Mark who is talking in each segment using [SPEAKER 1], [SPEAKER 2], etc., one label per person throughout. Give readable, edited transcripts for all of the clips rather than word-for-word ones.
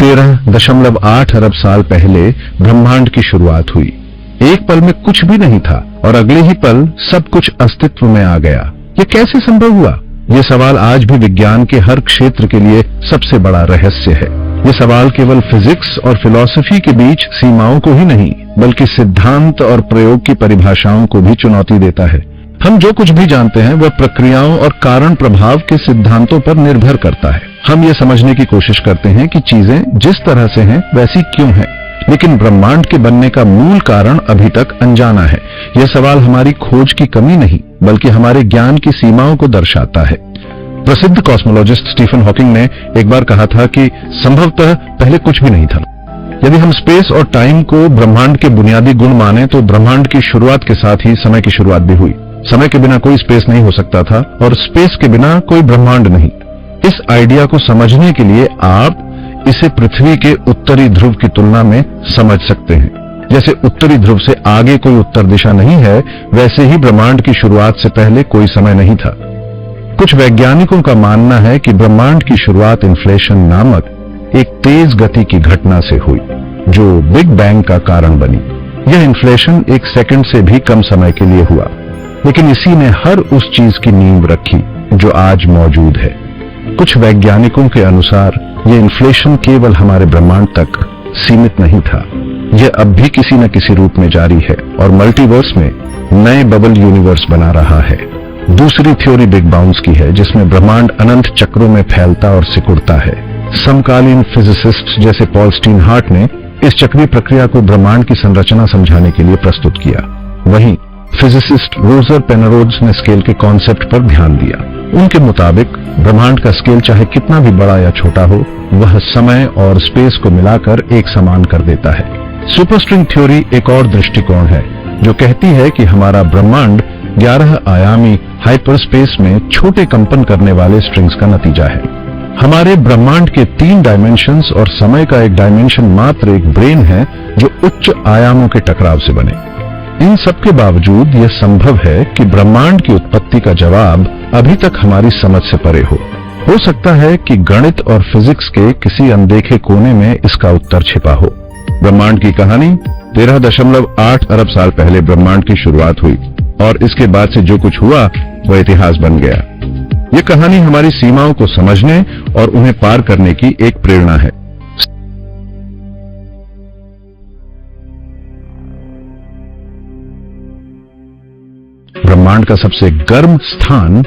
[SPEAKER 1] 13.8 अरब साल पहले ब्रह्मांड की शुरुआत हुई। एक पल में कुछ भी नहीं था और अगले ही पल सब कुछ अस्तित्व में आ गया। ये कैसे संभव हुआ? ये सवाल आज भी विज्ञान के हर क्षेत्र के लिए सबसे बड़ा रहस्य है। ये सवाल केवल फिजिक्स और फिलॉसफी के बीच सीमाओं को ही नहीं, बल्कि सिद्धांत और प्रयोग की परिभाषाओं को भी चुनौती देता है। हम जो कुछ भी जानते हैं वह प्रक्रियाओं और कारण प्रभाव के सिद्धांतों पर निर्भर करता है। हम ये समझने की कोशिश करते हैं कि चीजें जिस तरह से हैं वैसी क्यों हैं, लेकिन ब्रह्मांड के बनने का मूल कारण अभी तक अनजाना है। यह सवाल हमारी खोज की कमी नहीं, बल्कि हमारे ज्ञान की सीमाओं को दर्शाता है। प्रसिद्ध कॉस्मोलॉजिस्ट स्टीफन हॉकिंग ने एक बार कहा था कि संभवतः पहले कुछ भी नहीं था। यदि हम स्पेस और टाइम को ब्रह्मांड के बुनियादी गुण माने तो ब्रह्मांड की शुरुआत के साथ ही समय की शुरुआत भी हुई। समय के बिना कोई स्पेस नहीं हो सकता था और स्पेस के बिना कोई ब्रह्मांड नहीं। इस आइडिया को समझने के लिए आप इसे पृथ्वी के उत्तरी ध्रुव की तुलना में समझ सकते हैं। जैसे उत्तरी ध्रुव से आगे कोई उत्तर दिशा नहीं है, वैसे ही ब्रह्मांड की शुरुआत से पहले कोई समय नहीं था। कुछ वैज्ञानिकों का मानना है कि ब्रह्मांड की शुरुआत इन्फ्लेशन नामक एक तेज गति की घटना से हुई, जो बिग बैंग का कारण बनी। यह इन्फ्लेशन एक सेकंड से भी कम समय के लिए हुआ, लेकिन इसी ने हर उस चीज की नींव रखी जो आज मौजूद है। कुछ वैज्ञानिकों के अनुसार यह इन्फ्लेशन केवल हमारे ब्रह्मांड तक सीमित नहीं था। यह अब भी किसी न किसी रूप में जारी है और मल्टीवर्स में नए बबल यूनिवर्स बना रहा है। दूसरी थ्योरी बिग बाउंस की है, जिसमें ब्रह्मांड अनंत चक्रों में फैलता और सिकुड़ता है। समकालीन फिजिसिस्ट जैसे पॉल स्टीनहार्ट ने इस चक्रीय प्रक्रिया को ब्रह्मांड की संरचना समझाने के लिए प्रस्तुत किया। वहीं फिजिसिस्ट रोजर पेनरोज ने स्केल के कॉन्सेप्ट पर ध्यान दिया। उनके मुताबिक ब्रह्मांड का स्केल चाहे कितना भी बड़ा या छोटा हो, वह समय और स्पेस को मिलाकर एक समान कर देता है। सुपरस्ट्रिंग थ्योरी एक और दृष्टिकोण है जो कहती है कि हमारा ब्रह्मांड 11 आयामी हाइपरस्पेस में छोटे कंपन करने वाले स्ट्रिंग्स का नतीजा है। हमारे ब्रह्मांड के 3 डायमेंशंस और समय का एक डायमेंशन मात्र एक ब्रेन है जो उच्च आयामों के टकराव से बने। इन सब के बावजूद यह संभव है कि ब्रह्मांड की उत्पत्ति का जवाब अभी तक हमारी समझ से परे हो सकता है कि गणित और फिजिक्स के किसी अनदेखे कोने में इसका उत्तर छिपा हो। ब्रह्मांड की कहानी 13.8 अरब साल पहले ब्रह्मांड की शुरुआत हुई और इसके बाद से जो कुछ हुआ वह इतिहास बन गया। यह कहानी हमारी सीमाओं को समझने और उन्हें पार करने की एक प्रेरणा है। ब्रह्मांड का सबसे गर्म स्थान,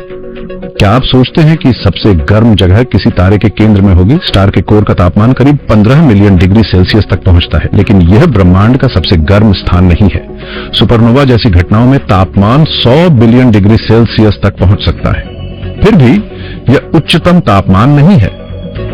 [SPEAKER 1] क्या आप सोचते हैं कि सबसे गर्म जगह किसी तारे के केंद्र में होगी? स्टार के कोर का तापमान करीब 15 मिलियन डिग्री सेल्सियस तक पहुंचता है, लेकिन यह ब्रह्मांड का सबसे गर्म स्थान नहीं है। सुपरनोवा जैसी घटनाओं में तापमान 100 बिलियन डिग्री सेल्सियस तक पहुंच सकता है। फिर भी यह उच्चतम तापमान नहीं है।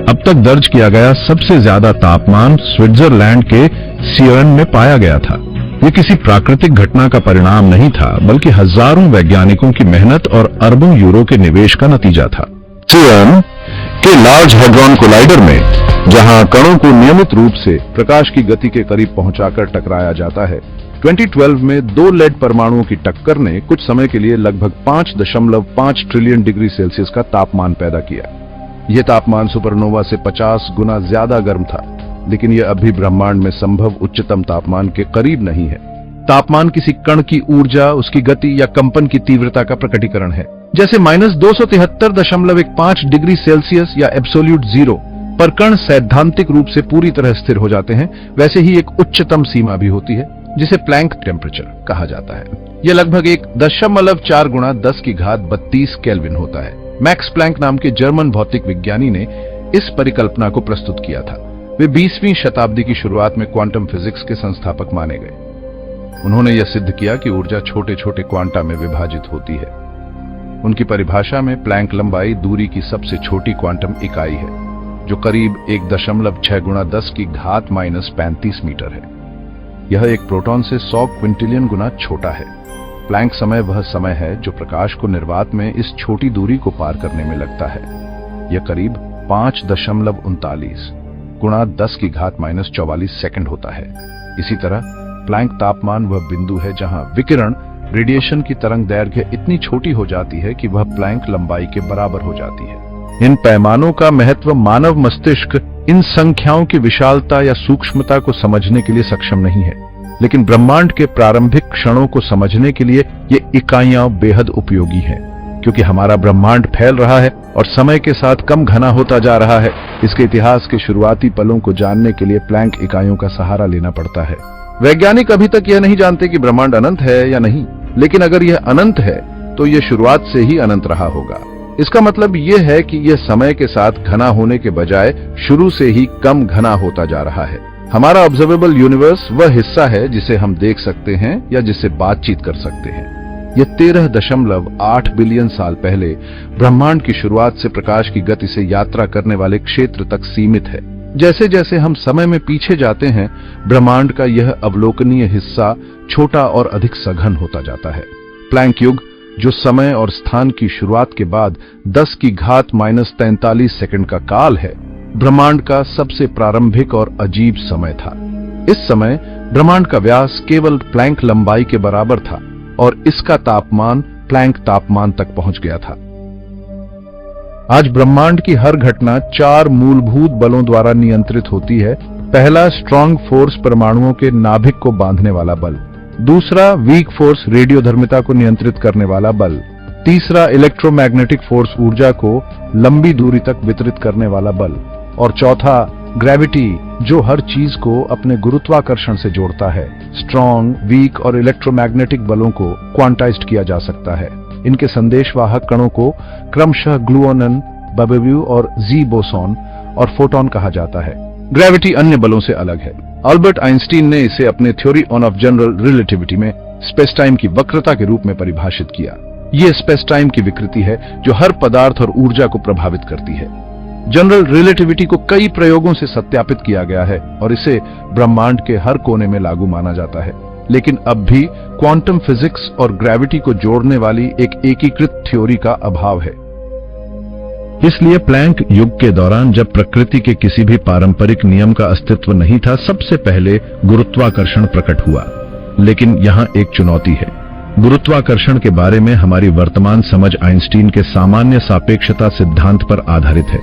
[SPEAKER 1] अब तक दर्ज किया गया सबसे ज्यादा तापमान स्विट्जरलैंड के सियर्न में पाया गया था। यह किसी प्राकृतिक घटना का परिणाम नहीं था, बल्कि हजारों वैज्ञानिकों की मेहनत और अरबों यूरो के निवेश का नतीजा था। सियर्न के लार्ज हैड्रॉन कोलाइडर में, जहां कणों को नियमित रूप से प्रकाश की गति के करीब पहुंचाकर टकराया जाता है, 2012 में 2 लेड परमाणुओं की टक्कर ने कुछ समय के लिए लगभग 5.5 ट्रिलियन डिग्री सेल्सियस का तापमान पैदा किया। यह तापमान सुपरनोवा से 50 गुना ज्यादा गर्म था, लेकिन यह अभी ब्रह्मांड में संभव उच्चतम तापमान के करीब नहीं है। तापमान किसी कण की ऊर्जा, उसकी गति या कंपन की तीव्रता का प्रकटीकरण है। जैसे -273.15 डिग्री सेल्सियस या एब्सोल्यूट जीरो पर कण सैद्धांतिक रूप से पूरी तरह स्थिर हो जाते हैं, वैसे ही एक उच्चतम सीमा भी होती है जिसे प्लैंक टेम्परेचर कहा जाता है। यह लगभग 1.4 गुणा 10 की घात 32 केल्विन होता है। मैक्स प्लैंक नाम के जर्मन भौतिक विज्ञानी ने इस परिकल्पना को प्रस्तुत किया था। वे 20वीं शताब्दी की शुरुआत में क्वांटम फिजिक्स के संस्थापक माने गए। उन्होंने यह सिद्ध किया कि ऊर्जा छोटे छोटे क्वांटा में विभाजित होती है। उनकी परिभाषा में प्लैंक लंबाई दूरी की सबसे छोटी क्वांटम इकाई है, जो करीब 1.6 गुणा 10 की घात -35 मीटर है। यह एक प्रोटॉन से 100 क्विंटिलियन गुना छोटा है। प्लैंक समय वह समय है जो प्रकाश को निर्वात में इस छोटी दूरी को पार करने में लगता है। यह करीब 5.39 गुणा 10 की घात -44 सेकंड होता है। इसी तरह प्लैंक तापमान वह बिंदु है जहां विकिरण रेडिएशन की तरंग दैर्घ्य इतनी छोटी हो जाती है कि वह प्लैंक लंबाई के बराबर हो जाती है। इन पैमानों का महत्व मानव मस्तिष्क इन संख्याओं की विशालता या सूक्ष्मता को समझने के लिए सक्षम नहीं है, लेकिन ब्रह्मांड के प्रारंभिक क्षणों को समझने के लिए ये इकाइयां बेहद उपयोगी हैं। क्योंकि हमारा ब्रह्मांड फैल रहा है और समय के साथ कम घना होता जा रहा है, इसके इतिहास के शुरुआती पलों को जानने के लिए प्लैंक इकाइयों का सहारा लेना पड़ता है। वैज्ञानिक अभी तक यह नहीं जानते कि ब्रह्मांड अनंत है या नहीं, लेकिन अगर यह अनंत है तो यह शुरुआत से ही अनंत रहा होगा। इसका मतलब यह है कि यह समय के साथ घना होने के बजाय शुरू से ही कम घना होता जा रहा है। हमारा ऑब्जर्वेबल यूनिवर्स वह हिस्सा है जिसे हम देख सकते हैं या जिससे बातचीत कर सकते हैं। यह 13.8 बिलियन साल पहले ब्रह्मांड की शुरुआत से प्रकाश की गति से यात्रा करने वाले क्षेत्र तक सीमित है। जैसे जैसे हम समय में पीछे जाते हैं, ब्रह्मांड का यह अवलोकनीय हिस्सा छोटा और अधिक सघन होता जाता है। प्लैंक युग, जो समय और स्थान की शुरुआत के बाद 10⁻43 सेकंड का काल है, ब्रह्मांड का सबसे प्रारंभिक और अजीब समय था। इस समय ब्रह्मांड का व्यास केवल प्लैंक लंबाई के बराबर था और इसका तापमान प्लैंक तापमान तक पहुंच गया था। आज ब्रह्मांड की हर घटना 4 मूलभूत बलों द्वारा नियंत्रित होती है। पहला, स्ट्रॉन्ग फोर्स परमाणुओं के नाभिक को बांधने वाला बल। दूसरा, वीक फोर्स रेडियोधर्मिता को नियंत्रित करने वाला बल। तीसरा, इलेक्ट्रोमैग्नेटिक फोर्स ऊर्जा को लंबी दूरी तक वितरित करने वाला बल। और चौथा, ग्रेविटी, जो हर चीज को अपने गुरुत्वाकर्षण से जोड़ता है। स्ट्रॉन्ग, वीक और इलेक्ट्रोमैग्नेटिक बलों को क्वांटाइज्ड किया जा सकता है। इनके संदेशवाहक कणों को क्रमशः ग्लूओनन, बबेव्यू और जी बोसॉन और फोटॉन कहा जाता है। ग्रेविटी अन्य बलों से अलग है। अल्बर्ट आइंस्टीन ने इसे अपने थ्योरी ऑफ जनरल रिलेटिविटी में स्पेस टाइम की वक्रता के रूप में परिभाषित किया। यह स्पेस टाइम की विकृति है जो हर पदार्थ और ऊर्जा को प्रभावित करती है। जनरल रिलेटिविटी को कई प्रयोगों से सत्यापित किया गया है और इसे ब्रह्मांड के हर कोने में लागू माना जाता है, लेकिन अब भी क्वांटम फिजिक्स और ग्रेविटी को जोड़ने वाली एक एकीकृत थ्योरी का अभाव है। इसलिए प्लैंक युग के दौरान, जब प्रकृति के किसी भी पारंपरिक नियम का अस्तित्व नहीं था, सबसे पहले गुरुत्वाकर्षण प्रकट हुआ। लेकिन यहां एक चुनौती है। गुरुत्वाकर्षण के बारे में हमारी वर्तमान समझ आइंस्टीन के सामान्य सापेक्षता सिद्धांत पर आधारित है,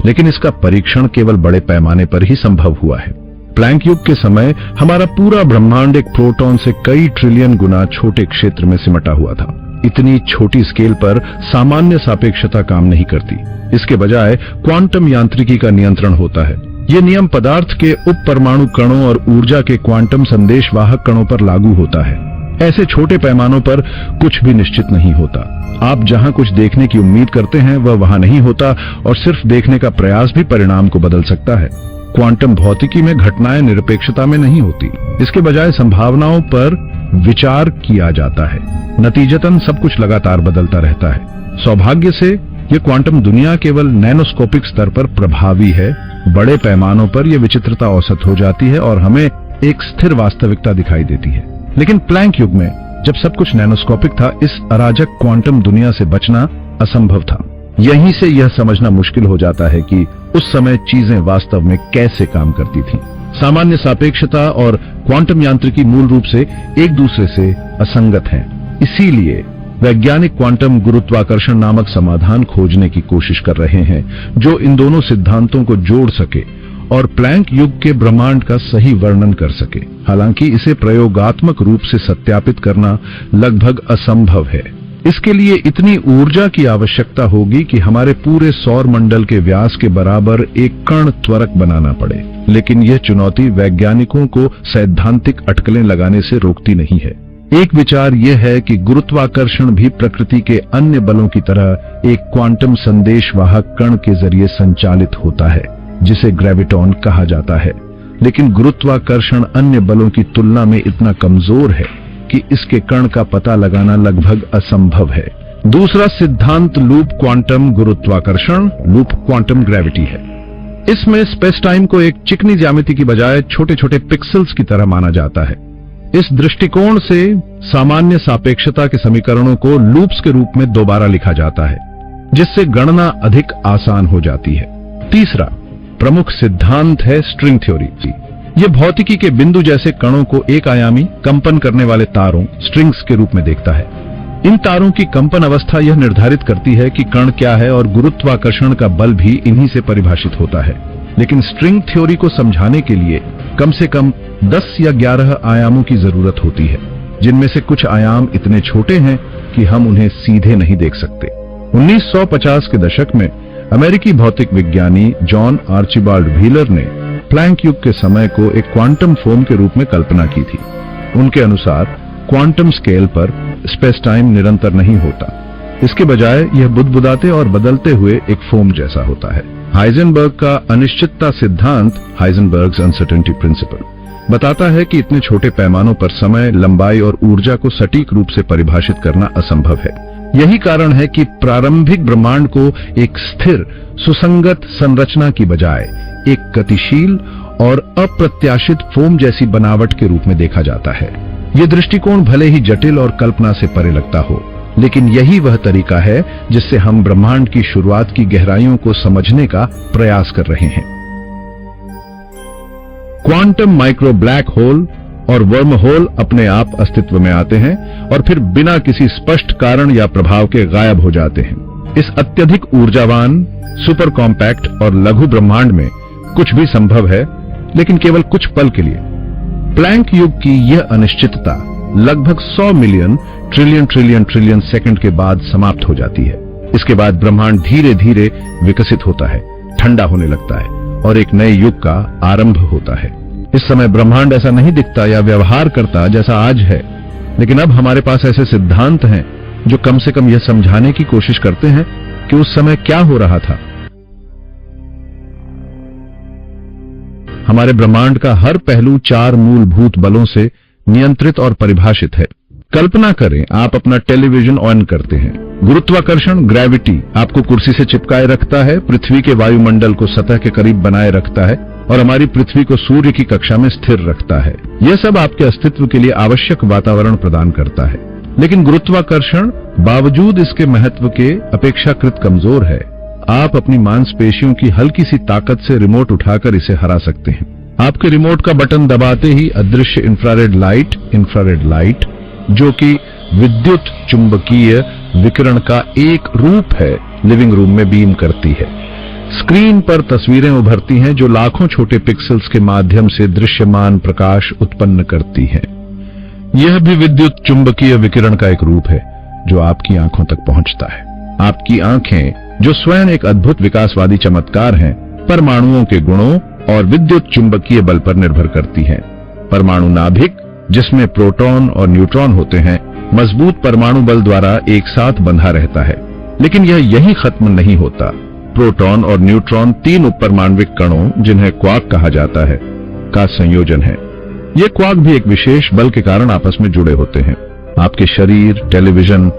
[SPEAKER 1] लेकिन इसका परीक्षण केवल बड़े पैमाने पर ही संभव हुआ है। प्लैंक युग के समय हमारा पूरा ब्रह्मांड एक प्रोटॉन से कई ट्रिलियन गुना छोटे क्षेत्र में सिमटा हुआ था। इतनी छोटी स्केल पर सामान्य सापेक्षता काम नहीं करती। इसके बजाय क्वांटम यांत्रिकी का नियंत्रण होता है। यह नियम पदार्थ के उप परमाणु कणों और ऊर्जा के क्वांटम संदेशवाहक कणों पर लागू होता है। ऐसे छोटे पैमानों पर कुछ भी निश्चित नहीं होता। आप जहां कुछ देखने की उम्मीद करते हैं वह वहां नहीं होता, और सिर्फ देखने का प्रयास भी परिणाम को बदल सकता है। क्वांटम भौतिकी में घटनाएं निरपेक्षता में नहीं होती, इसके बजाय संभावनाओं पर विचार किया जाता है। नतीजतन सब कुछ लगातार बदलता रहता है। सौभाग्य से यह क्वांटम दुनिया केवल नैनोस्कोपिक स्तर पर प्रभावी है। बड़े पैमानों पर यह विचित्रता औसत हो जाती है और हमें एक स्थिर वास्तविकता दिखाई देती है। लेकिन प्लैंक युग में, जब सब कुछ नैनोस्कोपिक था, इस अराजक क्वांटम दुनिया से बचना असंभव था। यहीं से यह समझना मुश्किल हो जाता है कि उस समय चीजें वास्तव में कैसे काम करती थीं। सामान्य सापेक्षता और क्वांटम यांत्रिकी मूल रूप से एक दूसरे से असंगत हैं। इसीलिए वैज्ञानिक क्वांटम गुरुत्वाकर्षण नामक समाधान खोजने की कोशिश कर रहे हैं जो इन दोनों सिद्धांतों को जोड़ सके और प्लैंक युग के ब्रह्मांड का सही वर्णन कर सके। हालांकि इसे प्रयोगात्मक रूप से सत्यापित करना लगभग असंभव है। इसके लिए इतनी ऊर्जा की आवश्यकता होगी कि हमारे पूरे सौर मंडल के व्यास के बराबर एक कण त्वरक बनाना पड़े। लेकिन यह चुनौती वैज्ञानिकों को सैद्धांतिक अटकलें लगाने से रोकती नहीं है। एक विचार यह है कि गुरुत्वाकर्षण भी प्रकृति के अन्य बलों की तरह एक क्वांटम संदेशवाहक कण के जरिए संचालित होता है, जिसे ग्रेविटॉन कहा जाता है। लेकिन गुरुत्वाकर्षण अन्य बलों की तुलना में इतना कमजोर है कि इसके कण का पता लगाना लगभग असंभव है। दूसरा सिद्धांत लूप क्वांटम गुरुत्वाकर्षण, लूप क्वांटम ग्रेविटी है। इसमें स्पेस टाइम को एक चिकनी ज्यामिति की बजाय छोटे छोटे पिक्सेल्स की तरह माना जाता है। इस दृष्टिकोण से सामान्य सापेक्षता के समीकरणों को लूप्स के रूप में दोबारा लिखा जाता है, जिससे गणना अधिक आसान हो जाती है। तीसरा प्रमुख सिद्धांत है स्ट्रिंग थ्योरी। यह भौतिकी के बिंदु जैसे कणों को एक आयामी कंपन करने वाले तारों, स्ट्रिंग्स के रूप में देखता है। इन तारों की कंपन अवस्था यह निर्धारित करती है कि कण क्या है, और गुरुत्वाकर्षण का बल भी इन्हीं से परिभाषित होता है। लेकिन स्ट्रिंग थ्योरी को समझाने के लिए कम से कम 10 या 11 आयामों की जरूरत होती है, जिनमें से कुछ आयाम इतने छोटे हैं कि हम उन्हें सीधे नहीं देख सकते। 1950 के दशक में अमेरिकी भौतिक विज्ञानी जॉन आर्चिबाल्ड व्हीलर ने प्लैंक युग के समय को एक क्वांटम फोम के रूप में कल्पना की थी। उनके अनुसार क्वांटम स्केल पर स्पेस टाइम निरंतर नहीं होता, इसके बजाय यह बुदबुदाते और बदलते हुए एक फोम जैसा होता है। हाइजेनबर्ग का अनिश्चितता सिद्धांत, हाइजेनबर्ग्स अनसर्टेनिटी प्रिंसिपल, बताता है कि इतने छोटे पैमानों पर समय, लंबाई और ऊर्जा को सटीक रूप से परिभाषित करना असंभव है। यही कारण है कि प्रारंभिक ब्रह्मांड को एक स्थिर, सुसंगत संरचना की बजाय एक गतिशील और अप्रत्याशित फोम जैसी बनावट के रूप में देखा जाता है। यह दृष्टिकोण भले ही जटिल और कल्पना से परे लगता हो, लेकिन यही वह तरीका है जिससे हम ब्रह्मांड की शुरुआत की गहराइयों को समझने का प्रयास कर रहे हैं। क्वांटम माइक्रो ब्लैक होल और वर्म होल अपने आप अस्तित्व में आते हैं और फिर बिना किसी स्पष्ट कारण या प्रभाव के गायब हो जाते हैं। इस अत्यधिक ऊर्जावान, सुपर कॉम्पैक्ट और लघु ब्रह्मांड में कुछ भी संभव है, लेकिन केवल कुछ पल के लिए। प्लैंक युग की यह अनिश्चितता लगभग 100 million trillion trillion trillion second के बाद समाप्त हो जाती है। इसके बाद ब्रह्मांड धीरे धीरे विकसित होता है, ठंडा होने लगता है और एक नए युग का आरंभ होता है। इस समय ब्रह्मांड ऐसा नहीं दिखता या व्यवहार करता जैसा आज है, लेकिन अब हमारे पास ऐसे सिद्धांत हैं जो कम से कम यह समझाने की कोशिश करते हैं कि उस समय क्या हो रहा था। हमारे ब्रह्मांड का हर पहलू 4 मूलभूत बलों से नियंत्रित और परिभाषित है। कल्पना करें, आप अपना टेलीविजन ऑन करते हैं। गुरुत्वाकर्षण, ग्रेविटी, आपको कुर्सी से चिपकाए रखता है, पृथ्वी के वायुमंडल को सतह के करीब बनाए रखता है और हमारी पृथ्वी को सूर्य की कक्षा में स्थिर रखता है। यह सब आपके अस्तित्व के लिए आवश्यक वातावरण प्रदान करता है। लेकिन गुरुत्वाकर्षण बावजूद इसके महत्व के अपेक्षाकृत कमजोर है। आप अपनी मांसपेशियों की हल्की सी ताकत से रिमोट उठाकर इसे हरा सकते हैं। आपके रिमोट का बटन दबाते ही अदृश्य इंफ्रारेड लाइट, जो कि विद्युत चुंबकीय विकिरण का एक रूप है, लिविंग रूम में बीम करती है। स्क्रीन पर तस्वीरें उभरती हैं जो लाखों छोटे पिक्सेल्स के माध्यम से दृश्यमान प्रकाश उत्पन्न करती हैं। यह भी विद्युत चुंबकीय विकिरण का एक रूप है जो आपकी आंखों तक पहुंचता है। आपकी आंखें, जो स्वयं एक अद्भुत विकासवादी चमत्कार हैं, परमाणुओं के गुणों और विद्युत चुंबकीय बल पर निर्भर करती हैं। परमाणु नाभिक, जिसमें प्रोटॉन और न्यूट्रॉन होते हैं, मजबूत परमाणु बल द्वारा एक साथ बंधा रहता है। लेकिन यह यही खत्म नहीं होता। प्रोटॉन और न्यूट्रॉन 3 उपपरमाण्विक कणों, जिन्हें क्वार्क कहा जाता है, का संयोजन है। ये क्वार्क भी एक विशेष बल के कारण आपस में जुड़े होते हैं। आपके शरीर, टेलीविजन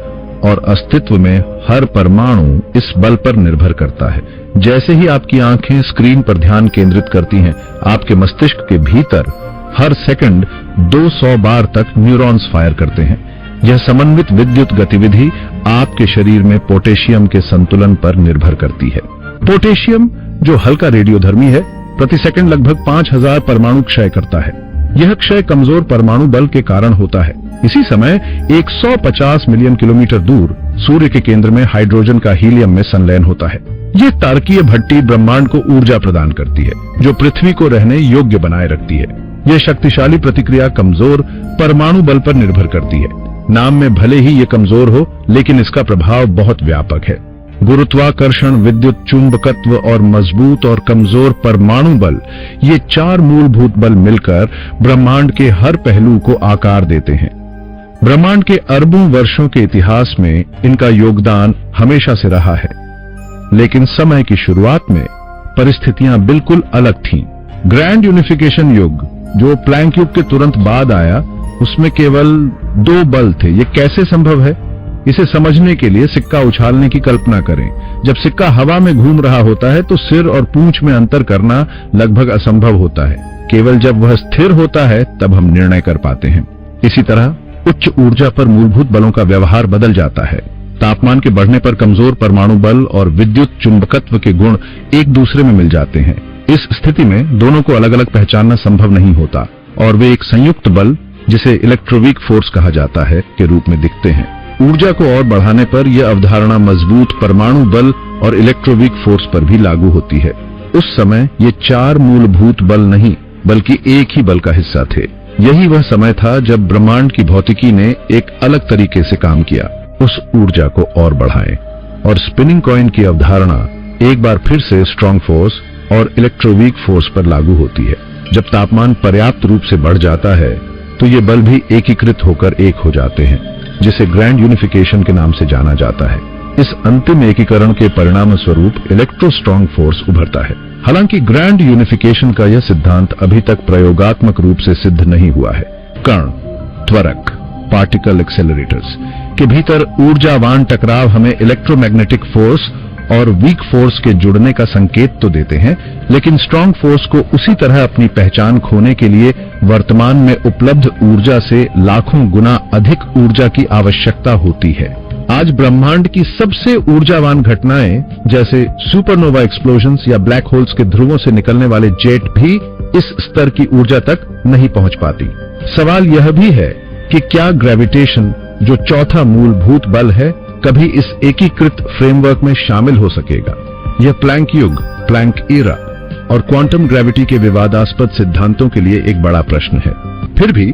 [SPEAKER 1] और अस्तित्व में हर परमाणु इस बल पर निर्भर करता है। जैसे ही आपकी आंखें स्क्रीन पर ध्यान केंद्रित करती हैं, आपके मस्तिष्क के भीतर हर सेकंड 200 बार तक न्यूरॉन्स फायर करते हैं। यह समन्वित विद्युत गतिविधि आपके शरीर में पोटेशियम के संतुलन पर निर्भर करती है। पोटेशियम, जो हल्का रेडियोधर्मी है, प्रति सेकंड लगभग 5000 परमाणु क्षय करता है। यह क्षय कमजोर परमाणु बल के कारण होता है। इसी समय 150 मिलियन किलोमीटर दूर सूर्य के केंद्र में हाइड्रोजन का हीलियम में संलयन होता है। यह तारकीय भट्टी ब्रह्मांड को ऊर्जा प्रदान करती है, जो पृथ्वी को रहने योग्य बनाए रखती है। यह शक्तिशाली प्रतिक्रिया कमजोर परमाणु बल पर निर्भर करती है। नाम में भले ही यह कमजोर हो, लेकिन इसका प्रभाव बहुत व्यापक है। गुरुत्वाकर्षण, विद्युत चुंबकत्व और मजबूत और कमजोर परमाणु बल, ये 4 मूलभूत बल मिलकर ब्रह्मांड के हर पहलू को आकार देते हैं। ब्रह्मांड के अरबों वर्षों के इतिहास में इनका योगदान हमेशा से रहा है, लेकिन समय की शुरुआत में परिस्थितियां बिल्कुल अलग थीं। ग्रैंड यूनिफिकेशन युग, जो प्लैंक युग के तुरंत बाद आया, उसमें केवल 2 बल थे। ये कैसे संभव है? इसे समझने के लिए सिक्का उछालने की कल्पना करें। जब सिक्का हवा में घूम रहा होता है तो सिर और पूंछ में अंतर करना लगभग असंभव होता है। केवल जब वह स्थिर होता है तब हम निर्णय कर पाते हैं। इसी तरह उच्च ऊर्जा पर मूलभूत बलों का व्यवहार बदल जाता है। तापमान के बढ़ने पर कमजोर परमाणु बल और विद्युत चुंबकत्व के गुण एक दूसरे में मिल जाते हैं। इस स्थिति में दोनों को अलग अलग पहचानना संभव नहीं होता और वे एक संयुक्त बल, जिसे इलेक्ट्रोवीक फोर्स कहा जाता है, के रूप में दिखते हैं। ऊर्जा को और बढ़ाने पर यह अवधारणा मजबूत परमाणु बल और इलेक्ट्रोवीक फोर्स पर भी लागू होती है। उस समय ये चार मूलभूत बल नहीं बल्कि एक ही बल का हिस्सा थे। यही वह समय था जब ब्रह्मांड की भौतिकी ने एक अलग तरीके से काम किया, उस ऊर्जा को और बढ़ाए। और स्पिनिंग कॉइन की अवधारणा एक बार फिर से स्ट्रॉन्ग फोर्स और इलेक्ट्रोवीक फोर्स पर लागू होती है। जब तापमान पर्याप्त रूप से बढ़ जाता है तो ये बल भी एकीकृत होकर एक हो जाते हैं, जिसे ग्रैंड यूनिफिकेशन के नाम से जाना जाता है। इस अंतिम एकीकरण के परिणाम स्वरूप इलेक्ट्रोस्ट्रॉन्ग फोर्स उभरता है। हालांकि ग्रैंड यूनिफिकेशन का यह सिद्धांत अभी तक प्रयोगात्मक रूप से सिद्ध नहीं हुआ है। कण, त्वरक, पार्टिकल एक्सेलरेटर्स के भीतर ऊर्जावान टकराव हमें इलेक्ट्रोमैग्नेटिक फोर्स और वीक फोर्स के जुड़ने का संकेत तो देते हैं, लेकिन स्ट्रॉन्ग फोर्स को उसी तरह अपनी पहचान खोने के लिए वर्तमान में उपलब्ध ऊर्जा से लाखों गुना अधिक ऊर्जा की आवश्यकता होती है। आज ब्रह्मांड की सबसे ऊर्जावान घटनाएं जैसे सुपरनोवा एक्सप्लोजन्स या ब्लैक होल्स के ध्रुवों से निकलने वाले जेट भी इस स्तर की ऊर्जा तक नहीं पहुंच पाती। सवाल यह भी है कि क्या ग्रेविटेशन, जो चौथा मूलभूत बल है, कभी इस एकीकृत फ्रेमवर्क में शामिल हो सकेगा? यह प्लैंक युग, प्लैंक एरा और क्वांटम ग्रेविटी के विवादास्पद सिद्धांतों के लिए एक बड़ा प्रश्न है। फिर भी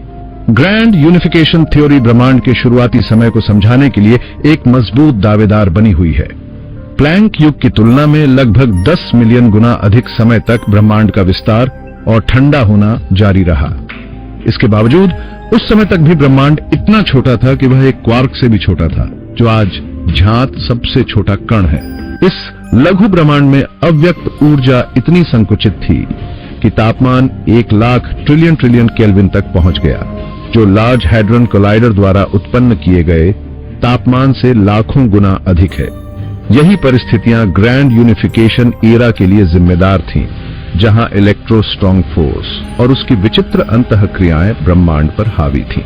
[SPEAKER 1] ग्रैंड यूनिफिकेशन थ्योरी ब्रह्मांड के शुरुआती समय को समझाने के लिए एक मजबूत दावेदार बनी हुई है। प्लैंक युग की तुलना में लगभग 10 मिलियन गुना अधिक समय तक ब्रह्मांड का विस्तार और ठंडा होना जारी रहा। इसके बावजूद उस समय तक भी ब्रह्मांड इतना छोटा था कि वह एक क्वार्क से भी छोटा था, जो आज ज्ञात सबसे छोटा कण है। इस लघु ब्रह्मांड में अव्यक्त ऊर्जा इतनी संकुचित थी कि तापमान 1 लाख ट्रिलियन केल्विन तक पहुंच गया, जो लार्ज हैड्रन कोलाइडर द्वारा उत्पन्न किए गए तापमान से लाखों गुना अधिक है। यही परिस्थितियां ग्रैंड यूनिफिकेशन एरा के लिए जिम्मेदार थीं, जहां इलेक्ट्रोस्ट्रॉन्ग फोर्स और उसकी विचित्र अंतःक्रियाएं ब्रह्मांड पर हावी थीं।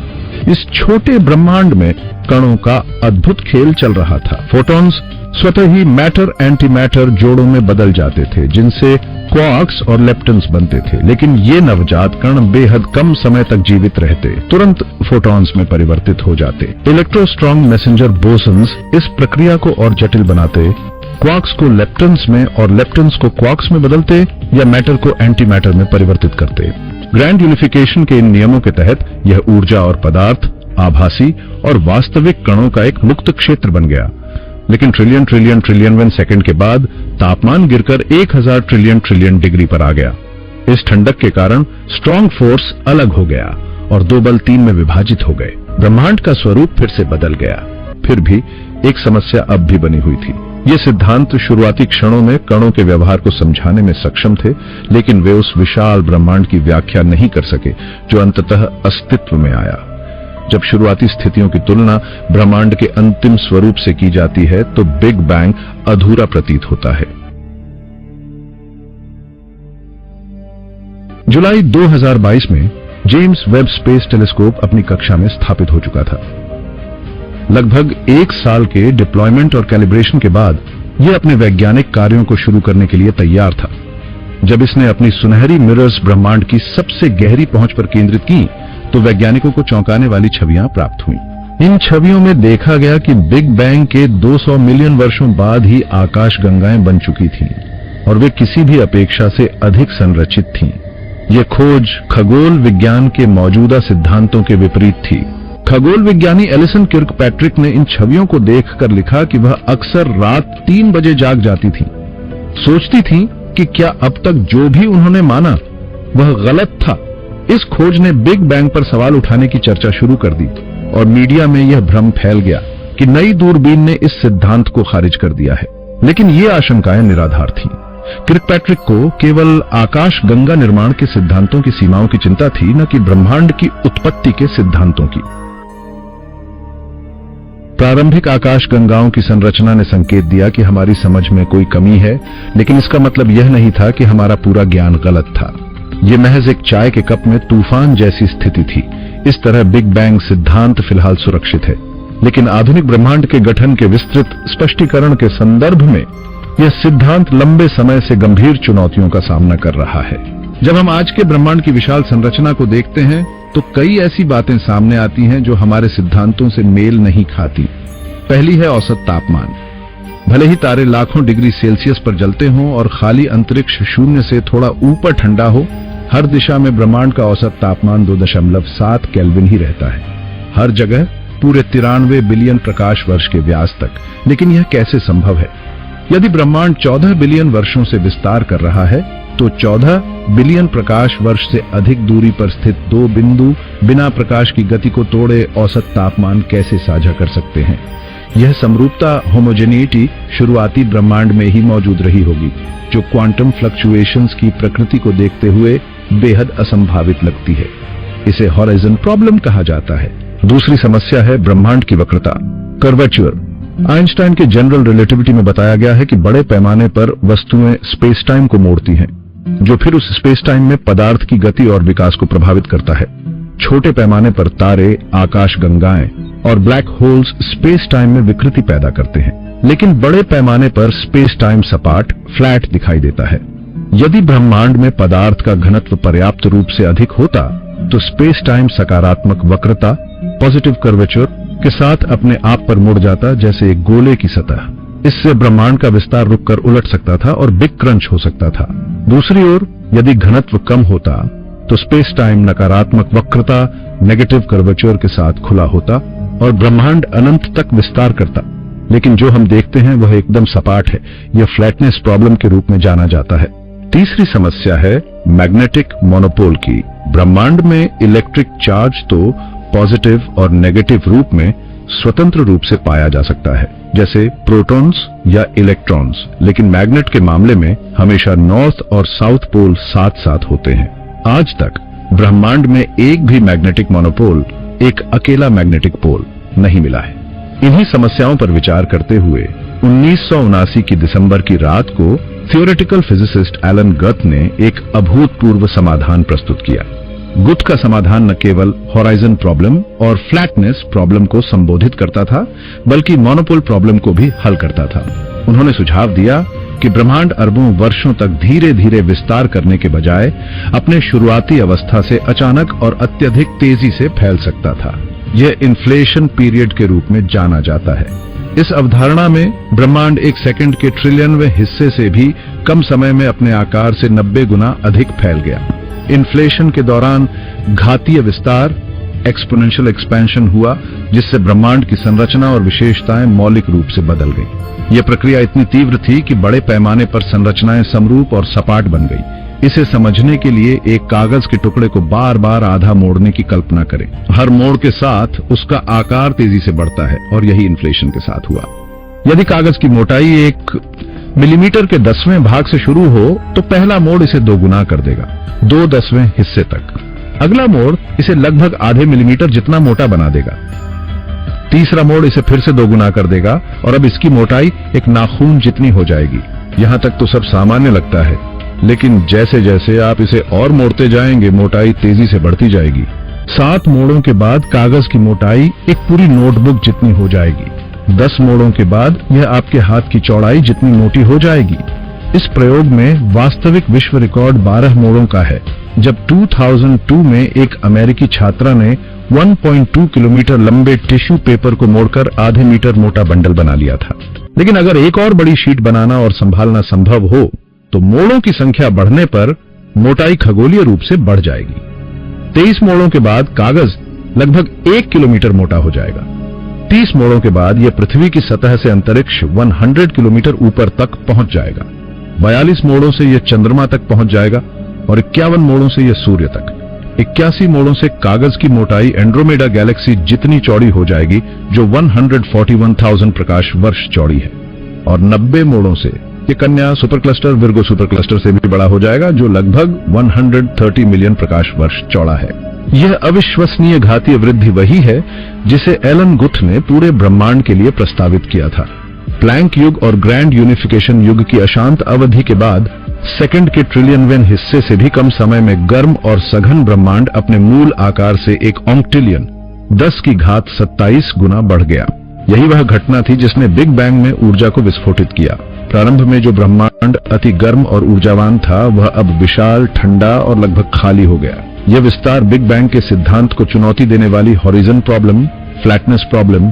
[SPEAKER 1] इस छोटे ब्रह्मांड में कणों का अद्भुत खेल चल रहा था। फोटॉन्स स्वतः ही मैटर एंटी मैटर जोड़ों में बदल जाते थे, जिनसे क्वार्क्स और लेप्टन्स बनते थे। लेकिन ये नवजात कण बेहद कम समय तक जीवित रहते, तुरंत फोटॉन्स में परिवर्तित हो जाते। इलेक्ट्रोस्ट्रॉन्ग मैसेंजर बोसन्स इस प्रक्रिया को और जटिल बनाते, क्वार्क्स को लेप्टन्स में और लेप्टन्स को क्वार्क्स में बदलते या मैटर को एंटी मैटर में परिवर्तित करते। ग्रैंड यूनिफिकेशन के इन नियमों के तहत यह ऊर्जा और पदार्थ, आभासी और वास्तविक कणों का एक मुक्त क्षेत्र बन गया। लेकिन ट्रिलियन सेकंड के बाद तापमान गिरकर 1000 ट्रिलियन डिग्री पर आ गया। इस ठंडक के कारण स्ट्रॉन्ग फोर्स अलग हो गया और दो बल 3 में विभाजित हो गए। ब्रह्मांड का स्वरूप फिर से बदल गया। फिर भी एक समस्या अब भी बनी हुई थी। ये सिद्धांत शुरुआती क्षणों में कणों के व्यवहार को समझाने में सक्षम थे, लेकिन वे उस विशाल ब्रह्मांड की व्याख्या नहीं कर सके जो अंततः अस्तित्व में आया। जब शुरुआती स्थितियों की तुलना ब्रह्मांड के अंतिम स्वरूप से की जाती है तो बिग बैंग अधूरा प्रतीत होता है। जुलाई 2022 में जेम्स वेब स्पेस टेलीस्कोप अपनी कक्षा में स्थापित हो चुका था। लगभग 1 साल के डिप्लॉयमेंट और कैलिब्रेशन के बाद यह अपने वैज्ञानिक कार्यों को शुरू करने के लिए तैयार था। जब इसने अपनी सुनहरी मिरर्स ब्रह्मांड की सबसे गहरी पहुंच पर केंद्रित की तो वैज्ञानिकों को चौंकाने वाली छवियां प्राप्त हुईं। इन छवियों में देखा गया कि बिग बैंग के 200 मिलियन वर्षों बाद ही आकाश गंगाएं बन चुकी थीं और वे किसी भी अपेक्षा से अधिक संरचित थीं। यह खोज खगोल विज्ञान के मौजूदा सिद्धांतों के विपरीत थी। खगोल विज्ञानी एलिसन किर्कपैट्रिक ने इन छवियों को देखकर लिखा कि वह अक्सर रात 3 बजे जाग जाती थीं। सोचती थीं कि क्या अब तक जो भी उन्होंने माना वह गलत था। इस खोज ने बिग बैंग पर सवाल उठाने की चर्चा शुरू कर दी और मीडिया में यह भ्रम फैल गया कि नई दूरबीन ने इस सिद्धांत को खारिज कर दिया है। लेकिन ये आशंकाएं निराधार थीं। किर्कपैट्रिक को केवल आकाश गंगा निर्माण के सिद्धांतों की सीमाओं की चिंता थी, न कि ब्रह्मांड की उत्पत्ति के सिद्धांतों की। प्रारंभिक आकाश गंगाओं की संरचना ने संकेत दिया कि हमारी समझ में कोई कमी है, लेकिन इसका मतलब यह नहीं था कि हमारा पूरा ज्ञान गलत था। यह महज एक चाय के कप में तूफान जैसी स्थिति थी। इस तरह बिग बैंग सिद्धांत फिलहाल सुरक्षित है, लेकिन आधुनिक ब्रह्मांड के गठन के विस्तृत स्पष्टीकरण के संदर्भ में यह सिद्धांत लंबे समय से गंभीर चुनौतियों का सामना कर रहा है। जब हम आज के ब्रह्मांड की विशाल संरचना को देखते हैं तो कई ऐसी बातें सामने आती हैं जो हमारे सिद्धांतों से मेल नहीं खाती। पहली है औसत तापमान। भले ही तारे लाखों डिग्री सेल्सियस पर जलते हों और खाली अंतरिक्ष शून्य से थोड़ा ऊपर ठंडा हो, हर दिशा में ब्रह्मांड का औसत तापमान 2.7 केल्विन ही रहता है, हर जगह पूरे 93 बिलियन प्रकाश वर्ष के व्यास तक। लेकिन यह कैसे संभव है? यदि ब्रह्मांड 14 बिलियन वर्षों से विस्तार कर रहा है, तो 14 बिलियन प्रकाश वर्ष से अधिक दूरी पर स्थित दो बिंदु बिना प्रकाश की गति को तोड़े औसत तापमान कैसे साझा कर सकते हैं? यह समरूपता, होमोजेनिटी शुरुआती ब्रह्मांड में ही मौजूद रही होगी, जो क्वांटम फ्लक्चुएशंस की प्रकृति को देखते हुए बेहद असंभावित लगती है। इसे हॉराइजन प्रॉब्लम कहा जाता है। दूसरी समस्या है ब्रह्मांड की वक्रता, कर्वेचर। आइंस्टाइन के जनरल रिलेटिविटी में बताया गया है कि बड़े पैमाने पर वस्तुएं स्पेस टाइम को मोड़ती हैं, जो फिर उस स्पेस टाइम में पदार्थ की गति और विकास को प्रभावित करता है। छोटे पैमाने पर तारे, आकाश गंगाएं और ब्लैक होल्स स्पेस टाइम में विकृति पैदा करते हैं, लेकिन बड़े पैमाने पर स्पेस टाइम सपाट, फ्लैट दिखाई देता है। यदि ब्रह्मांड में पदार्थ का घनत्व पर्याप्त रूप से अधिक होता, तो स्पेस टाइम सकारात्मक वक्रता, पॉजिटिव कर्वेचर के साथ अपने आप पर मुड़ जाता, जैसे एक गोले की सतह। इससे ब्रह्मांड का विस्तार रुककर उलट सकता था और बिग क्रंच हो सकता था। दूसरी ओर यदि घनत्व कम होता, तो स्पेस टाइम नकारात्मक वक्रता, नेगेटिव कर्वेचर के साथ खुला होता और ब्रह्मांड अनंत तक विस्तार करता। लेकिन जो हम देखते हैं वह एकदम सपाट है। यह फ्लैटनेस प्रॉब्लम के रूप में जाना जाता है। तीसरी समस्या है मैग्नेटिक मोनोपोल की। ब्रह्मांड में इलेक्ट्रिक चार्ज तो पॉजिटिव और नेगेटिव रूप में स्वतंत्र रूप से पाया जा सकता है, जैसे प्रोटॉन्स या इलेक्ट्रॉन्स, लेकिन मैग्नेट के मामले में हमेशा नॉर्थ और साउथ पोल साथ साथ होते हैं। आज तक ब्रह्मांड में एक भी मैग्नेटिक मोनोपोल, एक अकेला मैग्नेटिक पोल नहीं मिला है। इन्हीं समस्याओं पर विचार करते हुए 1979 की दिसंबर की रात को थियोरेटिकल फिजिसिस्ट एलन गथ ने एक अभूतपूर्व समाधान प्रस्तुत किया। गुथ का समाधान न केवल हॉराइजन प्रॉब्लम और फ्लैटनेस प्रॉब्लम को संबोधित करता था, बल्कि मोनोपोल प्रॉब्लम को भी हल करता था। उन्होंने सुझाव दिया कि ब्रह्मांड अरबों वर्षों तक धीरे धीरे विस्तार करने के बजाय अपने शुरुआती अवस्था से अचानक और अत्यधिक तेजी से फैल सकता था। यह इन्फ्लेशन पीरियड के रूप में जाना जाता है। इस अवधारणा में ब्रह्मांड एक सेकंड के ट्रिलियनवें हिस्से से भी कम समय में अपने आकार से 90 गुना अधिक फैल गया। इन्फ्लेशन के दौरान घातीय विस्तार, एक्सपोनेंशियल एक्सपेंशन हुआ, जिससे ब्रह्मांड की संरचना और विशेषताएं मौलिक रूप से बदल गई। यह प्रक्रिया इतनी तीव्र थी कि बड़े पैमाने पर संरचनाएं समरूप और सपाट बन गई। इसे समझने के लिए एक कागज के टुकड़े को बार बार आधा मोड़ने की कल्पना करें। हर मोड़ के साथ उसका आकार तेजी से बढ़ता है, और यही इन्फ्लेशन के साथ हुआ। यदि कागज की मोटाई 1 मिलीमीटर के 10वें भाग से शुरू हो, तो पहला मोड़ इसे 2 गुना कर देगा, 2/10वें हिस्से तक। अगला मोड़ इसे लगभग आधे मिलीमीटर जितना मोटा बना देगा। तीसरा मोड़ इसे फिर से 2 गुना कर देगा, और अब इसकी मोटाई एक नाखून जितनी हो जाएगी। यहां तक तो सब सामान्य लगता है, लेकिन जैसे जैसे आप इसे और मोड़ते जाएंगे, मोटाई तेजी से बढ़ती जाएगी। 7 मोड़ों के बाद कागज की मोटाई एक पूरी नोटबुक जितनी हो जाएगी। 10 मोड़ों के बाद यह आपके हाथ की चौड़ाई जितनी मोटी हो जाएगी। इस प्रयोग में वास्तविक विश्व रिकॉर्ड 12 मोड़ों का है, जब 2002 में एक अमेरिकी छात्रा ने 1.2 किलोमीटर लंबे टिश्यू पेपर को मोड़कर आधे मीटर मोटा बंडल बना लिया था। लेकिन अगर एक और बड़ी शीट बनाना और संभालना संभव हो, तो मोड़ों की संख्या बढ़ने पर मोटाई खगोलीय रूप से बढ़ जाएगी। 23 मोड़ों के बाद कागज लगभग 1 किलोमीटर मोटा हो जाएगा। 30 मोड़ों के बाद यह पृथ्वी की सतह से अंतरिक्ष 100 किलोमीटर ऊपर तक पहुंच जाएगा। 42 मोड़ों से यह चंद्रमा तक पहुंच जाएगा, और 51 मोड़ों से यह सूर्य तक। 81 मोड़ों से कागज की मोटाई एंड्रोमेडा गैलेक्सी जितनी चौड़ी हो जाएगी, जो 141,000 प्रकाश वर्ष चौड़ी है। और 90 मोड़ों से ये कन्या super cluster, Virgo super cluster से भी बड़ा हो जाएगा, जो लगभग 130 मिलियन प्रकाश वर्ष चौड़ा है। यह अविश्वसनीय घातीय वृद्धि वही है जिसे एलन गुथ ने पूरे ब्रह्मांड के लिए प्रस्तावित किया था। प्लैंक युग और ग्रैंड यूनिफिकेशन युग की अशांत अवधि के बाद सेकंड के ट्रिलियनवें हिस्से से भी कम समय में गर्म और सघन ब्रह्मांड अपने मूल आकार से एक ऑक्टिलियन 10 की घात 27 गुना बढ़ गया। यही वह घटना थी जिसने बिग बैंग में ऊर्जा को विस्फोटित किया। प्रारंभ में जो ब्रह्मांड अति गर्म और ऊर्जावान था, वह अब विशाल, ठंडा और लगभग खाली हो गया। यह विस्तार बिग बैंग के सिद्धांत को चुनौती देने वाली हॉरिजन प्रॉब्लम, फ्लैटनेस प्रॉब्लम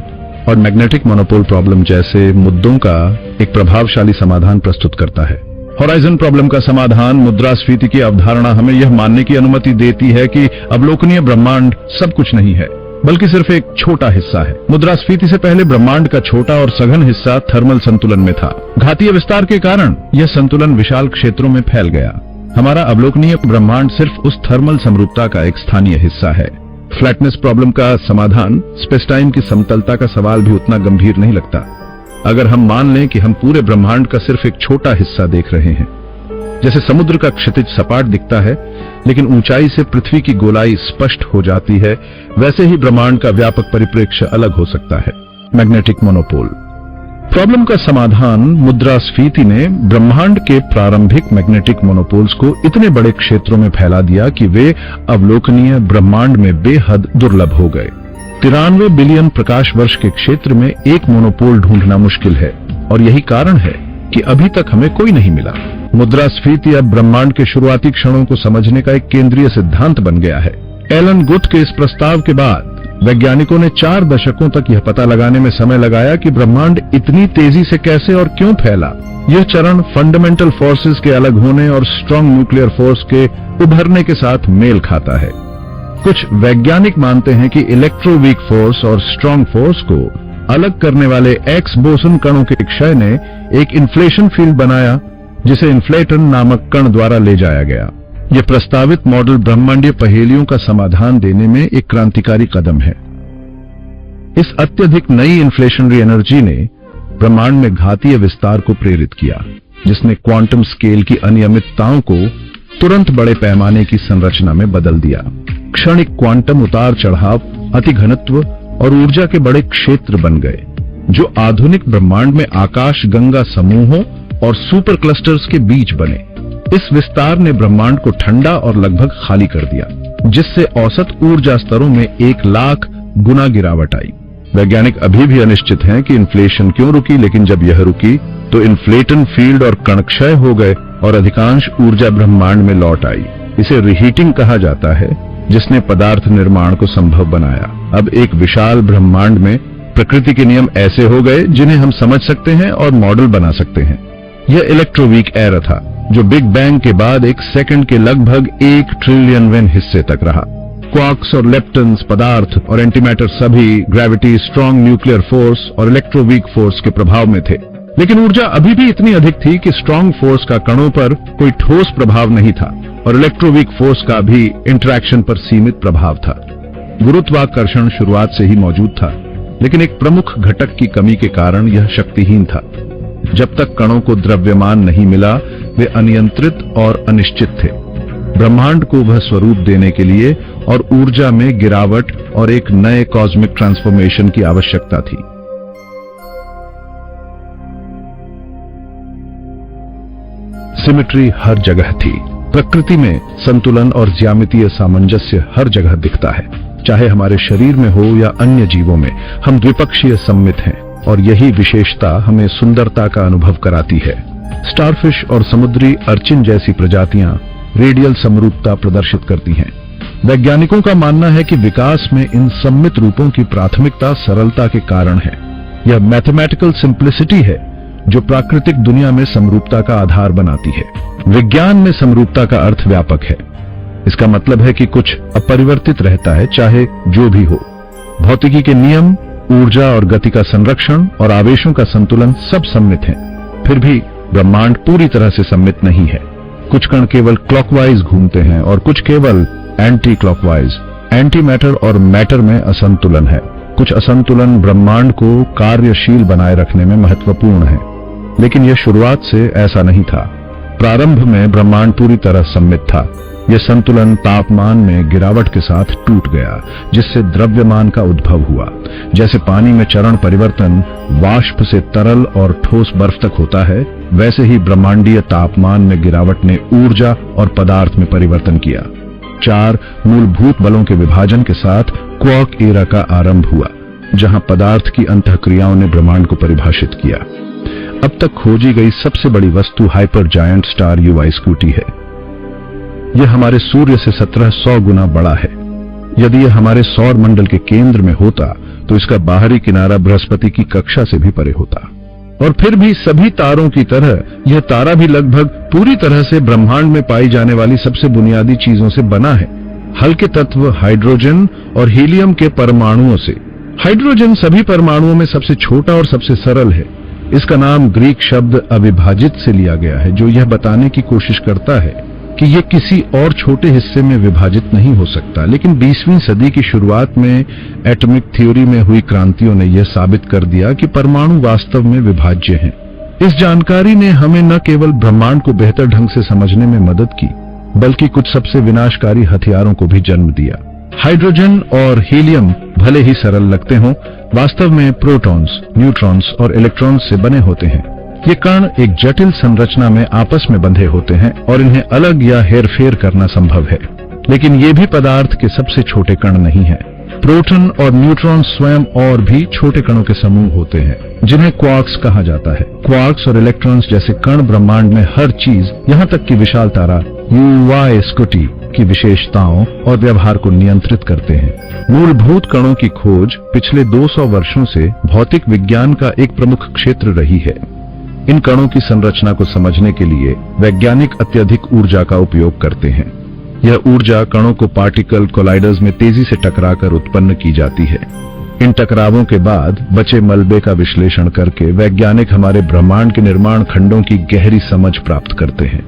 [SPEAKER 1] और मैग्नेटिक मोनोपोल प्रॉब्लम जैसे मुद्दों का एक प्रभावशाली समाधान प्रस्तुत करता है। होराइजन प्रॉब्लम का समाधान मुद्रास्फीति की अवधारणा हमें यह मानने की अनुमति देती है कि अवलोकनीय ब्रह्मांड सब कुछ नहीं है, बल्कि सिर्फ एक छोटा हिस्सा है। मुद्रास्फीति से पहले ब्रह्मांड का छोटा और सघन हिस्सा थर्मल संतुलन में था। घातीय विस्तार के कारण यह संतुलन विशाल क्षेत्रों में फैल गया। हमारा अवलोकनीय ब्रह्मांड सिर्फ उस थर्मल समरूपता का एक स्थानीय हिस्सा है। फ्लैटनेस प्रॉब्लम का समाधान स्पेस टाइम की समतलता का सवाल भी उतना गंभीर नहीं लगता अगर हम मान लें कि हम पूरे ब्रह्मांड का सिर्फ एक छोटा हिस्सा देख रहे हैं। जैसे समुद्र का क्षितिज सपाट दिखता है लेकिन ऊंचाई से पृथ्वी की गोलाई स्पष्ट हो जाती है, वैसे ही ब्रह्मांड का व्यापक परिप्रेक्ष्य अलग हो सकता है। मैग्नेटिक मोनोपोल प्रॉब्लम का समाधान मुद्रास्फीति ने ब्रह्मांड के प्रारंभिक मैग्नेटिक मोनोपोल्स को इतने बड़े क्षेत्रों में फैला दिया कि वे अवलोकनीय ब्रह्मांड में बेहद दुर्लभ हो गए। 93 बिलियन प्रकाश वर्ष के क्षेत्र में एक मोनोपोल ढूंढना मुश्किल है और यही कारण है कि अभी तक हमें कोई नहीं मिला। मुद्रास्फीति अब ब्रह्मांड के शुरुआती क्षणों को समझने का एक केंद्रीय सिद्धांत बन गया है। एलन गुथ के इस प्रस्ताव के बाद वैज्ञानिकों ने 4 दशकों तक यह पता लगाने में समय लगाया कि ब्रह्मांड इतनी तेजी से कैसे और क्यों फैला। यह चरण फंडामेंटल फोर्सेस के अलग होने और स्ट्रांग न्यूक्लियर फोर्स के उभरने के साथ मेल खाता है। कुछ वैज्ञानिक मानते हैं कि इलेक्ट्रोवीक फोर्स और स्ट्रांग फोर्स को अलग करने वाले एक्स बोसन कणों के क्षय ने एक इन्फ्लेशन फील्ड बनाया जिसे इन्फ्लेटन नामक कण द्वारा ले जाया गया। यह प्रस्तावित मॉडल ब्रह्मांडीय पहेलियों का समाधान देने में एक क्रांतिकारी कदम है। इस अत्यधिक नई इन्फ्लेशनरी एनर्जी ने ब्रह्मांड में घातीय विस्तार को प्रेरित किया, जिसने क्वांटम स्केल की अनियमितताओं को तुरंत बड़े पैमाने की संरचना में बदल दिया। क्षणिक क्वांटम उतार चढ़ाव, अति घनत्व और ऊर्जा के बड़े क्षेत्र बन गए, जो आधुनिक ब्रह्मांड में आकाश गंगा समूहों और सुपर क्लस्टर्स के बीच बने। इस विस्तार ने ब्रह्मांड को ठंडा और लगभग खाली कर दिया, जिससे औसत ऊर्जा स्तरों में 1 लाख गुना गिरावट आई। वैज्ञानिक अभी भी अनिश्चित हैं कि इन्फ्लेशन क्यों रुकी, लेकिन जब यह रुकी तो इन्फ्लेटन फील्ड और कणक्षय हो गए और अधिकांश ऊर्जा ब्रह्मांड में लौट आई। इसे रीहीटिंग कहा जाता है, जिसने पदार्थ निर्माण को संभव बनाया। अब एक विशाल ब्रह्मांड में प्रकृति के नियम ऐसे हो गए जिन्हें हम समझ सकते हैं और मॉडल बना सकते हैं। यह इलेक्ट्रोवीक एरा था, जो बिग बैंग के बाद एक सेकंड के लगभग 1 ट्रिलियनवें हिस्से तक रहा। क्वार्क्स और लेप्टन्स, पदार्थ और एंटीमैटर सभी ग्रेविटी, स्ट्रांग न्यूक्लियर फोर्स और इलेक्ट्रोवीक फोर्स के प्रभाव में थे। लेकिन ऊर्जा अभी भी इतनी अधिक थी कि स्ट्रांग फोर्स का कणों पर कोई ठोस प्रभाव नहीं था और इलेक्ट्रोवीक फोर्स का भी इंटरैक्शन पर सीमित प्रभाव था। गुरुत्वाकर्षण शुरुआत से ही मौजूद था, लेकिन एक प्रमुख घटक की कमी के कारण यह शक्तिहीन था। जब तक कणों को द्रव्यमान नहीं मिला, वे अनियंत्रित और अनिश्चित थे। ब्रह्मांड को वह स्वरूप देने के लिए और ऊर्जा में गिरावट और एक नए कॉस्मिक ट्रांसफॉर्मेशन की आवश्यकता थी। सिमेट्री हर जगह थी। प्रकृति में संतुलन और ज्यामितीय सामंजस्य हर जगह दिखता है, चाहे हमारे शरीर में हो या अन्य जीवों में। हम द्विपक्षीय सममित हैं और यही विशेषता हमें सुंदरता का अनुभव कराती है। स्टारफिश और समुद्री अर्चिन जैसी प्रजातियां रेडियल समरूपता प्रदर्शित करती हैं। वैज्ञानिकों का मानना है कि विकास में इन सममित रूपों की प्राथमिकता सरलता के कारण है। यह मैथमेटिकल सिंप्लिसिटी है जो प्राकृतिक दुनिया में समरूपता का आधार बनाती है। विज्ञान में समरूपता का अर्थ व्यापक है। इसका मतलब है कि कुछ अपरिवर्तित रहता है, चाहे जो भी हो। भौतिकी के नियम, ऊर्जा और गति का संरक्षण और आवेशों का संतुलन सब सममित हैं। फिर भी ब्रह्मांड पूरी तरह से सममित नहीं है। कुछ कण केवल क्लॉकवाइज घूमते हैं और कुछ केवल एंटी क्लॉकवाइज। एंटी मैटर और मैटर में असंतुलन है। कुछ असंतुलन ब्रह्मांड को कार्यशील बनाए रखने में महत्वपूर्ण है, लेकिन यह शुरुआत से ऐसा नहीं था। प्रारंभ में ब्रह्मांड पूरी तरह सममित था। यह संतुलन तापमान में गिरावट के साथ टूट गया, जिससे द्रव्यमान का उद्भव हुआ। जैसे पानी में चरण परिवर्तन वाष्प से तरल और ठोस बर्फ तक होता है, वैसे ही ब्रह्मांडीय तापमान में गिरावट ने ऊर्जा और पदार्थ में परिवर्तन किया। 4 मूलभूत बलों के विभाजन के साथ क्वार्क एरा का आरंभ हुआ, जहां पदार्थ की अंतःक्रियाओं ने ब्रह्मांड को परिभाषित किया। अब तक खोजी गई सबसे बड़ी वस्तु हाइपर जायंट स्टार युवा स्कूटी है। यह हमारे सूर्य से 1700 गुना बड़ा है। यदि यह हमारे सौर मंडल के केंद्र में होता तो इसका बाहरी किनारा बृहस्पति की कक्षा से भी परे होता। और फिर भी सभी तारों की तरह यह तारा भी लगभग पूरी तरह से ब्रह्मांड में पाई जाने वाली सबसे बुनियादी चीजों से बना है, हल्के तत्व हाइड्रोजन और हीलियम के परमाणुओं से। हाइड्रोजन सभी परमाणुओं में सबसे छोटा और सबसे सरल है। इसका नाम ग्रीक शब्द अविभाजित से लिया गया है, जो यह बताने की कोशिश करता है कि यह किसी और छोटे हिस्से में विभाजित नहीं हो सकता। लेकिन 20वीं सदी की शुरुआत में एटॉमिक थ्योरी में हुई क्रांतियों ने यह साबित कर दिया कि परमाणु वास्तव में विभाज्य हैं। इस जानकारी ने हमें न केवल ब्रह्मांड को बेहतर ढंग से समझने में मदद की, बल्कि कुछ सबसे विनाशकारी हथियारों को भी जन्म दिया। हाइड्रोजन और हीलियम भले ही सरल लगते हों, वास्तव में प्रोटॉन्स, न्यूट्रॉन्स और इलेक्ट्रॉन्स से बने होते हैं। ये कण एक जटिल संरचना में आपस में बंधे होते हैं और इन्हें अलग या हेरफेर करना संभव है। लेकिन ये भी पदार्थ के सबसे छोटे कण नहीं है। प्रोटॉन और न्यूट्रॉन स्वयं और भी छोटे कणों के समूह होते हैं, जिन्हें क्वार्क्स कहा जाता है। क्वार्क्स और इलेक्ट्रॉन्स जैसे कण ब्रह्मांड में हर चीज, यहाँ तक कि विशाल तारा UY स्कूटी की विशेषताओं और व्यवहार को नियंत्रित करते हैं। मूलभूत कणों की खोज पिछले 200 वर्षों से भौतिक विज्ञान का एक प्रमुख क्षेत्र रही है। इन कणों की संरचना को समझने के लिए वैज्ञानिक अत्यधिक ऊर्जा का उपयोग करते हैं। यह ऊर्जा कणों को पार्टिकल कोलाइडर्स में तेजी से टकराकर उत्पन्न की जाती है। इन टकरावों के बाद बचे मलबे का विश्लेषण करके वैज्ञानिक हमारे ब्रह्मांड के निर्माण खंडों की गहरी समझ प्राप्त करते हैं।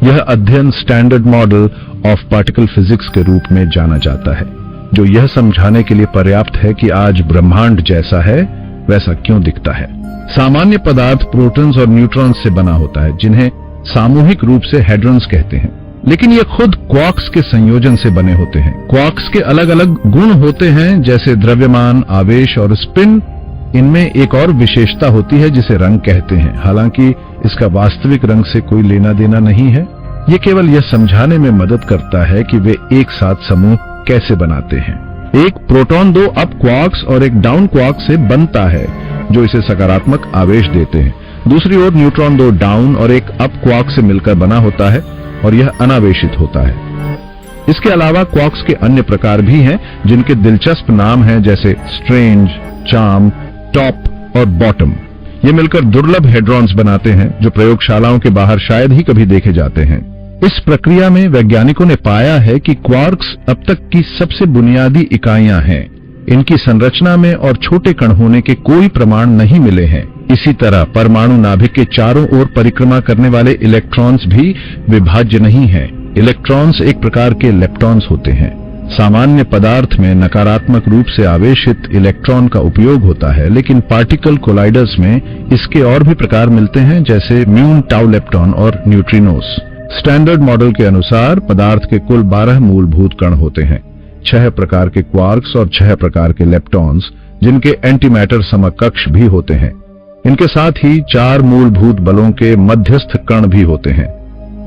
[SPEAKER 1] यह अध्ययन standard model of particle physics के रूप में जाना जाता है, जो यह समझाने के लिए पर्याप्त है कि आज ब्रह्मांड जैसा है वैसा क्यों दिखता है। सामान्य पदार्थ प्रोटॉन्स और न्यूट्रॉन्स से बना होता है, जिन्हें सामूहिक रूप से हेड्रॉन्स कहते हैं। लेकिन ये खुद क्वार्क्स के संयोजन से बने होते हैं। क्वार्क्स के अलग अलग गुण होते हैं, जैसे द्रव्यमान, आवेश और स्पिन। इनमें एक और विशेषता होती है जिसे रंग कहते हैं। हालांकि इसका वास्तविक रंग से कोई लेना देना नहीं है। ये केवल यह समझाने में मदद करता है कि वे एक साथ समूह कैसे बनाते हैं। एक प्रोटॉन 2 अप क्वार्क्स और एक डाउन क्वार्क से बनता है, जो इसे सकारात्मक आवेश देते हैं। दूसरी ओर न्यूट्रॉन 2 डाउन और एक अप क्वार्क से मिलकर बना होता है और यह अनावेशित होता है। इसके अलावा क्वार्क्स के अन्य प्रकार भी हैं, जिनके दिलचस्प नाम हैं, जैसे स्ट्रेंज, चार्म, टॉप और बॉटम। ये मिलकर दुर्लभ हेड्रॉन्स बनाते हैं, जो प्रयोगशालाओं के बाहर शायद ही कभी देखे जाते हैं। इस प्रक्रिया में वैज्ञानिकों ने पाया है कि क्वार्क्स अब तक की सबसे बुनियादी इकाइयां हैं। इनकी संरचना में और छोटे कण होने के कोई प्रमाण नहीं मिले हैं। इसी तरह परमाणु नाभिक के चारों ओर परिक्रमा करने वाले इलेक्ट्रॉन्स भी विभाज्य नहीं हैं। इलेक्ट्रॉन्स एक प्रकार के लेप्टॉन्स होते हैं। सामान्य पदार्थ में नकारात्मक रूप से आवेशित इलेक्ट्रॉन का उपयोग होता है, लेकिन पार्टिकल कोलाइडर्स में इसके और भी प्रकार मिलते हैं, जैसे म्यून, टाउ लेप्टॉन और न्यूट्रिनोस। स्टैंडर्ड मॉडल के अनुसार पदार्थ के कुल 12 मूलभूत कण होते हैं, 6 प्रकार के क्वार्क्स और 6 प्रकार के लेप्टॉन्स, जिनके एंटीमैटर समकक्ष भी होते हैं। इनके साथ ही 4 मूलभूत बलों के मध्यस्थ कण भी होते हैं।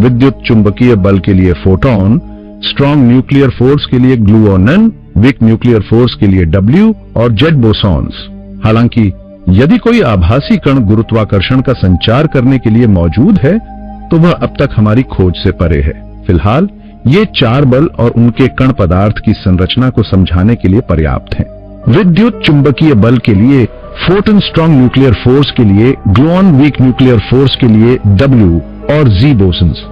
[SPEAKER 1] विद्युत चुंबकीय बल के लिए फोटॉन, स्ट्रॉन्ग न्यूक्लियर फोर्स के लिए ग्लूओनन, वीक न्यूक्लियर फोर्स के लिए W और जेट बोसॉन्स। हालांकि यदि कोई आभासी कण गुरुत्वाकर्षण का संचार करने के लिए मौजूद है, तो वह अब तक हमारी खोज से परे है। फिलहाल ये 4 बल और उनके कण पदार्थ की संरचना को समझाने के लिए पर्याप्त हैं। विद्युत चुंबकीय बल के लिए फोटॉन, स्ट्रॉन्ग न्यूक्लियर फोर्स के लिए ग्लूओन, वीक न्यूक्लियर फोर्स के लिए W और Z बोसन्स।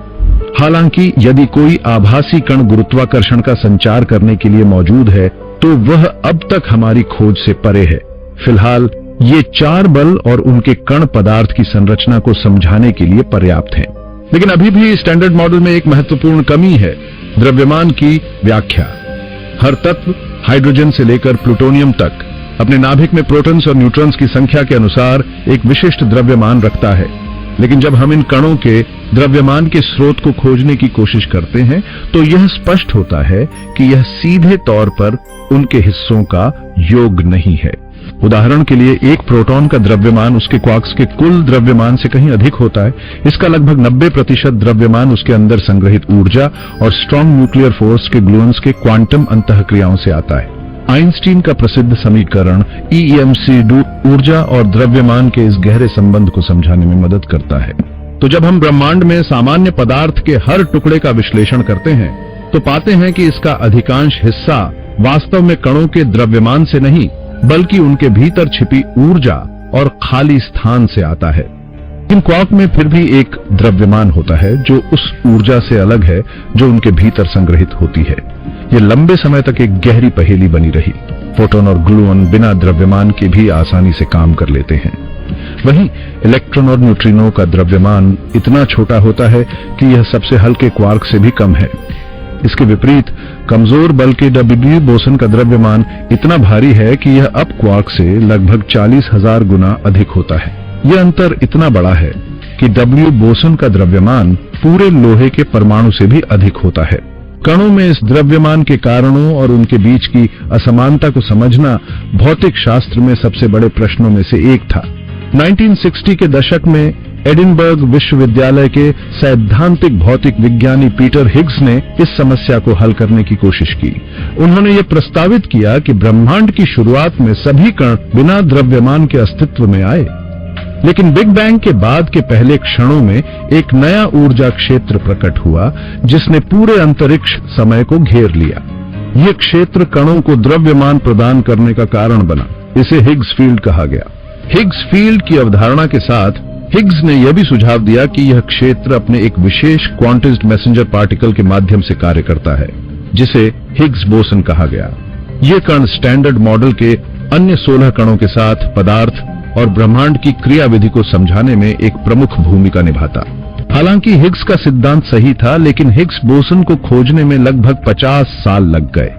[SPEAKER 1] हालांकि यदि कोई आभासी कण गुरुत्वाकर्षण का संचार करने के लिए मौजूद है, तो वह अब तक हमारी खोज से परे है। फिलहाल ये 4 बल और उनके कण पदार्थ की संरचना को समझाने के लिए पर्याप्त हैं। लेकिन अभी भी स्टैंडर्ड मॉडल में एक महत्वपूर्ण कमी है, द्रव्यमान की व्याख्या। हर तत्व हाइड्रोजन से लेकर प्लूटोनियम तक अपने नाभिक में प्रोटॉन्स और न्यूट्रॉन्स की संख्या के अनुसार एक विशिष्ट द्रव्यमान रखता है। लेकिन जब हम इन कणों के द्रव्यमान के स्रोत को खोजने की कोशिश करते हैं, तो यह स्पष्ट होता है कि यह सीधे तौर पर उनके हिस्सों का योग नहीं है। उदाहरण के लिए एक प्रोटॉन का द्रव्यमान उसके क्वार्क्स के कुल द्रव्यमान से कहीं अधिक होता है। इसका लगभग 90% द्रव्यमान उसके अंदर संग्रहित ऊर्जा और स्ट्रॉन्ग न्यूक्लियर फोर्स के ग्लून्स के क्वांटम अंतःक्रियाओं से आता है। आइंस्टीन का प्रसिद्ध समीकरण EMC ऊर्जा और द्रव्यमान के इस गहरे संबंध को समझाने में मदद करता है। तो जब हम ब्रह्मांड में सामान्य पदार्थ के हर टुकड़े का विश्लेषण करते हैं, तो पाते हैं कि इसका अधिकांश हिस्सा वास्तव में कणों के द्रव्यमान से नहीं, बल्कि उनके भीतर छिपी ऊर्जा और खाली स्थान से आता है। इन क्वार्क में फिर भी एक द्रव्यमान होता है जो उस ऊर्जा से अलग है जो उनके भीतर संग्रहित होती है। ये लंबे समय तक एक गहरी पहेली बनी रही। फोटोन और ग्लूऑन बिना द्रव्यमान के भी आसानी से काम कर लेते हैं। वहीं इलेक्ट्रॉन और न्यूट्रिनो का द्रव्यमान इतना छोटा होता है कि यह सबसे हल्के क्वार्क से भी कम है। इसके विपरीत कमजोर बल के डब्ल्यू बोसन का द्रव्यमान इतना भारी है कि यह अप क्वार्क से लगभग 40,000 गुना अधिक होता है। यह अंतर इतना बड़ा है कि डब्ल्यू बोसन का द्रव्यमान पूरे लोहे के परमाणु से भी अधिक होता है। कणों में इस द्रव्यमान के कारणों और उनके बीच की असमानता को समझना भौतिक शास्त्र में सबसे बड़े प्रश्नों में से एक था। 1960 के दशक में एडिनबर्ग विश्वविद्यालय के सैद्धांतिक भौतिक विज्ञानी पीटर हिग्स ने इस समस्या को हल करने की कोशिश की। उन्होंने यह प्रस्तावित किया कि ब्रह्मांड की शुरुआत में सभी कण बिना द्रव्यमान के अस्तित्व में आए, लेकिन बिग बैंग के बाद के पहले क्षणों में एक नया ऊर्जा क्षेत्र प्रकट हुआ जिसने पूरे अंतरिक्ष समय को घेर लिया। यह क्षेत्र कणों को द्रव्यमान प्रदान करने का कारण बना। इसे हिग्स फील्ड कहा गया। हिग्स फील्ड की अवधारणा के साथ हिग्स ने यह भी सुझाव दिया कि यह क्षेत्र अपने एक विशेष क्वांटाइज्ड मैसेंजर पार्टिकल के माध्यम से कार्य करता है, जिसे हिग्स बोसन कहा गया। यह कण स्टैंडर्ड मॉडल के अन्य 16 कणों के साथ पदार्थ और ब्रह्मांड की क्रियाविधि को समझाने में एक प्रमुख भूमिका निभाता। हालांकि हिग्स का सिद्धांत सही था, लेकिन हिग्स बोसन को खोजने में लगभग 50 साल लग गए।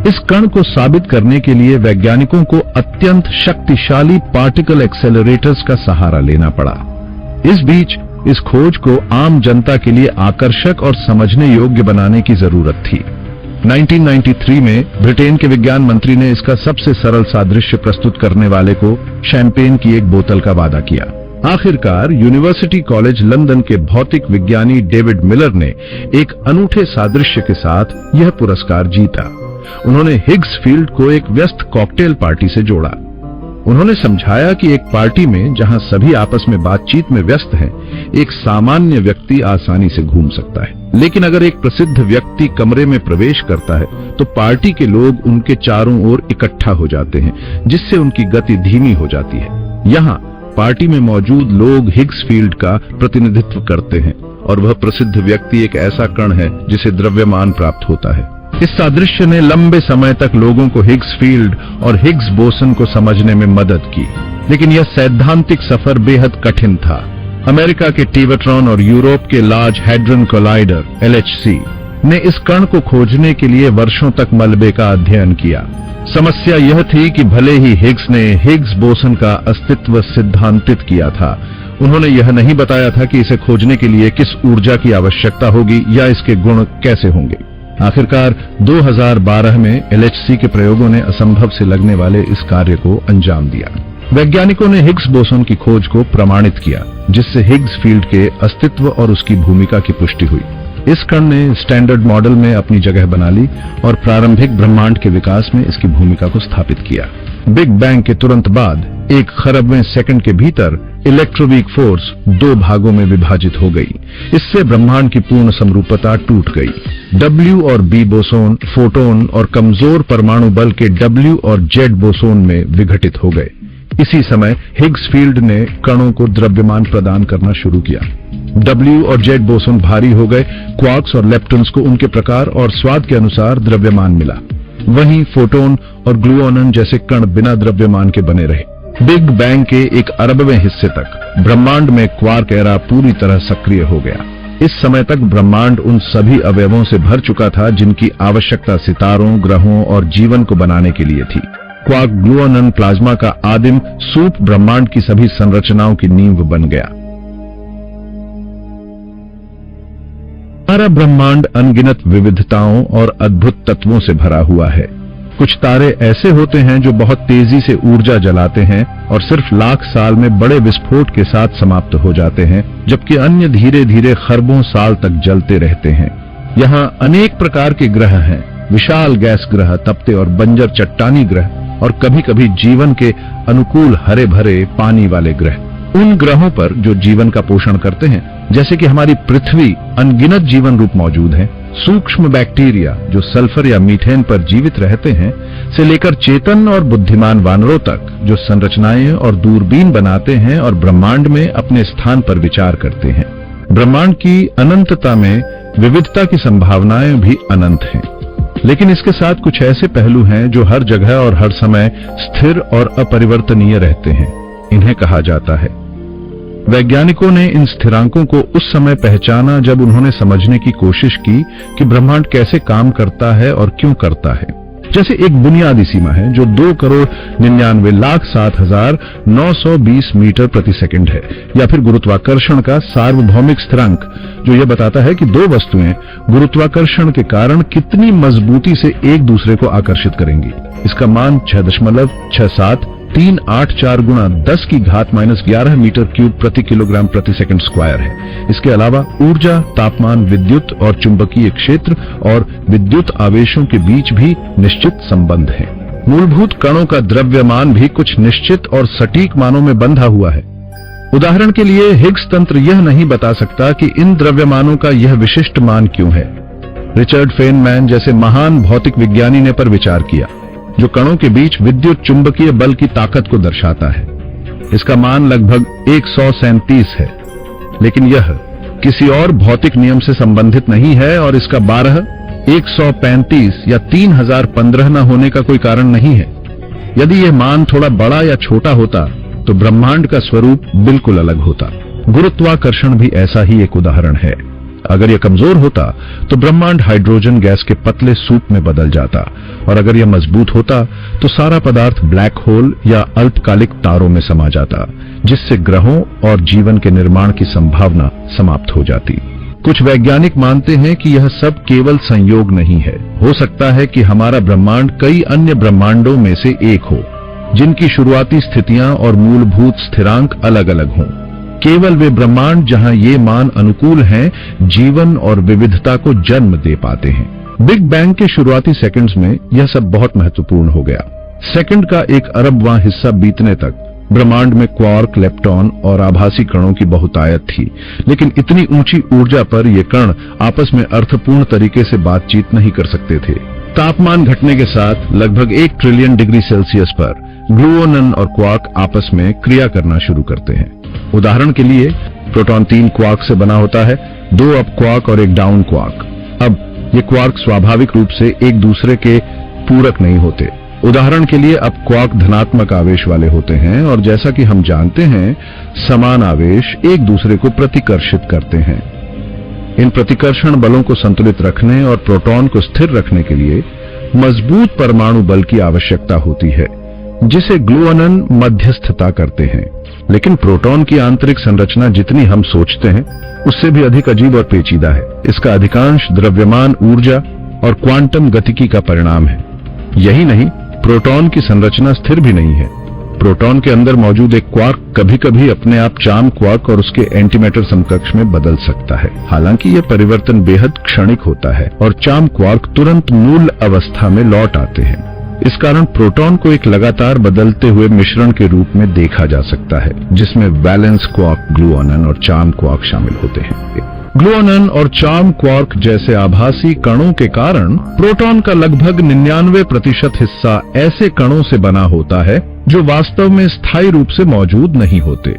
[SPEAKER 1] इस कण को साबित करने के लिए वैज्ञानिकों को अत्यंत शक्तिशाली पार्टिकल एक्सेलरेटर्स का सहारा लेना पड़ा। इस बीच इस खोज को आम जनता के लिए आकर्षक और समझने योग्य बनाने की जरूरत थी। 1993 में ब्रिटेन के विज्ञान मंत्री ने इसका सबसे सरल सादृश्य प्रस्तुत करने वाले को शैंपेन की एक बोतल का वादा किया। आखिरकार यूनिवर्सिटी कॉलेज लंदन के भौतिक विज्ञानी डेविड मिलर ने एक अनूठे सादृश्य के साथ यह पुरस्कार जीता। उन्होंने हिग्स फील्ड को एक व्यस्त कॉकटेल पार्टी से जोड़ा। उन्होंने समझाया कि एक पार्टी में जहां सभी आपस में बातचीत में व्यस्त हैं, एक सामान्य व्यक्ति आसानी से घूम सकता है, लेकिन अगर एक प्रसिद्ध व्यक्ति कमरे में प्रवेश करता है तो पार्टी के लोग उनके चारों ओर इकट्ठा हो जाते हैं, जिससे उनकी गति धीमी हो जाती है। यहाँ पार्टी में मौजूद लोग हिग्स फील्ड का प्रतिनिधित्व करते हैं और वह प्रसिद्ध व्यक्ति एक ऐसा कण है जिसे द्रव्यमान प्राप्त होता है। इस सादृश्य ने लंबे समय तक लोगों को हिग्स फील्ड और हिग्स बोसन को समझने में मदद की, लेकिन यह सैद्धांतिक सफर बेहद कठिन था। अमेरिका के टीवेट्रॉन और यूरोप के लार्ज हैड्रन कोलाइडर LHC ने इस कण को खोजने के लिए वर्षों तक मलबे का अध्ययन किया। समस्या यह थी कि भले ही हिग्स ने हिग्स बोसन का अस्तित्व सिद्धांतित किया था, उन्होंने यह नहीं बताया था कि इसे खोजने के लिए किस ऊर्जा की आवश्यकता होगी या इसके गुण कैसे होंगे। आखिरकार 2012 में LHC के प्रयोगों ने असंभव से लगने वाले इस कार्य को अंजाम दिया। वैज्ञानिकों ने हिग्स बोसन की खोज को प्रमाणित किया, जिससे हिग्स फील्ड के अस्तित्व और उसकी भूमिका की पुष्टि हुई। इस कण ने स्टैंडर्ड मॉडल में अपनी जगह बना ली और प्रारंभिक ब्रह्मांड के विकास में इसकी भूमिका को स्थापित किया। बिग बैंग के तुरंत बाद 1 खरबवें सेकंड के भीतर इलेक्ट्रोवीक फोर्स 2 भागों में विभाजित हो गई। इससे ब्रह्मांड की पूर्ण समरूपता टूट गई। W और B बोसोन फोटोन और कमजोर परमाणु बल के W और Z बोसोन में विघटित हो गए। इसी समय हिग्स फील्ड ने कणों को द्रव्यमान प्रदान करना शुरू किया। W और Z बोसोन भारी हो गए। क्वार्क्स और लेप्टॉन्स को उनके प्रकार और स्वाद के अनुसार द्रव्यमान मिला। वहीं फोटोन और ग्लूऑन जैसे कण बिना द्रव्यमान के बने रहे। बिग बैंग के 1 अरबवें हिस्से तक ब्रह्मांड में क्वार्क एरा पूरी तरह सक्रिय हो गया। इस समय तक ब्रह्मांड उन सभी अवयवों से भर चुका था जिनकी आवश्यकता सितारों, ग्रहों और जीवन को बनाने के लिए थी। क्वार्क ग्लूऑन प्लाज्मा का आदिम सूप ब्रह्मांड की सभी संरचनाओं की नींव बन गया। हमारा ब्रह्मांड अनगिनत विविधताओं और अद्भुत तत्वों से भरा हुआ है। कुछ तारे ऐसे होते हैं जो बहुत तेजी से ऊर्जा जलाते हैं और सिर्फ लाख साल में बड़े विस्फोट के साथ समाप्त हो जाते हैं, जबकि अन्य धीरे धीरे खरबों साल तक जलते रहते हैं। यहाँ अनेक प्रकार के ग्रह हैं, विशाल गैस ग्रह, तपते और बंजर चट्टानी ग्रह और कभी कभी जीवन के अनुकूल हरे भरे पानी वाले ग्रह। उन ग्रहों पर जो जीवन का पोषण करते हैं, जैसे कि हमारी पृथ्वी, अनगिनत जीवन रूप मौजूद हैं। सूक्ष्म बैक्टीरिया जो सल्फर या मीथेन पर जीवित रहते हैं, से लेकर चेतन और बुद्धिमान वानरों तक, जो संरचनाएं और दूरबीन बनाते हैं और ब्रह्मांड में अपने स्थान पर विचार करते हैं। ब्रह्मांड की अनंतता में विविधता की संभावनाएं भी अनंत हैं, लेकिन इसके साथ कुछ ऐसे पहलू हैं जो हर जगह और हर समय स्थिर और अपरिवर्तनीय रहते हैं। इन्हें कहा जाता है। वैज्ञानिकों ने इन स्थिरांकों को उस समय पहचाना जब उन्होंने समझने की कोशिश की कि ब्रह्मांड कैसे काम करता है और क्यों करता है। जैसे एक बुनियादी सीमा है जो 2,99,07,920 मीटर प्रति सेकंड है, या फिर गुरुत्वाकर्षण का सार्वभौमिक स्थिरांक जो यह बताता है कि दो वस्तुएं गुरुत्वाकर्षण के कारण कितनी मजबूती से एक दूसरे को आकर्षित करेंगी। इसका मान 6.67384 गुणा 10 की घात -11 मीटर क्यूब प्रति किलोग्राम प्रति सेकंड स्क्वायर है। इसके अलावा ऊर्जा, तापमान, विद्युत और चुंबकीय क्षेत्र और विद्युत आवेशों के बीच भी निश्चित संबंध है। मूलभूत कणों का द्रव्यमान भी कुछ निश्चित और सटीक मानों में बंधा हुआ है। उदाहरण के लिए हिग्स तंत्र यह नहीं बता सकता कि इन द्रव्यमानों का यह विशिष्ट मान क्यों है। रिचर्ड फेनमैन जैसे महान भौतिक विज्ञानी ने पर विचार किया, जो कणों के बीच विद्युत चुंबकीय बल की ताकत को दर्शाता है। इसका मान लगभग 137 है, लेकिन यह किसी और भौतिक नियम से संबंधित नहीं है और इसका 12, 135 या 3015 न होने का कोई कारण नहीं है। यदि यह मान थोड़ा बड़ा या छोटा होता तो ब्रह्मांड का स्वरूप बिल्कुल अलग होता। गुरुत्वाकर्षण भी ऐसा ही एक उदाहरण है। अगर यह कमजोर होता तो ब्रह्मांड हाइड्रोजन गैस के पतले सूप में बदल जाता, और अगर यह मजबूत होता तो सारा पदार्थ ब्लैक होल या अल्पकालिक तारों में समा जाता, जिससे ग्रहों और जीवन के निर्माण की संभावना समाप्त हो जाती। कुछ वैज्ञानिक मानते हैं कि यह सब केवल संयोग नहीं है। हो सकता है कि हमारा ब्रह्मांड कई अन्य ब्रह्मांडों में से एक हो, जिनकी शुरुआती स्थितियां और मूलभूत स्थिरांक अलग अलग हों। केवल वे ब्रह्मांड जहां ये मान अनुकूल हैं, जीवन और विविधता को जन्म दे पाते हैं। बिग बैंग के शुरुआती सेकंड्स में यह सब बहुत महत्वपूर्ण हो गया। सेकंड का 1 अरबवां हिस्सा बीतने तक ब्रह्मांड में क्वार्क, लेप्टॉन और आभासी कणों की बहुतायत थी, लेकिन इतनी ऊंची ऊर्जा पर ये कण आपस में अर्थपूर्ण तरीके से बातचीत नहीं कर सकते थे। तापमान घटने के साथ लगभग 1 ट्रिलियन डिग्री सेल्सियस पर ग्लूओनन और क्वार्क आपस में क्रिया करना शुरू करते हैं। उदाहरण के लिए प्रोटॉन 3 क्वार्क से बना होता है, 2 अप क्वार्क और 1 डाउन क्वार्क। अब ये क्वार्क स्वाभाविक रूप से एक दूसरे के पूरक नहीं होते। उदाहरण के लिए अब क्वार्क धनात्मक आवेश वाले होते हैं, और जैसा कि हम जानते हैं, समान आवेश एक दूसरे को प्रतिकर्षित करते हैं। इन प्रतिकर्षण बलों को संतुलित रखने और प्रोटॉन को स्थिर रखने के लिए मजबूत परमाणु बल की आवश्यकता होती है, जिसे ग्लूओनन मध्यस्थता करते हैं। लेकिन प्रोटॉन की आंतरिक संरचना जितनी हम सोचते हैं उससे भी अधिक अजीब और पेचीदा है। इसका अधिकांश द्रव्यमान ऊर्जा और क्वांटम गतिकी का परिणाम है। यही नहीं, प्रोटॉन की संरचना स्थिर भी नहीं है। प्रोटॉन के अंदर मौजूद एक क्वार्क कभी-कभी अपने आप चार्म क्वार्क और उसके एंटीमैटर समकक्ष में बदल सकता है। हालांकि यह परिवर्तन बेहद क्षणिक होता है और चार्म क्वार्क तुरंत मूल अवस्था में लौट आते हैं। इस कारण प्रोटॉन को एक लगातार बदलते हुए मिश्रण के रूप में देखा जा सकता है, जिसमें वैलेंस क्वार्क, ग्लूओनन और चार्म क्वार्क शामिल होते हैं। ग्लूओनन और चार्म क्वार्क जैसे आभासी कणों के कारण प्रोटॉन का लगभग 99% हिस्सा ऐसे कणों से बना होता है जो वास्तव में स्थायी रूप से मौजूद नहीं होते।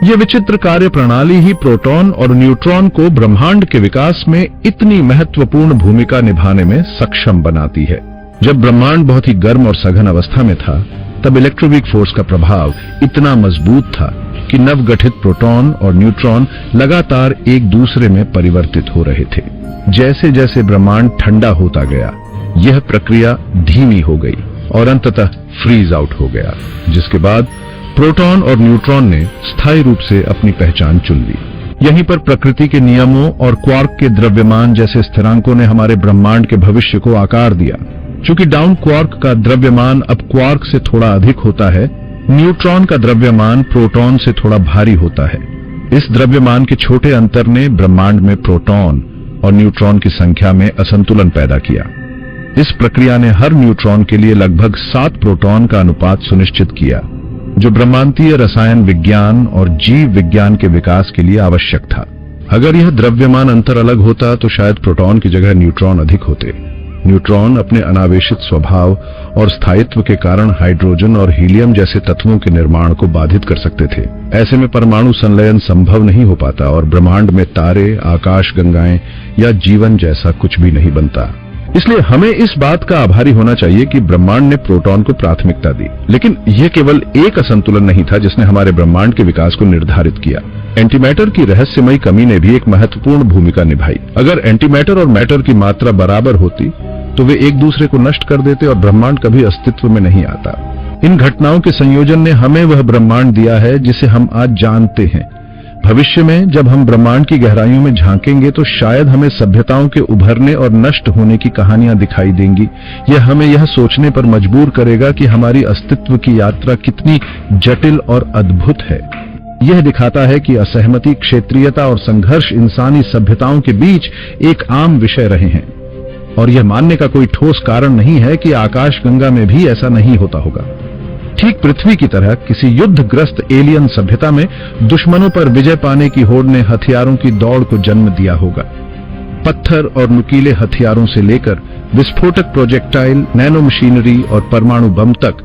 [SPEAKER 1] ये विचित्र कार्य प्रणाली ही प्रोटॉन और न्यूट्रॉन को ब्रह्मांड के विकास में इतनी महत्वपूर्ण भूमिका निभाने में सक्षम बनाती है। जब ब्रह्मांड बहुत ही गर्म और सघन अवस्था में था, तब इलेक्ट्रोवीक फोर्स का प्रभाव इतना मजबूत था कि नवगठित प्रोटॉन और न्यूट्रॉन लगातार एक दूसरे में परिवर्तित हो रहे थे। जैसे जैसे ब्रह्मांड ठंडा होता गया, यह प्रक्रिया धीमी हो गई और अंततः फ्रीज आउट हो गया, जिसके बाद प्रोटॉन और न्यूट्रॉन ने स्थायी रूप से अपनी पहचान चुन ली। यहीं पर प्रकृति के नियमों और क्वार्क के द्रव्यमान जैसे स्थिरांकों ने हमारे ब्रह्मांड के भविष्य को आकार दिया। चूंकि डाउन क्वार्क का द्रव्यमान अब क्वार्क से थोड़ा अधिक होता है, न्यूट्रॉन का द्रव्यमान प्रोटॉन से थोड़ा भारी होता है। इस द्रव्यमान के छोटे अंतर ने ब्रह्मांड में प्रोटॉन और न्यूट्रॉन की संख्या में असंतुलन पैदा किया। इस प्रक्रिया ने हर न्यूट्रॉन के लिए लगभग 7 प्रोटॉन का अनुपात सुनिश्चित किया, जो ब्रह्मांडीय रसायन विज्ञान और जीव विज्ञान के विकास के लिए आवश्यक था। अगर यह द्रव्यमान अंतर अलग होता तो शायद प्रोटॉन की जगह न्यूट्रॉन अधिक होते। न्यूट्रॉन अपने अनावेशित स्वभाव और स्थायित्व के कारण हाइड्रोजन और हीलियम जैसे तत्वों के निर्माण को बाधित कर सकते थे। ऐसे में परमाणु संलयन संभव नहीं हो पाता और ब्रह्मांड में तारे, आकाश गंगाएं या जीवन जैसा कुछ भी नहीं बनता। इसलिए हमें इस बात का आभारी होना चाहिए कि ब्रह्मांड ने प्रोटॉन को प्राथमिकता दी। लेकिन यह केवल एक असंतुलन नहीं था जिसने हमारे ब्रह्मांड के विकास को निर्धारित किया। एंटीमैटर की रहस्यमयी कमी ने भी एक महत्वपूर्ण भूमिका निभाई। अगर एंटीमैटर और मैटर की मात्रा बराबर होती तो वे एक दूसरे को नष्ट कर देते और ब्रह्मांड कभी अस्तित्व में नहीं आता। इन घटनाओं के संयोजन ने हमें वह ब्रह्मांड दिया है जिसे हम आज जानते हैं। भविष्य में जब हम ब्रह्मांड की गहराइयों में झांकेंगे तो शायद हमें सभ्यताओं के उभरने और नष्ट होने की कहानियां दिखाई देंगी। यह हमें यह सोचने पर मजबूर करेगा कि हमारी अस्तित्व की यात्रा कितनी जटिल और अद्भुत है। यह दिखाता है कि असहमति, क्षेत्रीयता और संघर्ष इंसानी सभ्यताओं के बीच एक आम विषय रहे हैं और यह मानने का कोई ठोस कारण नहीं है कि आकाशगंगा में भी ऐसा नहीं होता होगा। ठीक पृथ्वी की तरह किसी युद्धग्रस्त एलियन सभ्यता में दुश्मनों पर विजय पाने की होड़ ने हथियारों की दौड़ को जन्म दिया होगा। पत्थर और नुकीले हथियारों से लेकर विस्फोटक प्रोजेक्टाइल, नैनो मशीनरी और परमाणु बम तक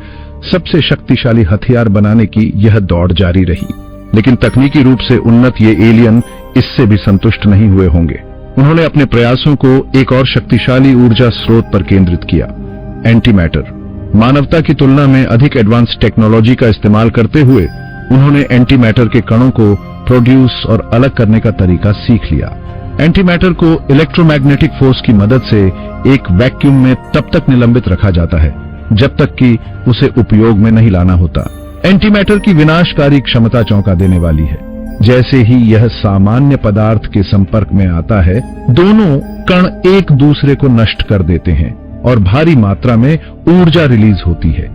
[SPEAKER 1] सबसे शक्तिशाली हथियार बनाने की यह दौड़ जारी रही। लेकिन तकनीकी रूप से उन्नत ये एलियन इससे भी संतुष्ट नहीं हुए होंगे। उन्होंने अपने प्रयासों को एक और शक्तिशाली ऊर्जा स्रोत पर केंद्रित किया, एंटीमैटर। मानवता की तुलना में अधिक एडवांस टेक्नोलॉजी का इस्तेमाल करते हुए उन्होंने एंटीमैटर के कणों को प्रोड्यूस और अलग करने का तरीका सीख लिया। एंटीमैटर को इलेक्ट्रोमैग्नेटिक फोर्स की मदद से एक वैक्यूम में तब तक निलंबित रखा जाता है जब तक कि उसे उपयोग में नहीं लाना होता। एंटीमैटर की विनाशकारी क्षमता चौंका देने वाली है। जैसे ही यह सामान्य पदार्थ के संपर्क में आता है, दोनों कण एक दूसरे को नष्ट कर देते हैं और भारी मात्रा में ऊर्जा रिलीज होती है।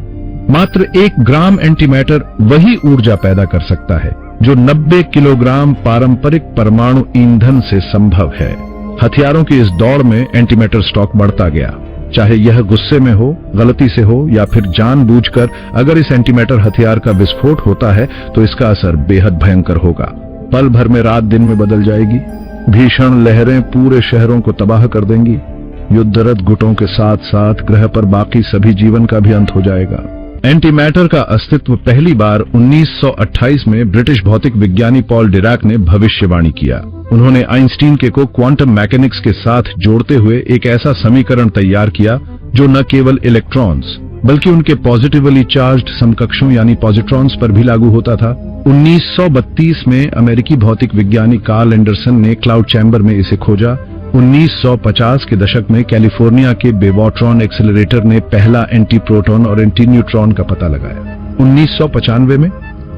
[SPEAKER 1] मात्र 1 ग्राम एंटीमैटर वही ऊर्जा पैदा कर सकता है जो 90 किलोग्राम पारंपरिक परमाणु ईंधन से संभव है। हथियारों की इस दौड़ में एंटीमैटर स्टॉक बढ़ता गया, चाहे यह गुस्से में हो, गलती से हो या फिर जानबूझकर। अगर इस एंटीमैटर हथियार का विस्फोट होता है तो इसका असर बेहद भयंकर होगा। पल भर में रात दिन में बदल जाएगी। भीषण लहरें पूरे शहरों को तबाह कर देंगी। युद्धरत गुटों के साथ साथ ग्रह पर बाकी सभी जीवन का भी अंत हो जाएगा। एंटीमैटर का अस्तित्व पहली बार 1928 में ब्रिटिश भौतिक विज्ञानी पॉल डिराक ने भविष्यवाणी किया। उन्होंने आइंस्टीन के को क्वांटम मैकेनिक्स के साथ जोड़ते हुए एक ऐसा समीकरण तैयार किया जो न केवल इलेक्ट्रॉन्स बल्कि उनके पॉजिटिवली चार्ज्ड समकक्षों यानी पॉजिट्रॉन्स पर भी लागू होता था। 1932 में अमेरिकी भौतिक विज्ञानी कार्ल एंडरसन ने क्लाउड चैम्बर में इसे खोजा। 1950 के दशक में कैलिफोर्निया के बेवॉट्रॉन एक्सेलरेटर ने पहला एंटी प्रोटॉन और एंटी न्यूट्रॉन का पता लगाया। 1995 में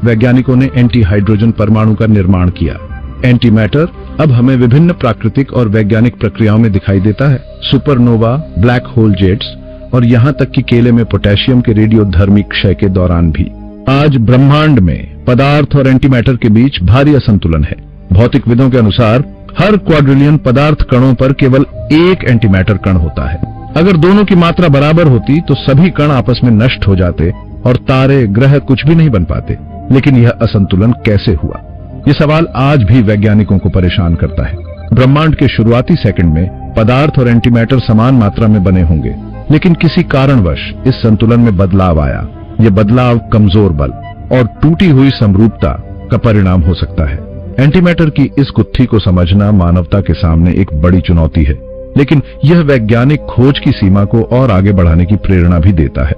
[SPEAKER 1] वैज्ञानिकों ने एंटी हाइड्रोजन परमाणु का निर्माण किया। एंटीमैटर अब हमें विभिन्न प्राकृतिक और वैज्ञानिक प्रक्रियाओं में दिखाई देता है। सुपरनोवा, ब्लैक होल जेट्स और यहां तक कि केले में पोटेशियम के रेडियोधर्मी क्षय के दौरान भी। आज ब्रह्मांड में पदार्थ और एंटीमैटर के बीच भारी असंतुलन है। भौतिकविदों के अनुसार हर क्वाड्रिलियन पदार्थ कणों पर केवल एक एंटीमैटर कण होता है। अगर दोनों की मात्रा बराबर होती तो सभी कण आपस में नष्ट हो जाते और तारे, ग्रह कुछ भी नहीं बन पाते। लेकिन यह असंतुलन कैसे हुआ? यह सवाल आज भी वैज्ञानिकों को परेशान करता है। ब्रह्मांड के शुरुआती सेकंड में पदार्थ और एंटीमैटर समान मात्रा में बने होंगे, लेकिन किसी कारणवश इस संतुलन में बदलाव आया। यह बदलाव कमजोर बल और टूटी हुई समरूपता का परिणाम हो सकता है। एंटीमैटर की इस गुत्थी को समझना मानवता के सामने एक बड़ी चुनौती है, लेकिन यह वैज्ञानिक खोज की सीमा को और आगे बढ़ाने की प्रेरणा भी देता है।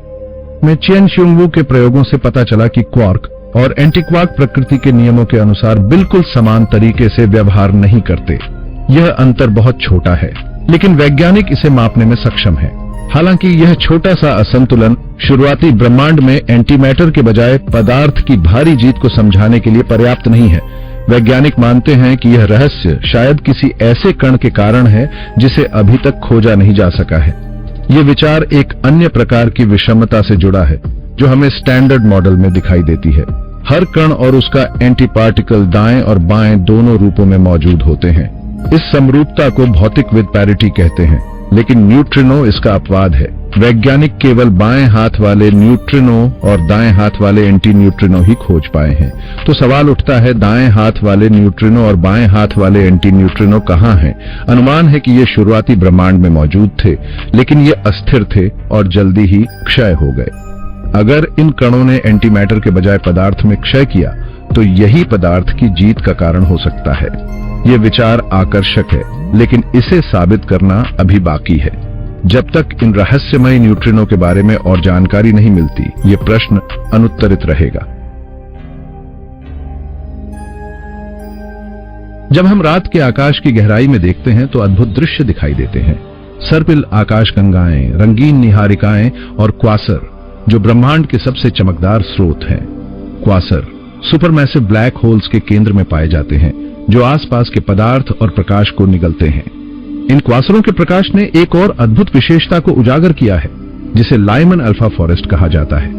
[SPEAKER 1] में चेन शिंगवू के प्रयोगों से पता चला कि क्वार्क और एंटीक्वार्क प्रकृति के नियमों के अनुसार बिल्कुल समान तरीके से व्यवहार नहीं करते। यह अंतर बहुत छोटा है, लेकिन वैज्ञानिक इसे मापने में सक्षम है। हालांकि यह छोटा सा असंतुलन शुरुआती ब्रह्मांड में एंटीमैटर के बजाय पदार्थ की भारी जीत को समझाने के लिए पर्याप्त नहीं है। वैज्ञानिक मानते हैं कि यह रहस्य शायद किसी ऐसे कण के कारण है जिसे अभी तक खोजा नहीं जा सका है। यह विचार एक अन्य प्रकार की विषमता से जुड़ा है जो हमें स्टैंडर्ड मॉडल में दिखाई देती है। हर कण और उसका एंटी पार्टिकल दाएं और बाएं दोनों रूपों में मौजूद होते हैं। इस समरूपता को भौतिकविद पैरिटी कहते हैं। लेकिन न्यूट्रिनो इसका अपवाद है। वैज्ञानिक केवल बाएं हाथ वाले न्यूट्रिनो और दाएं हाथ वाले एंटी न्यूट्रिनो ही खोज पाए हैं। तो सवाल उठता है, दाएं हाथ वाले न्यूट्रिनो और बाएं हाथ वाले एंटी न्यूट्रिनो कहां हैं? अनुमान है कि ये शुरुआती ब्रह्मांड में मौजूद थे, लेकिन ये अस्थिर थे और जल्दी ही क्षय हो गए। अगर इन कणों ने एंटी मैटर के बजाय पदार्थ में क्षय किया तो यही पदार्थ की जीत का कारण हो सकता है। ये विचार आकर्षक है, लेकिन इसे साबित करना अभी बाकी है। जब तक इन रहस्यमय न्यूट्रिनो के बारे में और जानकारी नहीं मिलती, ये प्रश्न अनुत्तरित रहेगा। जब हम रात के आकाश की गहराई में देखते हैं तो अद्भुत दृश्य दिखाई देते हैं। सर्पिल आकाशगंगाएं, रंगीन निहारिकाएं और क्वासर, जो ब्रह्मांड के सबसे चमकदार स्रोत हैं। क्वासर सुपरमैसिव ब्लैक होल्स के केंद्र में पाए जाते हैं, जो आसपास के पदार्थ और प्रकाश को निगलते हैं। इन क्वासरों के प्रकाश ने एक और अद्भुत विशेषता को उजागर किया है, जिसे लाइमन अल्फा फॉरेस्ट कहा जाता है।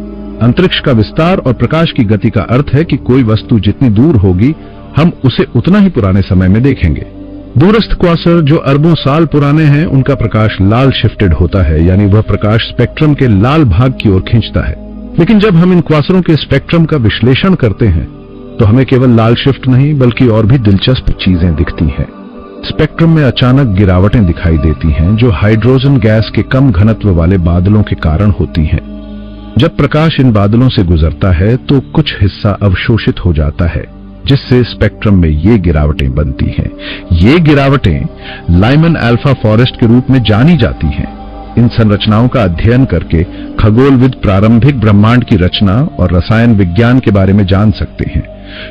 [SPEAKER 1] अंतरिक्ष का विस्तार और प्रकाश की गति का अर्थ है कि कोई वस्तु जितनी दूर होगी, हम उसे उतना ही पुराने समय में देखेंगे। दूरस्थ क्वासर जो अरबों साल पुराने हैं, उनका प्रकाश लाल शिफ्टेड होता है, यानी वह प्रकाश स्पेक्ट्रम के लाल भाग की ओर खींचता है। लेकिन जब हम इन क्वासरों के स्पेक्ट्रम का विश्लेषण करते हैं तो हमें केवल लाल शिफ्ट नहीं बल्कि और भी दिलचस्प चीजें दिखती हैं। स्पेक्ट्रम में अचानक गिरावटें दिखाई देती हैं, जो हाइड्रोजन गैस के कम घनत्व वाले बादलों के कारण होती हैं। जब प्रकाश इन बादलों से गुजरता है तो कुछ हिस्सा अवशोषित हो जाता है, जिससे स्पेक्ट्रम में ये गिरावटें बनती हैं। ये गिरावटें लाइमन अल्फा फॉरेस्ट के रूप में जानी जाती हैं। इन संरचनाओं का अध्ययन करके खगोलविद प्रारंभिक ब्रह्मांड की रचना और रसायन विज्ञान के बारे में जान सकते हैं।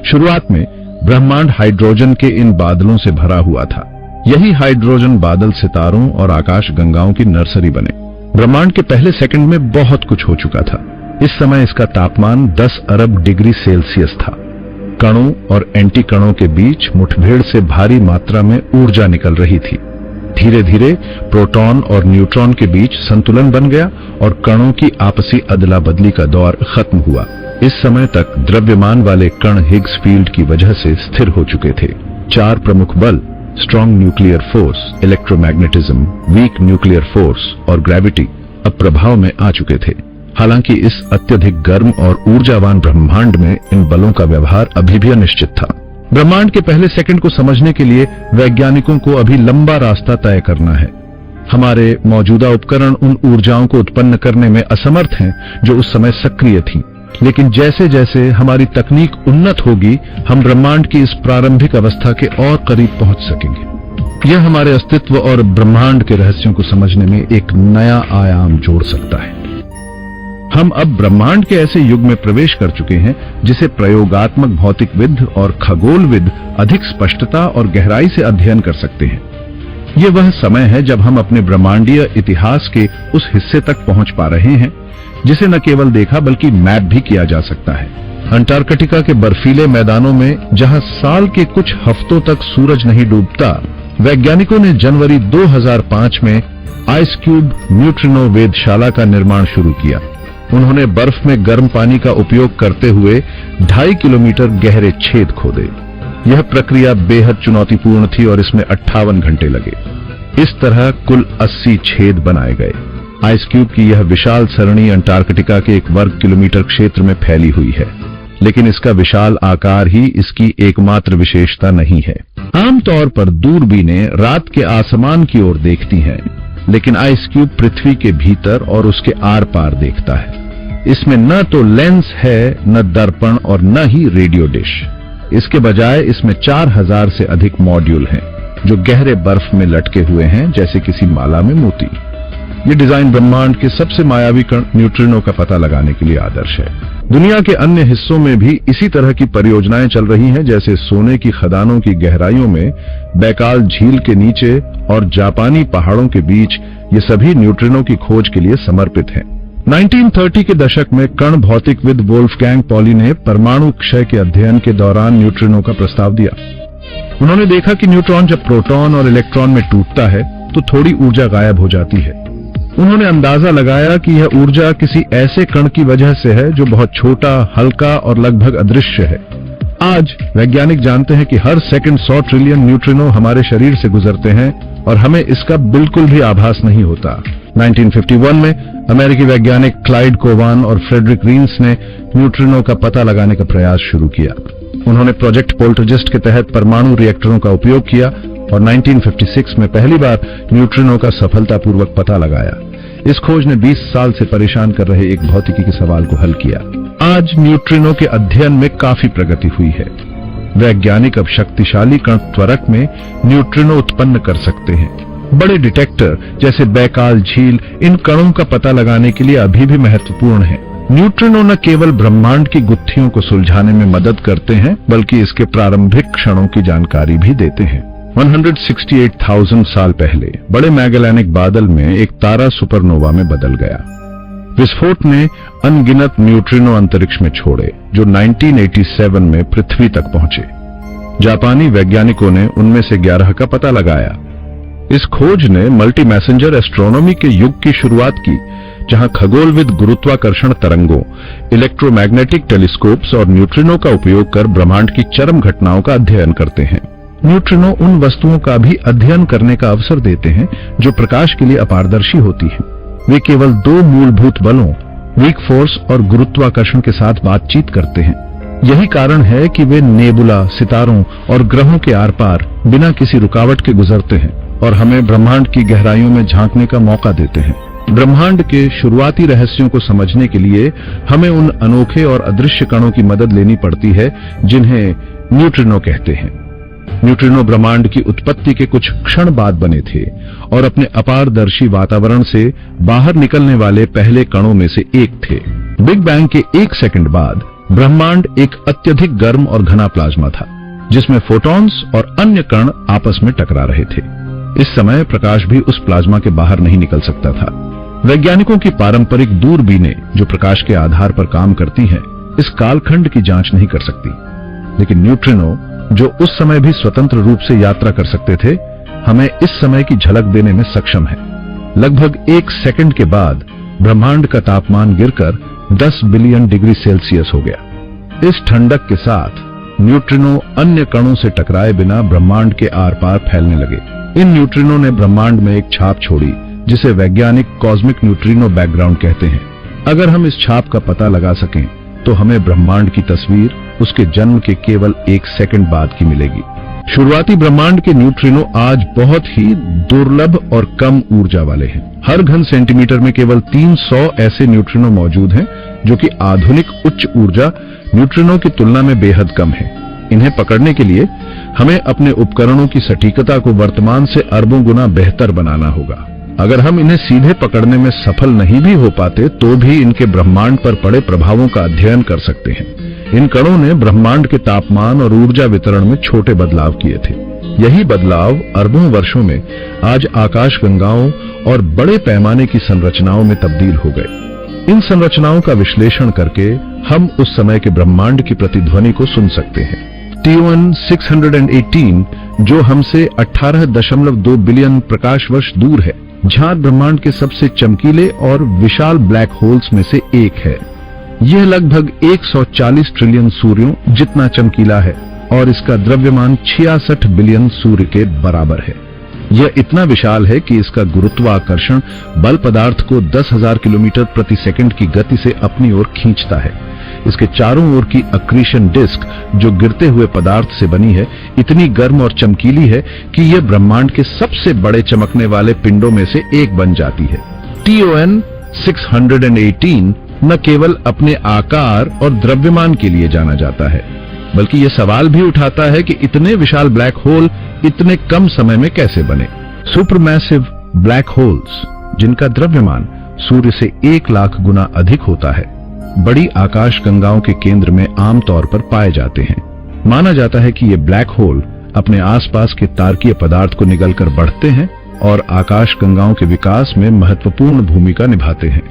[SPEAKER 1] शुरुआत में ब्रह्मांड हाइड्रोजन के इन बादलों से भरा हुआ था। यही हाइड्रोजन बादल सितारों और आकाश गंगाओं की नर्सरी बने। ब्रह्मांड के पहले सेकंड में बहुत कुछ हो चुका था। इस समय इसका तापमान 10 अरब डिग्री सेल्सियस था। कणों और एंटी कणों के बीच मुठभेड़ से भारी मात्रा में ऊर्जा निकल रही थी। धीरे धीरे प्रोटॉन और न्यूट्रॉन के बीच संतुलन बन गया और कणों की आपसी अदला बदली का दौर खत्म हुआ। इस समय तक द्रव्यमान वाले कण हिग्स फील्ड की वजह से स्थिर हो चुके थे। 4 प्रमुख बल, strong nuclear force, electromagnetism, weak nuclear force और ग्रेविटी, अब प्रभाव में आ चुके थे। हालांकि इस अत्यधिक गर्म और ऊर्जावान ब्रह्मांड में इन बलों का व्यवहार अभी भी अनिश्चित था। ब्रह्मांड के पहले सेकंड को समझने के लिए वैज्ञानिकों को अभी लंबा रास्ता तय करना है। हमारे मौजूदा उपकरण उन ऊर्जाओं को उत्पन्न करने में असमर्थ हैं जो उस समय सक्रिय थीं। लेकिन जैसे जैसे हमारी तकनीक उन्नत होगी, हम ब्रह्मांड की इस प्रारंभिक अवस्था के और करीब पहुंच सकेंगे। यह हमारे अस्तित्व और ब्रह्मांड के रहस्यों को समझने में एक नया आयाम जोड़ सकता है। हम अब ब्रह्मांड के ऐसे युग में प्रवेश कर चुके हैं जिसे प्रयोगात्मक भौतिकविद और खगोलविद अधिक स्पष्टता और गहराई से अध्ययन कर सकते हैं। यह वह समय है जब हम अपने ब्रह्मांडीय इतिहास के उस हिस्से तक पहुंच पा रहे हैं जिसे न केवल देखा बल्कि मैप भी किया जा सकता है। अंटार्कटिका के बर्फीले मैदानों में जहां साल के कुछ हफ्तों तक सूरज नहीं डूबता, वैज्ञानिकों ने जनवरी 2005 में आइस क्यूब न्यूट्रिनो वेधशाला का निर्माण शुरू किया। उन्होंने बर्फ में गर्म पानी का उपयोग करते हुए 2.5 किलोमीटर गहरे छेद खोदे। यह प्रक्रिया बेहद चुनौतीपूर्ण थी और इसमें 58 घंटे लगे। इस तरह कुल 80 छेद बनाए गए। आइस क्यूब की यह विशाल सरणी अंटार्कटिका के 1 वर्ग किलोमीटर क्षेत्र में फैली हुई है, लेकिन इसका विशाल आकार ही इसकी एकमात्र विशेषता नहीं है। आमतौर पर दूरबीनें रात के आसमान की ओर देखती हैं, लेकिन आइस क्यूब पृथ्वी के भीतर और उसके आर पार देखता है। इसमें न तो लेंस है, न दर्पण और न ही रेडियो डिश। इसके बजाय इसमें 4000 से अधिक मॉड्यूल हैं, जो गहरे बर्फ में लटके हुए हैं जैसे किसी माला में मोती। ये डिजाइन ब्रह्मांड के सबसे मायावी कण न्यूट्रिनो का पता लगाने के लिए आदर्श है। दुनिया के अन्य हिस्सों में भी इसी तरह की परियोजनाएं चल रही हैं, जैसे सोने की खदानों की गहराइयों में, बैकाल झील के नीचे और जापानी पहाड़ों के बीच। ये सभी न्यूट्रिनो की खोज के लिए समर्पित हैं। 1930 के दशक में कण भौतिकविद वोल्फगैंग पॉली ने परमाणु क्षय के अध्ययन के दौरान न्यूट्रिनो का प्रस्ताव दिया। उन्होंने देखा कि न्यूट्रॉन जब प्रोटॉन और इलेक्ट्रॉन में टूटता है तो थोड़ी ऊर्जा गायब हो जाती है। उन्होंने अंदाजा लगाया कि यह ऊर्जा किसी ऐसे कण की वजह से है जो बहुत छोटा, हल्का और लगभग अदृश्य है। आज वैज्ञानिक जानते हैं कि हर सेकंड 100 ट्रिलियन न्यूट्रिनो हमारे शरीर से गुजरते हैं और हमें इसका बिल्कुल भी आभास नहीं होता। 1951 में अमेरिकी वैज्ञानिक क्लाइड कोवान और फ्रेडरिक रीन्स ने न्यूट्रिनो का पता लगाने का प्रयास शुरू किया। उन्होंने प्रोजेक्ट पोल्टरजिस्ट के तहत परमाणु रिएक्टरों का उपयोग किया और 1956 में पहली बार न्यूट्रिनो का सफलतापूर्वक पता लगाया। इस खोज ने 20 साल से परेशान कर रहे एक भौतिकी के सवाल को हल किया। आज न्यूट्रिनो के अध्ययन में काफी प्रगति हुई है। वैज्ञानिक अब शक्तिशाली कण त्वरक में न्यूट्रिनो उत्पन्न कर सकते हैं। बड़े डिटेक्टर जैसे बैकाल झील इन कणों का पता लगाने के लिए अभी भी महत्वपूर्ण है। न्यूट्रिनो न केवल ब्रह्मांड की गुत्थियों को सुलझाने में मदद करते हैं, बल्कि इसके प्रारंभिक क्षणों की जानकारी भी देते हैं। 168,000 साल पहले बड़े मैगेलेनिक बादल में एक तारा सुपरनोवा में बदल गया। विस्फोट ने अनगिनत न्यूट्रिनो अंतरिक्ष में छोड़े, जो 1987 में पृथ्वी तक पहुंचे। जापानी वैज्ञानिकों ने उनमें से 11 का पता लगाया। इस खोज ने मल्टी मैसेंजर एस्ट्रोनॉमी के युग की शुरुआत की, जहां खगोलविद गुरुत्वाकर्षण तरंगों, इलेक्ट्रोमैग्नेटिक टेलीस्कोप्स और न्यूट्रिनो का उपयोग कर ब्रह्मांड की चरम घटनाओं का अध्ययन करते हैं। न्यूट्रिनो उन वस्तुओं का भी अध्ययन करने का अवसर देते हैं जो प्रकाश के लिए अपारदर्शी होती हैं। वे केवल 2 मूलभूत बलों, वीक फोर्स और गुरुत्वाकर्षण के साथ बातचीत करते हैं। यही कारण है कि वे नेबुला, सितारों और ग्रहों के आर पार बिना किसी रुकावट के गुजरते हैं और हमें ब्रह्मांड की गहराइयों में झांकने का मौका देते हैं। ब्रह्मांड के शुरुआती रहस्यों को समझने के लिए हमें उन अनोखे और अदृश्य कणों की मदद लेनी पड़ती है जिन्हें न्यूट्रिनो कहते हैं। न्यूट्रिनो ब्रह्मांड की उत्पत्ति के कुछ क्षण बाद बने थे और अपने अपारदर्शी वातावरण से बाहर निकलने वाले पहले कणों में से एक थे। बिग बैंग के 1 सेकंड बाद ब्रह्मांड एक अत्यधिक गर्म और घना प्लाज्मा था, जिसमें फोटॉन्स और अन्य कण आपस में टकरा रहे थे। इस समय प्रकाश भी उस प्लाज्मा के बाहर नहीं निकल सकता था। वैज्ञानिकों की पारंपरिक दूरबीनें, जो प्रकाश के आधार पर काम करती हैं, इस कालखंड की जांच नहीं कर सकती, लेकिन न्यूट्रिनो, जो उस समय भी स्वतंत्र रूप से यात्रा कर सकते थे, हमें इस समय की झलक देने में सक्षम है। लगभग 1 सेकंड के बाद ब्रह्मांड का तापमान गिरकर 10 बिलियन डिग्री सेल्सियस हो गया। इस ठंडक के साथ न्यूट्रिनो अन्य कणों से टकराए बिना ब्रह्मांड के आर पार फैलने लगे। इन न्यूट्रिनो ने ब्रह्मांड में एक छाप छोड़ी, जिसे वैज्ञानिक कॉस्मिक न्यूट्रिनो बैकग्राउंड कहते हैं। अगर हम इस छाप का पता लगा सकें तो हमें ब्रह्मांड की तस्वीर उसके जन्म के केवल 1 सेकंड बाद की मिलेगी। शुरुआती ब्रह्मांड के न्यूट्रिनो आज बहुत ही दुर्लभ और कम ऊर्जा वाले हैं। हर घन सेंटीमीटर में केवल 300 ऐसे न्यूट्रिनो मौजूद हैं, जो कि आधुनिक उच्च ऊर्जा न्यूट्रिनो की तुलना में बेहद कम है। इन्हें पकड़ने के लिए हमें अपने उपकरणों की सटीकता को वर्तमान से अरबों गुना बेहतर बनाना होगा। अगर हम इन्हें सीधे पकड़ने में सफल नहीं भी हो पाते, तो भी इनके ब्रह्मांड पर पड़े प्रभावों का अध्ययन कर सकते हैं। इन कणों ने ब्रह्मांड के तापमान और ऊर्जा वितरण में छोटे बदलाव किए थे। यही बदलाव अरबों वर्षों में आज आकाशगंगाओं और बड़े पैमाने की संरचनाओं में तब्दील हो गए। इन संरचनाओं का विश्लेषण करके हम उस समय के ब्रह्मांड की प्रतिध्वनि को सुन सकते हैं। TON 618, जो हमसे 18.2 बिलियन प्रकाश वर्ष दूर है, झांक ब्रह्मांड के सबसे चमकीले और विशाल ब्लैक होल्स में से एक है। यह लगभग 140 ट्रिलियन सूर्यों जितना चमकीला है और इसका द्रव्यमान 66 बिलियन सूर्य के बराबर है। यह इतना विशाल है कि इसका गुरुत्वाकर्षण बल पदार्थ को 10,000 किलोमीटर प्रति सेकंड की गति से अपनी ओर खींचता है। इसके चारों ओर की अक्रीशन डिस्क, जो गिरते हुए पदार्थ से बनी है, इतनी गर्म और चमकीली है कि यह ब्रह्मांड के सबसे बड़े चमकने वाले पिंडों में से एक बन जाती है। TON 618 न केवल अपने आकार और द्रव्यमान के लिए जाना जाता है, बल्कि यह सवाल भी उठाता है कि इतने विशाल ब्लैक होल इतने कम समय में कैसे बने। सुपरमैसिव ब्लैक होल्स, जिनका द्रव्यमान सूर्य से 1 लाख गुना अधिक होता है, बड़ी आकाशगंगाओं के केंद्र में आमतौर पर पाए जाते हैं। माना जाता है कि ये ब्लैक होल अपने आसपास के तारकीय पदार्थ को निगलकर बढ़ते हैं और आकाशगंगाओं के विकास में महत्वपूर्ण भूमिका निभाते हैं।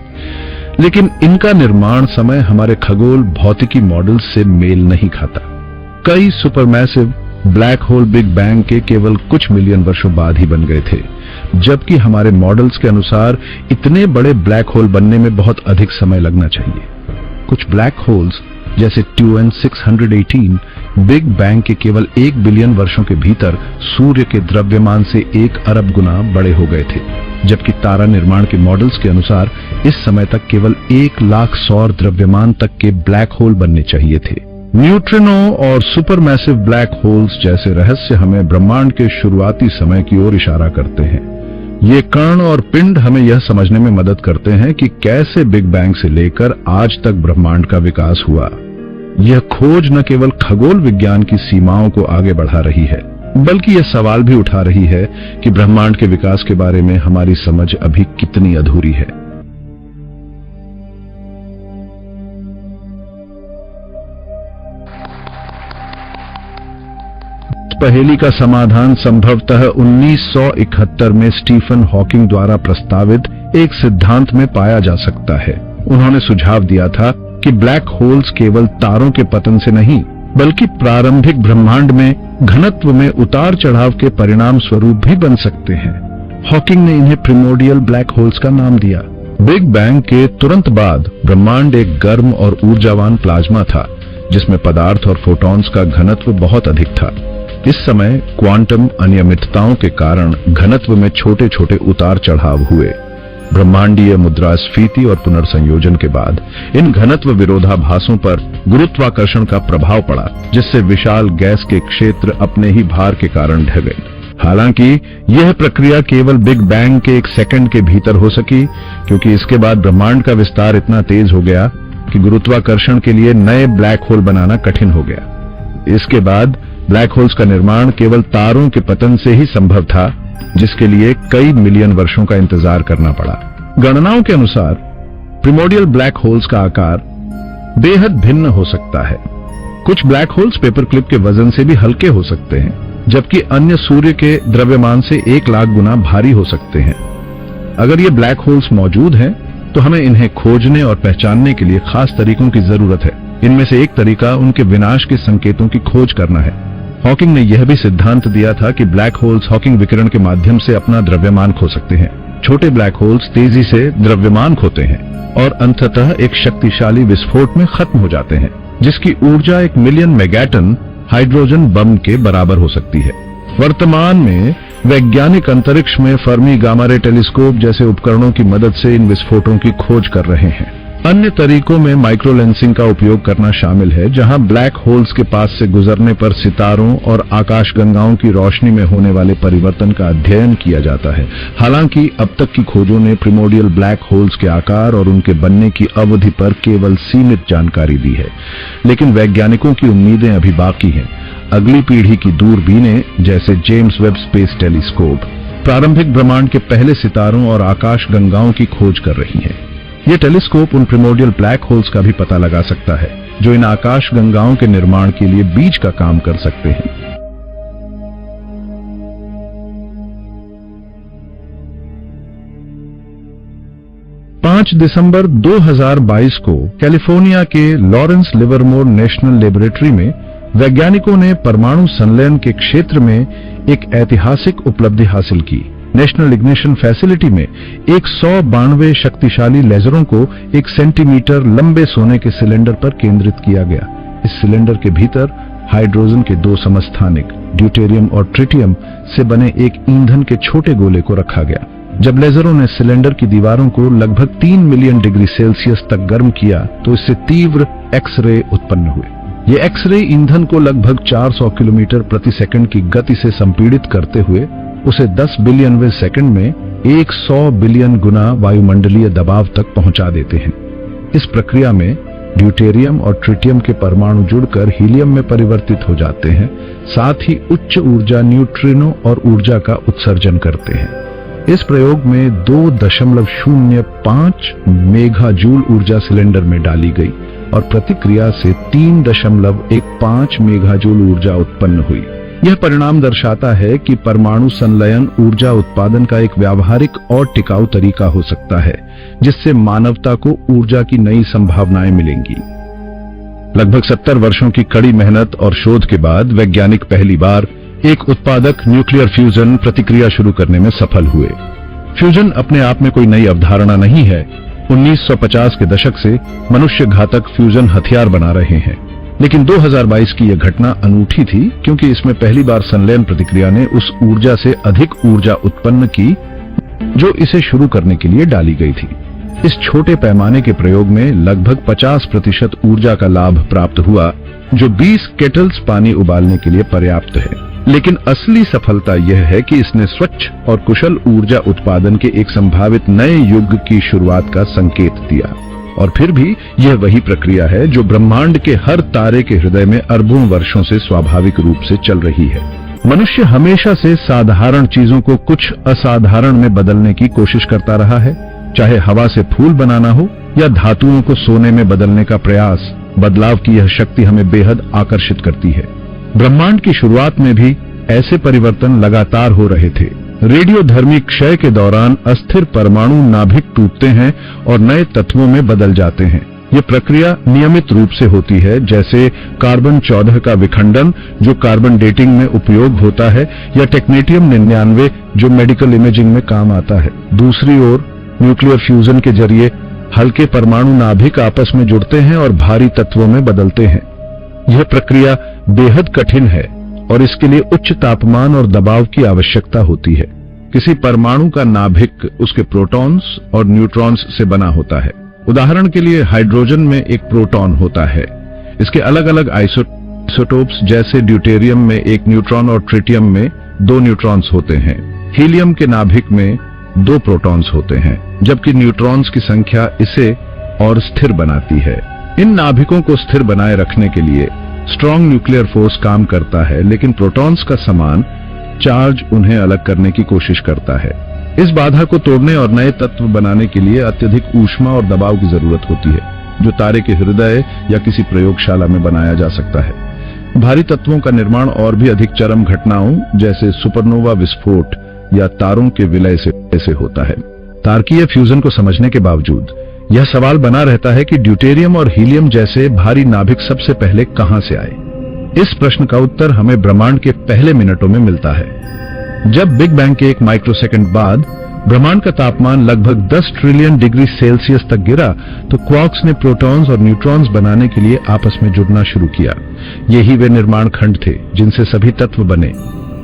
[SPEAKER 1] लेकिन इनका निर्माण समय हमारे खगोल भौतिकी मॉडल से मेल नहीं खाता। कई supermassive black hole big bang के केवल कुछ मिलियन वर्षों बाद ही बन गए थे, जबकि हमारे मॉडल्स के अनुसार इतने बड़े ब्लैक होल बनने में बहुत अधिक समय लगना चाहिए। कुछ ब्लैक होल्स जैसे 2n618 बिग बैंग के केवल 1 बिलियन वर्षों के भीतर सूर्य के द्रव्यमान से 1 अरब गुना बड़े हो गए थे, जबकि तारा निर्माण के मॉडल्स के अनुसार इस समय तक केवल 1 लाख सौर द्रव्यमान तक के ब्लैक होल बनने चाहिए थे। न्यूट्रिनो और सुपरमैसिव ब्लैक होल्स जैसे रहस्य हमें ब्रह्मांड के शुरुआती समय की ओर इशारा करते हैं। ये कण और पिंड हमें यह समझने में मदद करते हैं कि कैसे बिग बैंग से लेकर आज तक ब्रह्मांड का विकास हुआ। यह खोज न केवल खगोल विज्ञान की सीमाओं को आगे बढ़ा रही है, बल्कि यह सवाल भी उठा रही है कि ब्रह्मांड के विकास के बारे में हमारी समझ अभी कितनी अधूरी है। पहेली का समाधान संभवतः 1971 में स्टीफन हॉकिंग द्वारा प्रस्तावित एक सिद्धांत में पाया जा सकता है। उन्होंने सुझाव दिया था कि ब्लैक होल्स केवल तारों के पतन से नहीं, बल्कि प्रारंभिक ब्रह्मांड में घनत्व में उतार चढ़ाव के परिणाम स्वरूप भी बन सकते हैं। हॉकिंग ने इन्हें प्रिमोर्डियल ब्लैक होल्स का नाम दिया। बिग बैंग के तुरंत बाद ब्रह्मांड एक गर्म और ऊर्जावान प्लाज्मा था, जिसमें पदार्थ और फोटॉन्स का घनत्व बहुत अधिक था। इस समय क्वांटम अनियमितताओं के कारण घनत्व में छोटे छोटे उतार चढ़ाव हुए। ब्रह्मांडीय मुद्रास्फीति और पुनर्संयोजन के बाद इन घनत्व विरोधाभासों पर गुरुत्वाकर्षण का प्रभाव पड़ा, जिससे विशाल गैस के क्षेत्र अपने ही भार के कारण ढह गए। हालांकि यह प्रक्रिया केवल बिग बैंग के 1 सेकंड के भीतर हो सकी, क्योंकि इसके बाद ब्रह्मांड का विस्तार इतना तेज हो गया कि गुरुत्वाकर्षण के लिए नए ब्लैक होल बनाना कठिन हो गया। इसके बाद ब्लैक होल्स का निर्माण केवल तारों के पतन से ही संभव था, जिसके लिए कई मिलियन वर्षों का इंतजार करना पड़ा। गणनाओं के अनुसार प्रिमोर्डियल ब्लैक होल्स का आकार बेहद भिन्न हो सकता है। कुछ ब्लैक होल्स पेपर क्लिप के वजन से भी हल्के हो सकते हैं, जबकि अन्य सूर्य के द्रव्यमान से 1 लाख गुना भारी हो सकते हैं। अगर ये ब्लैक होल्स मौजूद हैं, तो हमें इन्हें खोजने और पहचानने के लिए खास तरीकों की जरूरत है। इनमें से एक तरीका उनके विनाश के संकेतों की खोज करना है। हॉकिंग ने यह भी सिद्धांत दिया था कि ब्लैक होल्स हॉकिंग विकिरण के माध्यम से अपना द्रव्यमान खो सकते हैं। छोटे ब्लैक होल्स तेजी से द्रव्यमान खोते हैं और अंततः एक शक्तिशाली विस्फोट में खत्म हो जाते हैं, जिसकी ऊर्जा 1 मिलियन मेगाटन हाइड्रोजन बम के बराबर हो सकती है। वर्तमान में वैज्ञानिक अंतरिक्ष में फर्मी गामा रे टेलीस्कोप जैसे उपकरणों की मदद से इन विस्फोटों की खोज कर रहे हैं। अन्य तरीकों में माइक्रो लेंसिंग का उपयोग करना शामिल है, जहां ब्लैक होल्स के पास से गुजरने पर सितारों और आकाशगंगाओं की रोशनी में होने वाले परिवर्तन का अध्ययन किया जाता है। हालांकि अब तक की खोजों ने प्रिमोर्डियल ब्लैक होल्स के आकार और उनके बनने की अवधि पर केवल सीमित जानकारी दी है, लेकिन वैज्ञानिकों की उम्मीदें अभी बाकी हैं। अगली पीढ़ी की दूरबीनें जैसे जेम्स वेब स्पेस टेलीस्कोप प्रारंभिक ब्रह्मांड के पहले सितारों और आकाशगंगाओं की खोज कर रही हैं। ये टेलीस्कोप उन प्रिमोर्डियल ब्लैक होल्स का भी पता लगा सकता है, जो इन आकाशगंगाओं के निर्माण के लिए बीज का काम कर सकते हैं। दिसंबर 2022 को कैलिफोर्निया के लॉरेंस लिवरमोर नेशनल लेबोरेटरी में वैज्ञानिकों ने परमाणु संलयन के क्षेत्र में एक ऐतिहासिक उपलब्धि हासिल की। नेशनल इग्निशन फैसिलिटी में 192 शक्तिशाली लेजरों को 1 सेंटीमीटर लंबे सोने के सिलेंडर पर केंद्रित किया गया। इस सिलेंडर के भीतर हाइड्रोजन के 2 समस्थानिक ड्यूटेरियम और ट्रिटियम से बने एक ईंधन के छोटे गोले को रखा गया। जब लेजरों ने सिलेंडर की दीवारों को लगभग 3 मिलियन डिग्री सेल्सियस तक गर्म किया, तो इससे तीव्र एक्स-रे उत्पन्न हुए। ये एक्स-रे ईंधन को लगभग 400 किलोमीटर प्रति सेकंड की गति से संपीड़ित करते हुए उसे 10 बिलियनवें सेकंड में 100 बिलियन गुना वायुमंडलीय दबाव तक पहुंचा देते हैं। इस प्रक्रिया में ड्यूटेरियम और ट्रिटियम के परमाणु जुड़कर हीलियम में परिवर्तित हो जाते हैं, साथ ही उच्च ऊर्जा न्यूट्रिनो और ऊर्जा का उत्सर्जन करते हैं। इस प्रयोग में 2.05 मेगाजूल ऊर्जा सिलेंडर में डाली गई और प्रतिक्रिया से 3.15 मेगाजूल ऊर्जा उत्पन्न हुई। यह परिणाम दर्शाता है कि परमाणु संलयन ऊर्जा उत्पादन का एक व्यावहारिक और टिकाऊ तरीका हो सकता है, जिससे मानवता को ऊर्जा की नई संभावनाएं मिलेंगी। लगभग 70 वर्षों की कड़ी मेहनत और शोध के बाद वैज्ञानिक पहली बार एक उत्पादक न्यूक्लियर फ्यूजन प्रतिक्रिया शुरू करने में सफल हुए। फ्यूजन अपने आप में कोई नई अवधारणा नहीं है, 1950 के दशक से मनुष्य घातक फ्यूजन हथियार बना रहे हैं, लेकिन 2022 की यह घटना अनूठी थी क्योंकि इसमें पहली बार संलयन प्रतिक्रिया ने उस ऊर्जा से अधिक ऊर्जा उत्पन्न की जो इसे शुरू करने के लिए डाली गई थी। इस छोटे पैमाने के प्रयोग में लगभग 50% ऊर्जा का लाभ प्राप्त हुआ, जो 20 केटल्स पानी उबालने के लिए पर्याप्त है। लेकिन असली सफलता यह है कि इसने स्वच्छ और कुशल ऊर्जा उत्पादन के एक संभावित नए युग की शुरुआत का संकेत दिया। और फिर भी यह वही प्रक्रिया है जो ब्रह्मांड के हर तारे के हृदय में अरबों वर्षों से स्वाभाविक रूप से चल रही है। मनुष्य हमेशा से साधारण चीजों को कुछ असाधारण में बदलने की कोशिश करता रहा है, चाहे हवा से फूल बनाना हो या धातुओं को सोने में बदलने का प्रयास। बदलाव की यह शक्ति हमें बेहद आकर्षित करती है। ब्रह्मांड की शुरुआत में भी ऐसे परिवर्तन लगातार हो रहे थे। रेडियोधर्मी क्षय के दौरान अस्थिर परमाणु नाभिक टूटते हैं और नए तत्वों में बदल जाते हैं। ये प्रक्रिया नियमित रूप से होती है, जैसे कार्बन 14 का विखंडन जो कार्बन डेटिंग में उपयोग होता है, या टेक्नेटियम 99 जो मेडिकल इमेजिंग में काम आता है। दूसरी ओर न्यूक्लियर फ्यूजन के जरिए हल्के परमाणु नाभिक आपस में जुड़ते हैं और भारी तत्वों में बदलते हैं। यह प्रक्रिया बेहद कठिन है और इसके लिए उच्च तापमान और दबाव की आवश्यकता होती है। किसी परमाणु का नाभिक उसके प्रोटॉन्स और न्यूट्रॉन्स से बना होता है। उदाहरण के लिए हाइड्रोजन में एक प्रोटॉन होता है। इसके अलग अलग आइसोटोप्स जैसे ड्यूटेरियम में एक न्यूट्रॉन और ट्रिटियम में 2 न्यूट्रॉन्स होते हैं। हीलियम के नाभिक में 2 प्रोटॉन्स होते हैं, जबकि न्यूट्रॉन्स की संख्या इसे और स्थिर बनाती है। इन नाभिकों को स्थिर बनाए रखने के लिए स्ट्रॉन्ग न्यूक्लियर फोर्स काम करता है, लेकिन प्रोटॉन्स का समान चार्ज उन्हें अलग करने की कोशिश करता है। इस बाधा को तोड़ने और नए तत्व बनाने के लिए अत्यधिक ऊष्मा और दबाव की जरूरत होती है, जो तारे के हृदय या किसी प्रयोगशाला में बनाया जा सकता है। भारी तत्वों का निर्माण और भी अधिक चरम घटनाओं जैसे सुपरनोवा विस्फोट या तारों के विलय से होता है। तारकीय फ्यूजन को समझने के बावजूद यह सवाल बना रहता है कि ड्यूटेरियम और हीलियम जैसे भारी नाभिक सबसे पहले कहां से आए। इस प्रश्न का उत्तर हमें ब्रह्मांड के पहले मिनटों में मिलता है। जब बिग बैंग के 1 माइक्रोसेकंड बाद ब्रह्मांड का तापमान लगभग 10 ट्रिलियन डिग्री सेल्सियस तक गिरा, तो क्वार्क्स ने प्रोटॉन्स और न्यूट्रॉन्स बनाने के लिए आपस में जुड़ना शुरू किया। यही वे निर्माण खंड थे जिनसे सभी तत्व बने।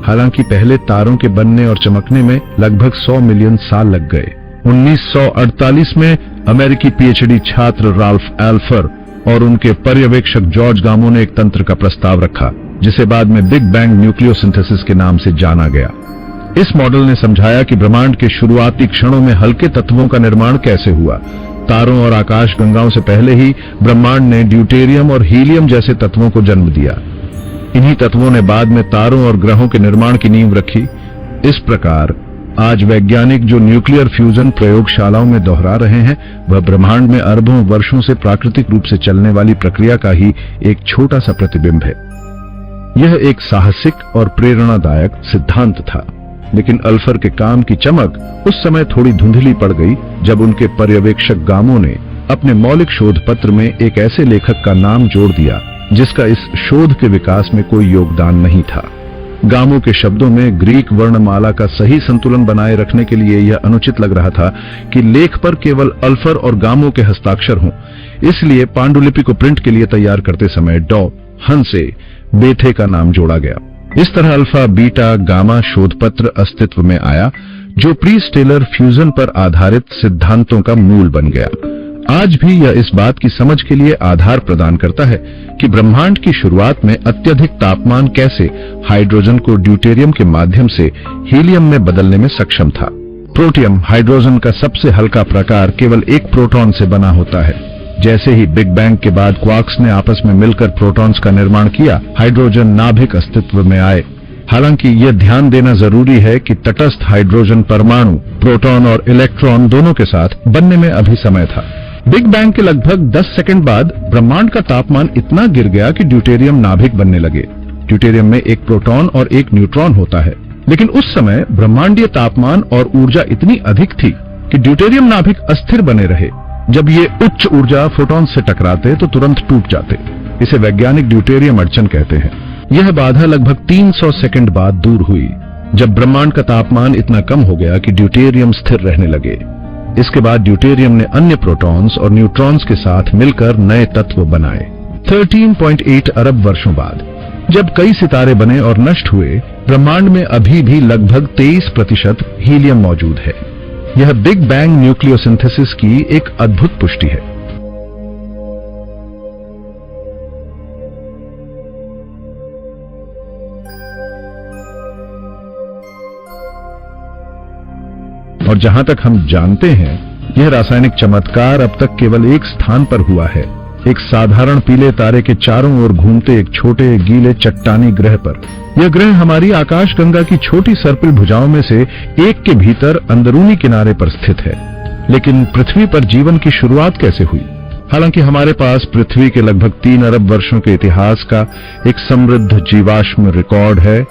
[SPEAKER 1] हालांकि पहले तारों के बनने और चमकने में लगभग 100 मिलियन साल लग गए। 1948 में अमेरिकी पीएचडी छात्र राल्फ एल्फर और उनके पर्यवेक्षक जॉर्ज गामो ने एक तंत्र का प्रस्ताव रखा, जिसे बाद में बिग बैंग न्यूक्लियोसिंथेसिस के नाम से जाना गया। इस मॉडल ने समझाया कि ब्रह्मांड के शुरुआती क्षणों में हल्के तत्वों का निर्माण कैसे हुआ। तारों और आकाश गंगाओं से पहले ही ब्रह्मांड ने ड्यूटेरियम और हीलियम जैसे तत्वों को जन्म दिया। इन्हीं तत्वों ने बाद में तारों और ग्रहों के निर्माण की नींव रखी। इस प्रकार आज वैज्ञानिक जो न्यूक्लियर फ्यूजन प्रयोगशालाओं में दोहरा रहे हैं, वह ब्रह्मांड में अरबों वर्षों से प्राकृतिक रूप से चलने वाली प्रक्रिया का ही एक छोटा सा प्रतिबिंब है। यह एक साहसिक और प्रेरणादायक सिद्धांत था, लेकिन अल्फर के काम की चमक उस समय थोड़ी धुंधली पड़ गई जब उनके पर्यवेक्षक गामो ने अपने मौलिक शोध पत्र में एक ऐसे लेखक का नाम जोड़ दिया जिसका इस शोध के विकास में कोई योगदान नहीं था। गामो के शब्दों में ग्रीक वर्णमाला का सही संतुलन बनाए रखने के लिए यह अनुचित लग रहा था कि लेख पर केवल अल्फर और गामो के हस्ताक्षर हों। इसलिए पांडुलिपि को प्रिंट के लिए तैयार करते समय डॉ हन से बेथे का नाम जोड़ा गया। इस तरह अल्फा बीटा गामा शोध पत्र अस्तित्व में आया, जो प्री स्टेलर फ्यूजन पर आधारित सिद्धांतों का मूल बन गया। आज भी यह इस बात की समझ के लिए आधार प्रदान करता है कि ब्रह्मांड की शुरुआत में अत्यधिक तापमान कैसे हाइड्रोजन को ड्यूटेरियम के माध्यम से हीलियम में बदलने में सक्षम था। प्रोटियम हाइड्रोजन का सबसे हल्का प्रकार केवल एक प्रोटॉन से बना होता है। जैसे ही बिग बैंग के बाद क्वार्क्स ने आपस में मिलकर प्रोटॉन्स का निर्माण किया, हाइड्रोजन नाभिक अस्तित्व में आए। हालांकि यह ध्यान देना जरूरी है कि तटस्थ हाइड्रोजन परमाणु प्रोटॉन और इलेक्ट्रॉन दोनों के साथ बनने में अभी समय था। बिग बैंग के लगभग 10 सेकंड बाद ब्रह्मांड का तापमान इतना गिर गया कि ड्यूटेरियम नाभिक बनने लगे। ड्यूटेरियम में एक प्रोटॉन और एक न्यूट्रॉन होता है, लेकिन उस समय ब्रह्मांडीय तापमान और ऊर्जा इतनी अधिक थी कि ड्यूटेरियम नाभिक अस्थिर बने रहे। जब ये उच्च ऊर्जा फोटॉन से टकराते तो तुरंत टूट जाते। इसे वैज्ञानिक ड्यूटेरियम अड़चन कहते हैं। यह बाधा लगभग 300 सेकंड बाद दूर हुई, जब ब्रह्मांड का तापमान इतना कम हो गया कि ड्यूटेरियम स्थिर रहने लगे। इसके बाद ड्यूटेरियम ने अन्य प्रोटॉन्स और न्यूट्रॉन्स के साथ मिलकर नए तत्व बनाए। 13.8 अरब वर्षों बाद जब कई सितारे बने और नष्ट हुए, ब्रह्मांड में अभी भी लगभग 23% हीलियम मौजूद है। यह बिग बैंग न्यूक्लियोसिंथेसिस की एक अद्भुत पुष्टि है। और जहां तक हम जानते हैं, यह रासायनिक चमत्कार अब तक केवल एक स्थान पर हुआ है, एक साधारण पीले तारे के चारों ओर घूमते एक छोटे गीले चट्टानी ग्रह पर। यह ग्रह हमारी आकाशगंगा की छोटी सर्पिल भुजाओं में से एक के भीतर अंदरूनी किनारे पर स्थित है। लेकिन पृथ्वी पर जीवन की शुरुआत कैसे हुई? हालांकि हमारे पास पृथ्वी के लगभग 3 अरब वर्षों के इतिहास का एक समृद्ध जीवाश्म रिकॉर्ड है,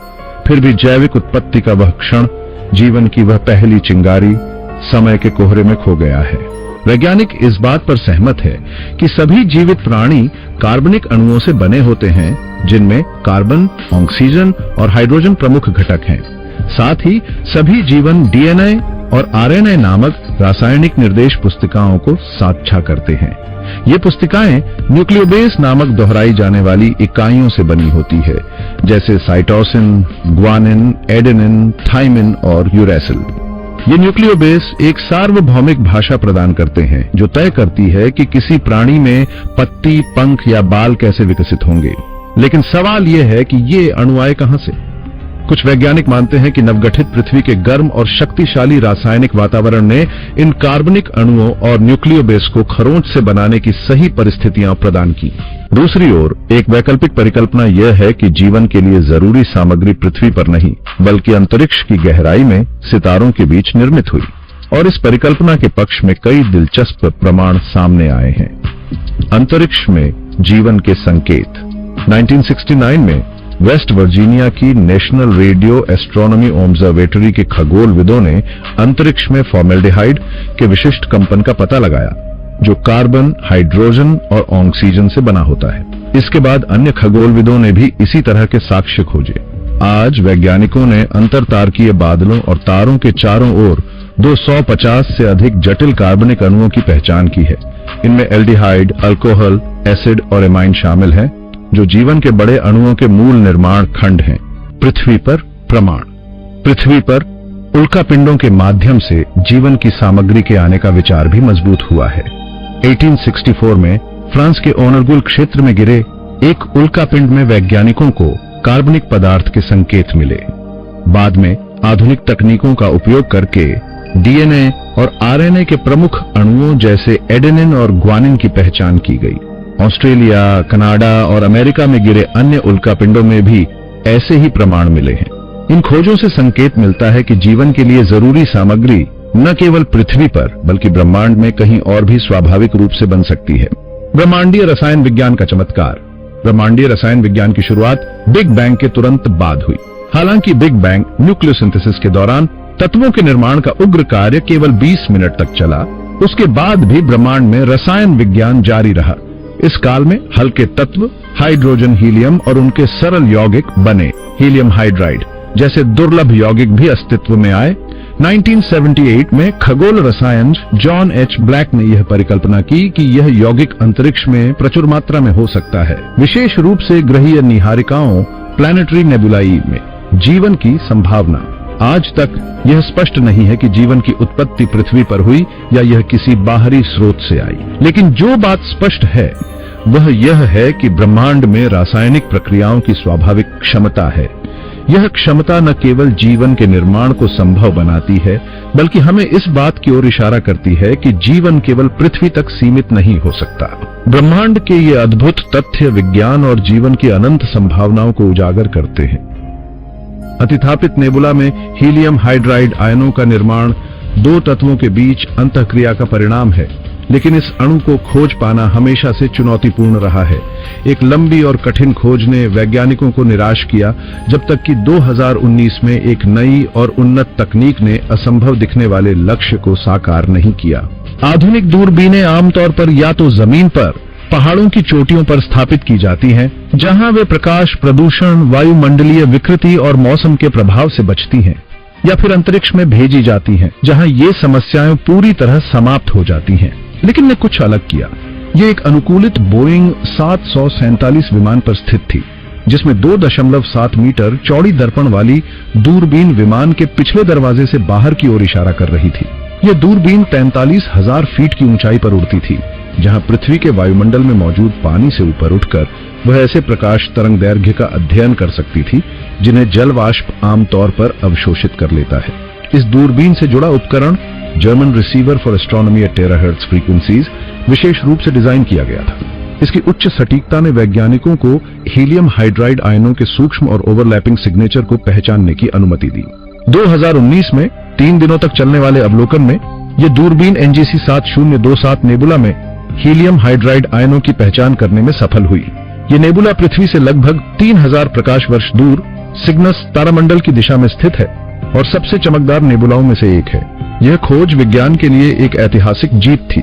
[SPEAKER 1] फिर भी जैविक उत्पत्ति का वह क्षण, जीवन की वह पहली चिंगारी, समय के कोहरे में खो गया है। वैज्ञानिक इस बात पर सहमत है कि सभी जीवित प्राणी कार्बनिक अणुओं से बने होते हैं, जिनमें कार्बन, ऑक्सीजन और हाइड्रोजन प्रमुख घटक हैं। साथ ही सभी जीवन डीएनए और आरएनए नामक रासायनिक निर्देश पुस्तिकाओं को साझा करते हैं। ये पुस्तिकाएं न्यूक्लियोबेस नामक दोहराई जाने वाली इकाइयों से बनी होती है, जैसे साइटोसिन, ग्वानिन, एडेनिन, थाइमिन और यूरेसिल। ये न्यूक्लियोबेस एक सार्वभौमिक भाषा प्रदान करते हैं जो तय करती है कि किसी प्राणी में पत्ती, पंख या बाल कैसे विकसित होंगे। लेकिन सवाल यह है कि ये अणु आए कहां से? कुछ वैज्ञानिक मानते हैं कि नवगठित पृथ्वी के गर्म और शक्तिशाली रासायनिक वातावरण ने इन कार्बनिक अणुओं और न्यूक्लियोबेस को खरोंच से बनाने की सही परिस्थितियां प्रदान की। दूसरी ओर एक वैकल्पिक परिकल्पना यह है कि जीवन के लिए जरूरी सामग्री पृथ्वी पर नहीं, बल्कि अंतरिक्ष की गहराई में सितारों के बीच निर्मित हुई। और इस परिकल्पना के पक्ष में कई दिलचस्प प्रमाण सामने आए हैं। अंतरिक्ष में जीवन के संकेत। 1969 में वेस्ट वर्जीनिया की नेशनल रेडियो एस्ट्रोनॉमी ऑब्जर्वेटरी के खगोलविदों ने अंतरिक्ष में फॉर्मेल्डिहाइड के विशिष्ट कंपन का पता लगाया, जो कार्बन, हाइड्रोजन और ऑक्सीजन से बना होता है। इसके बाद अन्य खगोलविदों ने भी इसी तरह के साक्ष्य खोजे। आज वैज्ञानिकों ने अंतरतारकीय बादलों और तारों के चारों ओर 250 से अधिक जटिल कार्बनिक अणुओं की पहचान की है। इनमें एल्डिहाइड, अल्कोहल, एसिड और एमाइन शामिल हैं, जो जीवन के बड़े अणुओं के मूल निर्माण खंड हैं। पृथ्वी पर प्रमाण। पृथ्वी पर उल्कापिंडों के माध्यम से जीवन की सामग्री के आने का विचार भी मजबूत हुआ है। 1864 में फ्रांस के ओनरगुल क्षेत्र में गिरे एक उल्कापिंड में वैज्ञानिकों को कार्बनिक पदार्थ के संकेत मिले। बाद में आधुनिक तकनीकों का उपयोग करके डीएनए और आरएनए के प्रमुख अणुओं जैसे एडेनिन और ग्वानिन की पहचान की गई। ऑस्ट्रेलिया, कनाडा और अमेरिका में गिरे अन्य उल्कापिंडों में भी ऐसे ही प्रमाण मिले हैं। इन खोजों से संकेत मिलता है कि जीवन के लिए जरूरी सामग्री न केवल पृथ्वी पर बल्कि ब्रह्मांड में कहीं और भी स्वाभाविक रूप से बन सकती है। ब्रह्मांडीय रसायन विज्ञान का चमत्कार। ब्रह्मांडीय रसायन विज्ञान की शुरुआत बिग बैंग के तुरंत बाद हुई। हालांकि बिग बैंग न्यूक्लियोसिंथेसिस के दौरान तत्वों के निर्माण का उग्र कार्य केवल 20 मिनट तक चला। उसके बाद भी ब्रह्मांड में रसायन विज्ञान जारी रहा। इस काल में हल्के तत्व हाइड्रोजन, हीलियम और उनके सरल यौगिक बने, हीलियम हाइड्राइड जैसे दुर्लभ यौगिक भी अस्तित्व में आए। 1978 में खगोल रसायन जॉन एच ब्लैक ने यह परिकल्पना की कि यह यौगिक अंतरिक्ष में प्रचुर मात्रा में हो सकता है, विशेष रूप से ग्रहीय निहारिकाओं प्लैनेटरी नेबुलाई में जीवन की संभावना। आज तक यह स्पष्ट नहीं है कि जीवन की उत्पत्ति पृथ्वी पर हुई या यह किसी बाहरी स्रोत से आई। लेकिन जो बात स्पष्ट है वह यह है कि ब्रह्मांड में रासायनिक प्रक्रियाओं की स्वाभाविक क्षमता है। यह क्षमता न केवल जीवन के निर्माण को संभव बनाती है, बल्कि हमें इस बात की ओर इशारा करती है कि जीवन केवल पृथ्वी तक सीमित नहीं हो सकता। ब्रह्मांड के ये अद्भुत तथ्य विज्ञान और जीवन की अनंत संभावनाओं को उजागर करते हैं। अतिथापित नेबुला में हीलियम हाइड्राइड आयनों का निर्माण दो तत्वों के बीच अंतःक्रिया का परिणाम है, लेकिन इस अणु को खोज पाना हमेशा से चुनौतीपूर्ण रहा है। एक लंबी और कठिन खोज ने वैज्ञानिकों को निराश किया, जब तक कि 2019 में एक नई और उन्नत तकनीक ने असंभव दिखने वाले लक्ष्य को साकार नहीं किया। आधुनिक दूरबीनें आमतौर पर या तो जमीन पर, पहाड़ों की चोटियों पर स्थापित की जाती हैं, जहां वे प्रकाश, प्रदूषण, वायुमंडलीय विकृति और मौसम के प्रभाव से बचती हैं। या फिर अंतरिक्ष में भेजी जाती हैं, जहां ये समस्याएं पूरी तरह समाप्त हो जाती हैं। लेकिन ने कुछ अलग किया। ये एक अनुकूलित बोइंग 747 विमान पर स्थित थी, जिसमें 2.7 मीटर चौड़ी दर्पण वाली दूरबीन विमान के पिछले दरवाजे से बाहर की ओर इशारा कर रही थी। यह दूरबीन 43,000 फीट की ऊंचाई पर उड़ती थी, जहां पृथ्वी के वायुमंडल में मौजूद पानी से ऊपर उठकर वह ऐसे प्रकाश तरंग दैर्घ्य का अध्ययन कर सकती थी जिन्हें जल वाष्प आमतौर पर अवशोषित कर लेता है। इस दूरबीन से जुड़ा उपकरण German receiver for astronomy at terahertz frequencies विशेष रूप से डिजाइन किया गया था। इसकी उच्च सटीकता ने वैज्ञानिकों को हीलियम हाइड्राइड आयनों के सूक्ष्म और ओवरलैपिंग सिग्नेचर को पहचानने की अनुमति दी। 2019 में 3 दिनों तक चलने वाले अवलोकन में यह दूरबीन NGC 7027 नेबुला में हीलियम हाइड्राइड आयनों की पहचान करने में सफल हुई। ये नेबुला पृथ्वी से लगभग 3000 प्रकाश वर्ष दूर सिग्नस तारामंडल की दिशा में स्थित है और सबसे चमकदार नेबुलाओं में से एक है। यह खोज विज्ञान के लिए एक ऐतिहासिक जीत थी।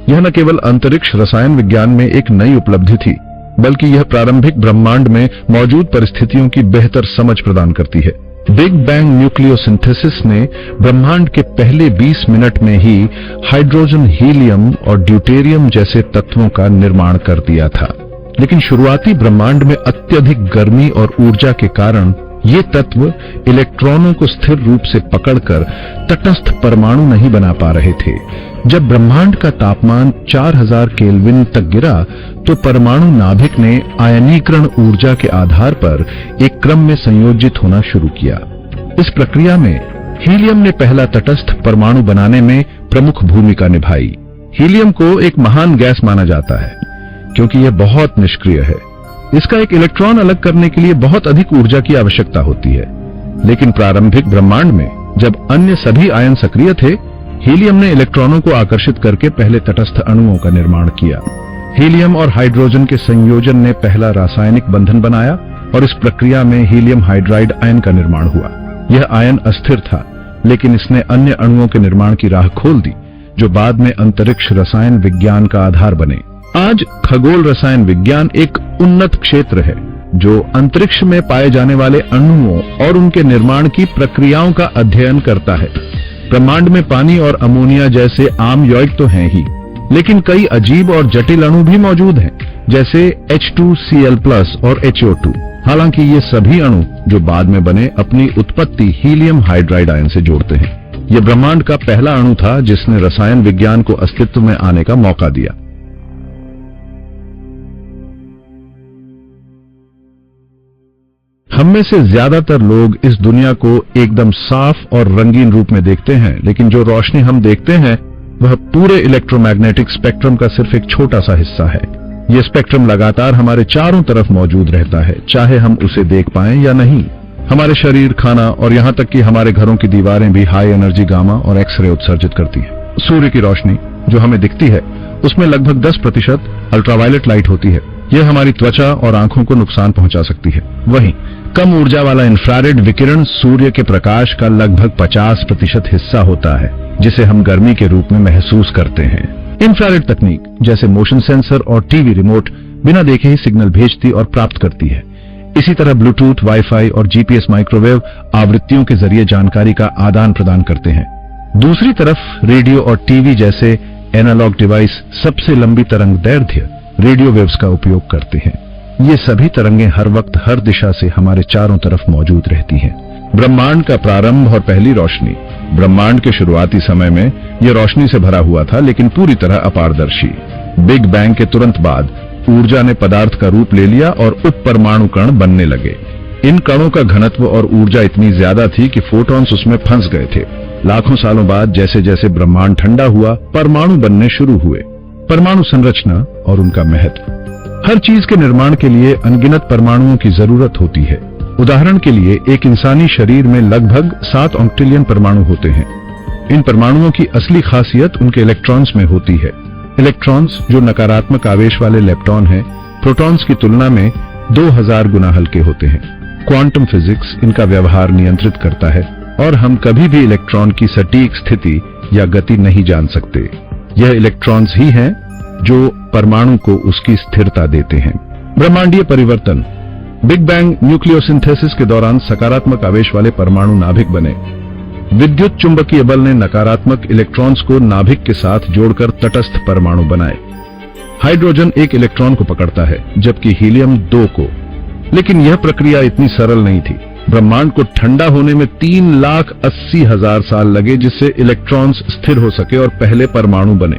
[SPEAKER 1] यह न केवल अंतरिक्ष रसायन विज्ञान में एक नई उपलब्धि थी, बल्कि यह प्रारंभिक ब्रह्मांड में मौजूद परिस्थितियों की बेहतर समझ प्रदान करती है। बिग बैंग न्यूक्लियोसिंथेसिस ने ब्रह्मांड के पहले 20 मिनट में ही हाइड्रोजन, हीलियम और ड्यूटेरियम जैसे तत्वों का निर्माण कर दिया था। लेकिन शुरुआती ब्रह्मांड में अत्यधिक गर्मी और ऊर्जा के कारण ये तत्व इलेक्ट्रॉनों को स्थिर रूप से पकड़कर तटस्थ परमाणु नहीं बना पा रहे थे। जब ब्रह्मांड का तापमान 4000 केल्विन तक गिरा तो परमाणु नाभिक ने आयनीकरण ऊर्जा के आधार पर एक क्रम में संयोजित होना शुरू किया। इस प्रक्रिया में हीलियम ने पहला तटस्थ परमाणु बनाने में प्रमुख भूमिका निभाई। हीलियम को एक महान गैस माना जाता है क्योंकि यह बहुत निष्क्रिय है। इसका एक इलेक्ट्रॉन अलग करने के लिए बहुत अधिक ऊर्जा की आवश्यकता होती है। लेकिन प्रारंभिक ब्रह्मांड में जब अन्य सभी आयन सक्रिय थे, हीलियम ने इलेक्ट्रॉनों को आकर्षित करके पहले तटस्थ अणुओं का निर्माण किया। हीलियम और हाइड्रोजन के संयोजन ने पहला रासायनिक बंधन बनाया और इस प्रक्रिया में हीलियम हाइड्राइड आयन का निर्माण हुआ। यह आयन अस्थिर था, लेकिन इसने अन्य अणुओं के निर्माण की राह खोल दी, जो बाद में अंतरिक्ष रसायन विज्ञान का आधार बने। आज खगोल रसायन विज्ञान एक उन्नत क्षेत्र है जो अंतरिक्ष में पाए जाने वाले अणुओं और उनके निर्माण की प्रक्रियाओं का अध्ययन करता है। ब्रह्मांड में पानी और अमोनिया जैसे आम यौगिक तो हैं ही, लेकिन कई अजीब और जटिल अणु भी मौजूद हैं, जैसे H2Cl+ और HO2। हालांकि ये सभी अणु जो बाद में बने अपनी उत्पत्ति हीलियम हाइड्राइड आयन से जोड़ते हैं। यह ब्रह्मांड का पहला अणु था जिसने रसायन विज्ञान को अस्तित्व में आने का मौका दिया। हम में से ज्यादातर लोग इस दुनिया को एकदम साफ और रंगीन रूप में देखते हैं, लेकिन जो रोशनी हम देखते हैं वह पूरे इलेक्ट्रोमैग्नेटिक स्पेक्ट्रम का सिर्फ एक छोटा सा हिस्सा है। यह स्पेक्ट्रम लगातार हमारे चारों तरफ मौजूद रहता है, चाहे हम उसे देख पाएं या नहीं। हमारे शरीर, खाना और यहां तक कि हमारे घरों की दीवारें भी हाई एनर्जी गामा और एक्सरे उत्सर्जित करती हैं। सूर्य की रोशनी जो हमें दिखती है उसमें लगभग 10% अल्ट्रावायलेट लाइट होती है। यह हमारी त्वचा और आंखों को नुकसान पहुंचा सकती है। वहीं कम ऊर्जा वाला इंफ्रारेड विकिरण सूर्य के प्रकाश का लगभग 50% हिस्सा होता है, जिसे हम गर्मी के रूप में महसूस करते हैं। इंफ्रारेड तकनीक जैसे मोशन सेंसर और टीवी रिमोट बिना देखे ही सिग्नल भेजती और प्राप्त करती है। इसी तरह ब्लूटूथ, वाईफाई और जीपीएस माइक्रोवेव आवृत्तियों के जरिए जानकारी का आदान प्रदान करते हैं। दूसरी तरफ रेडियो और टीवी जैसे एनालॉग डिवाइस सबसे लंबी तरंग दैर्घ्य रेडियो वेव्स का उपयोग करते हैं। ये सभी तरंगें हर वक्त हर दिशा से हमारे चारों तरफ मौजूद रहती हैं। ब्रह्मांड का प्रारंभ और पहली रोशनी। ब्रह्मांड के शुरुआती समय में यह रोशनी से भरा हुआ था, लेकिन पूरी तरह अपारदर्शी। बिग बैंग के तुरंत बाद ऊर्जा ने पदार्थ का रूप ले लिया और उप परमाणु कण बनने लगे। इन कणों का घनत्व और ऊर्जा इतनी ज्यादा थी कि फोटॉन्स उसमें फंस गए थे। लाखों सालों बाद जैसे जैसे ब्रह्मांड ठंडा हुआ, परमाणु बनने शुरू हुए। परमाणु संरचना और उनका महत्व। हर चीज के निर्माण के लिए अनगिनत परमाणुओं की जरूरत होती है। उदाहरण के लिए एक इंसानी शरीर में लगभग 7 ऑक्टिलियन परमाणु होते हैं। इन परमाणुओं की असली खासियत उनके इलेक्ट्रॉन्स में होती है। इलेक्ट्रॉन्स जो नकारात्मक आवेश वाले लेप्टॉन हैं, प्रोटॉन्स की तुलना में 2000 गुना हल्के होते हैं। क्वांटम फिजिक्स इनका व्यवहार नियंत्रित करता है और हम कभी भी इलेक्ट्रॉन की सटीक स्थिति या गति नहीं जान सकते। यह इलेक्ट्रॉन्स ही हैं जो परमाणु को उसकी स्थिरता देते हैं। ब्रह्मांडीय परिवर्तन। बिग बैंग न्यूक्लियोसिंथेसिस के दौरान सकारात्मक आवेश वाले परमाणु नाभिक बने। विद्युत चुंबकीय बल ने नकारात्मक इलेक्ट्रॉन्स को नाभिक के साथ जोड़कर तटस्थ परमाणु बनाए। हाइड्रोजन एक इलेक्ट्रॉन को पकड़ता है जबकि हीलियम 2 को। लेकिन यह प्रक्रिया इतनी सरल नहीं थी। ब्रह्मांड को ठंडा होने में 3,80,000 साल लगे जिससे इलेक्ट्रॉन्स स्थिर हो सके और पहले परमाणु बने।